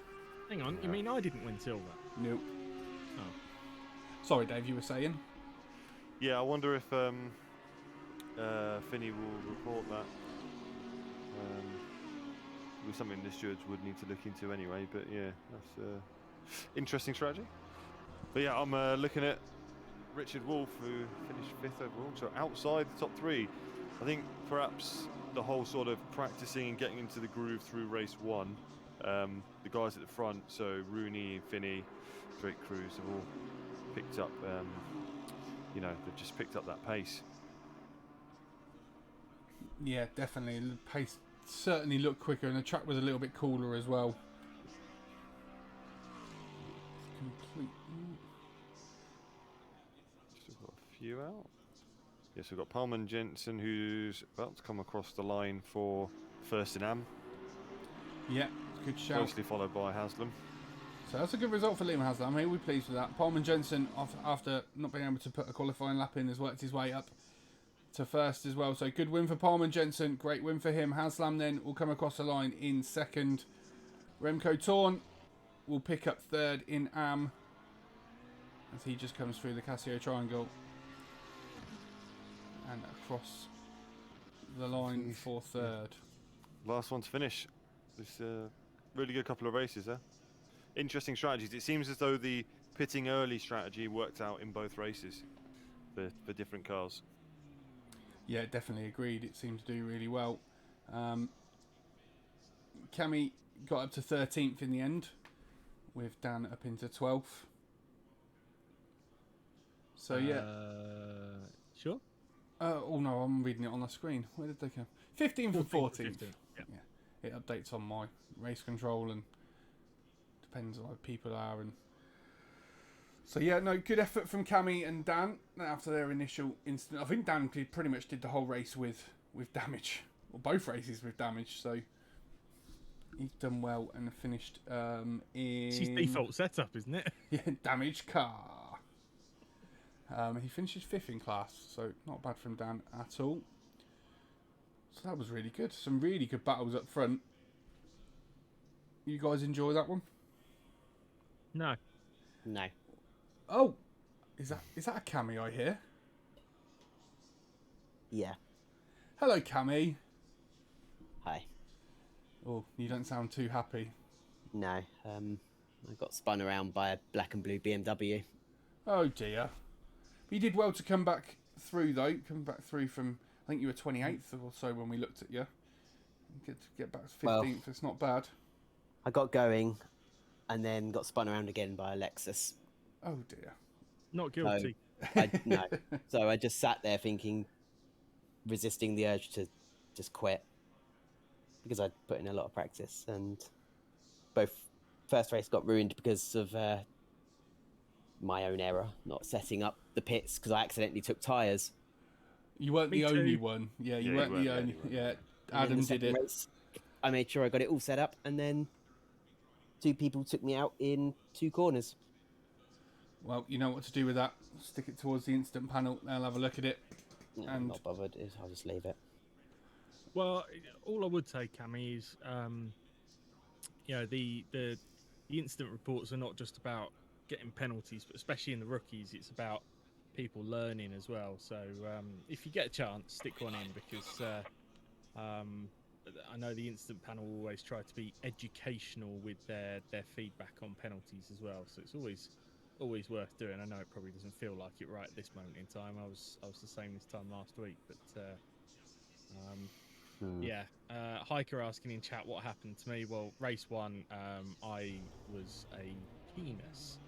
Hang on, you mean I didn't win silver? Nope. Oh. Sorry, Dave, you were saying? Yeah, I wonder if Finney will report that. It was something the stewards would need to look into anyway, but yeah, that's interesting strategy. But yeah, I'm looking at Richard Wolf, who finished 5th overall, so outside the top 3. I think perhaps the whole sort of practicing and getting into the groove through race 1, the guys at the front, so Rooney, Finney, Drake Cruz, have all picked up, they've just picked up that pace. Yeah, definitely. The pace certainly looked quicker, and the track was a little bit cooler as well. Complete. Still got a few out. Yes, we've got Palman Jensen, who's about to come across the line for first in Am, Yeah, good shout. closely followed by Haslam. So that's a good result for Liam Haslam. I'm really pleased with that. Palman Jensen, after not being able to put a qualifying lap in, has worked his way up to 1st as well. So good win for Palman Jensen. Great win for him. Haslam then will come across the line in 2nd. Remco Torn will pick up 3rd in Am as he just comes through the Casio Triangle and across the line for third. Last one to finish. This really good couple of races there. Interesting strategies. It seems as though the pitting early strategy worked out in both races for different cars. Yeah, definitely agreed. It seemed to do really well. Cammy got up to 13th in the end, with Dan up into 12th. So yeah. Sure. Oh no, I'm reading it on the screen. Where did they go? 15th and 14th. 15th. Yeah. It updates on my race control and depends on how people are. And so yeah, no, good effort from Cammy and Dan after their initial incident. I think Dan pretty much did the whole race with damage, or both races with damage. So he's done well and finished in. It's his default setup, isn't it? Yeah, damaged car. He finishes 5th in class, so not bad from Dan at all. So that was really good. Some really good battles up front. You guys enjoy that one? No. No. Oh, is that a Cammy I hear? Yeah. Hello, Cammy. Hi. Oh, you don't sound too happy. No. I got spun around by a black and blue BMW. Oh dear. You did well to come back through though. Come back through from, I think you were 28th or so when we looked at you. Get back to 15th. Well, it's not bad. I got going, and then got spun around again by a Lexus. Oh dear. Not guilty. No. So I just sat there thinking, resisting the urge to just quit, because I'd put in a lot of practice, and both first race got ruined because of my own error, not setting up the pits because I accidentally took tyres. You weren't Me the too. only one. Yeah, you weren't the only. Yeah, Adam did it. Race, I made sure I got it all set up, and then 2 people took me out in 2 corners. Well, you know what to do with that. Stick it towards the instant panel. They'll have a look at it. No, And- I'm not bothered. I'll just leave it. Well, all I would say, Cammy, is the incident reports are not just about getting penalties, but especially in the rookies, it's about people learning as well. So if you get a chance, stick one in, because I know the instant panel always try to be educational with their feedback on penalties as well. So it's always worth doing. I know it probably doesn't feel like it right at this moment in time. I was the same this time last week, but yeah. Hiker asking in chat what happened to me. Well, race 1, I was a penis.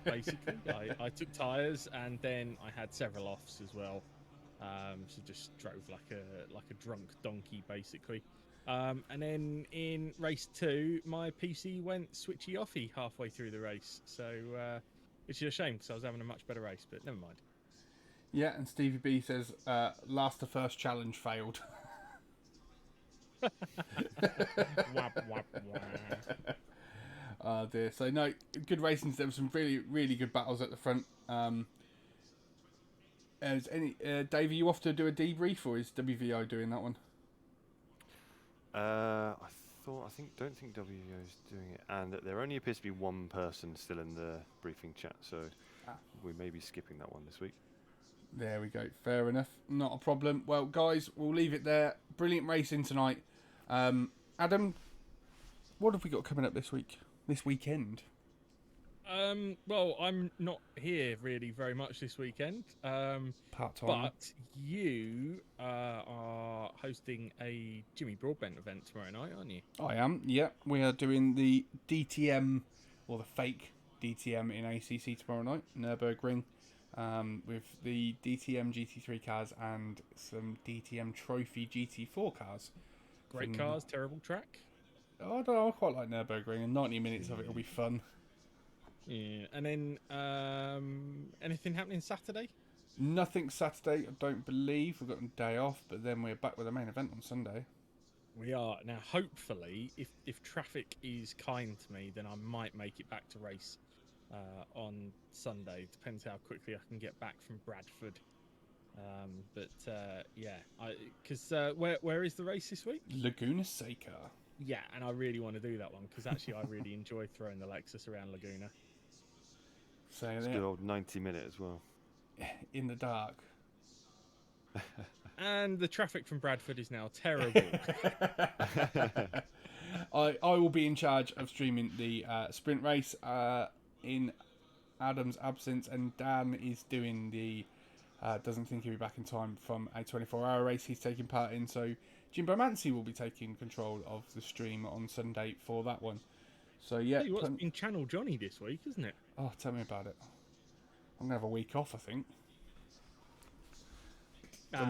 Basically, I took tyres, and then I had several offs as well. So just drove like a drunk donkey, basically. And then in race 2, my PC went switchy offy halfway through the race. So which is a shame, because I was having a much better race, but never mind. Yeah, and Stevie B says, last the first challenge failed. Wap, wap, wap. Oh dear. So no, good racing. There were some really, really good battles at the front. Is Dave, are you off to do a debrief, or is WVO doing that one? I don't think WVO is doing it, and there only appears to be one person still in the briefing chat, so we may be skipping that one this week. There we go. Fair enough. Not a problem. Well, guys, we'll leave it there. Brilliant racing tonight. Adam, what have we got coming up this weekend? Well, I'm not here really very much this weekend. Part-time. But you are hosting a Jimmy Broadbent event tomorrow night, aren't you? I am. Yeah, we are doing the DTM, or the fake DTM in ACC tomorrow night, Nürburgring, with the DTM GT3 cars and some DTM Trophy GT4 cars. Great cars, terrible track. I don't know. I quite like Nürburgring, and 90 minutes of it will be fun. Yeah, and then anything happening Saturday? Nothing Saturday, I don't believe. We've got a day off, but then we're back with the main event on Sunday. We are. Now, hopefully, if traffic is kind to me, then I might make it back to race on Sunday. Depends how quickly I can get back from Bradford. Yeah, because where is the race this week? Laguna Seca. Yeah, and I really want to do that one, because actually I really enjoy throwing the Lexus around Laguna. So It's a good old 90-minute as well. in the dark. And the traffic from Bradford is now terrible. I will be in charge of streaming the sprint race in Adam's absence, and Dan is doing the doesn't think he'll be back in time from a 24-hour race he's taking part in. So Jimbo Mancy will be taking control of the stream on Sunday for that one. So yeah, Tell you what's been Channel Johnny this week, isn't it? oh, tell me about it. I'm gonna have a week off, I think.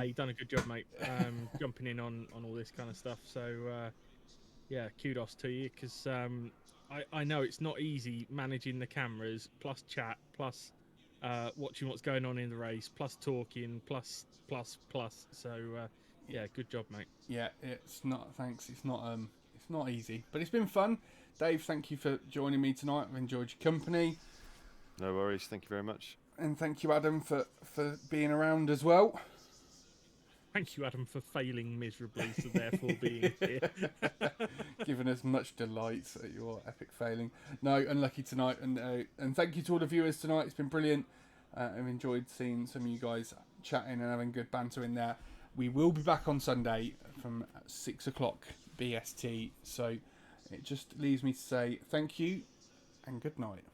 You've done a good job, mate. Jumping in on all this kind of stuff. So yeah, kudos to you, because I know it's not easy managing the cameras, plus chat, plus watching what's going on in the race, plus talking, plus. So yeah, good job, mate. Yeah, it's not. Thanks. It's not easy, but it's been fun. Dave, thank you for joining me tonight. I've enjoyed your company. No worries. Thank you very much. And thank you, Adam, for being around as well. Thank you, Adam, for failing miserably, so therefore being here. Giving us much delight at your epic failing. No, unlucky tonight. And thank you to all the viewers tonight. It's been brilliant. I've enjoyed seeing some of you guys chatting and having good banter in there. We will be back on Sunday from 6 o'clock BST. So it just leaves me to say thank you and good night.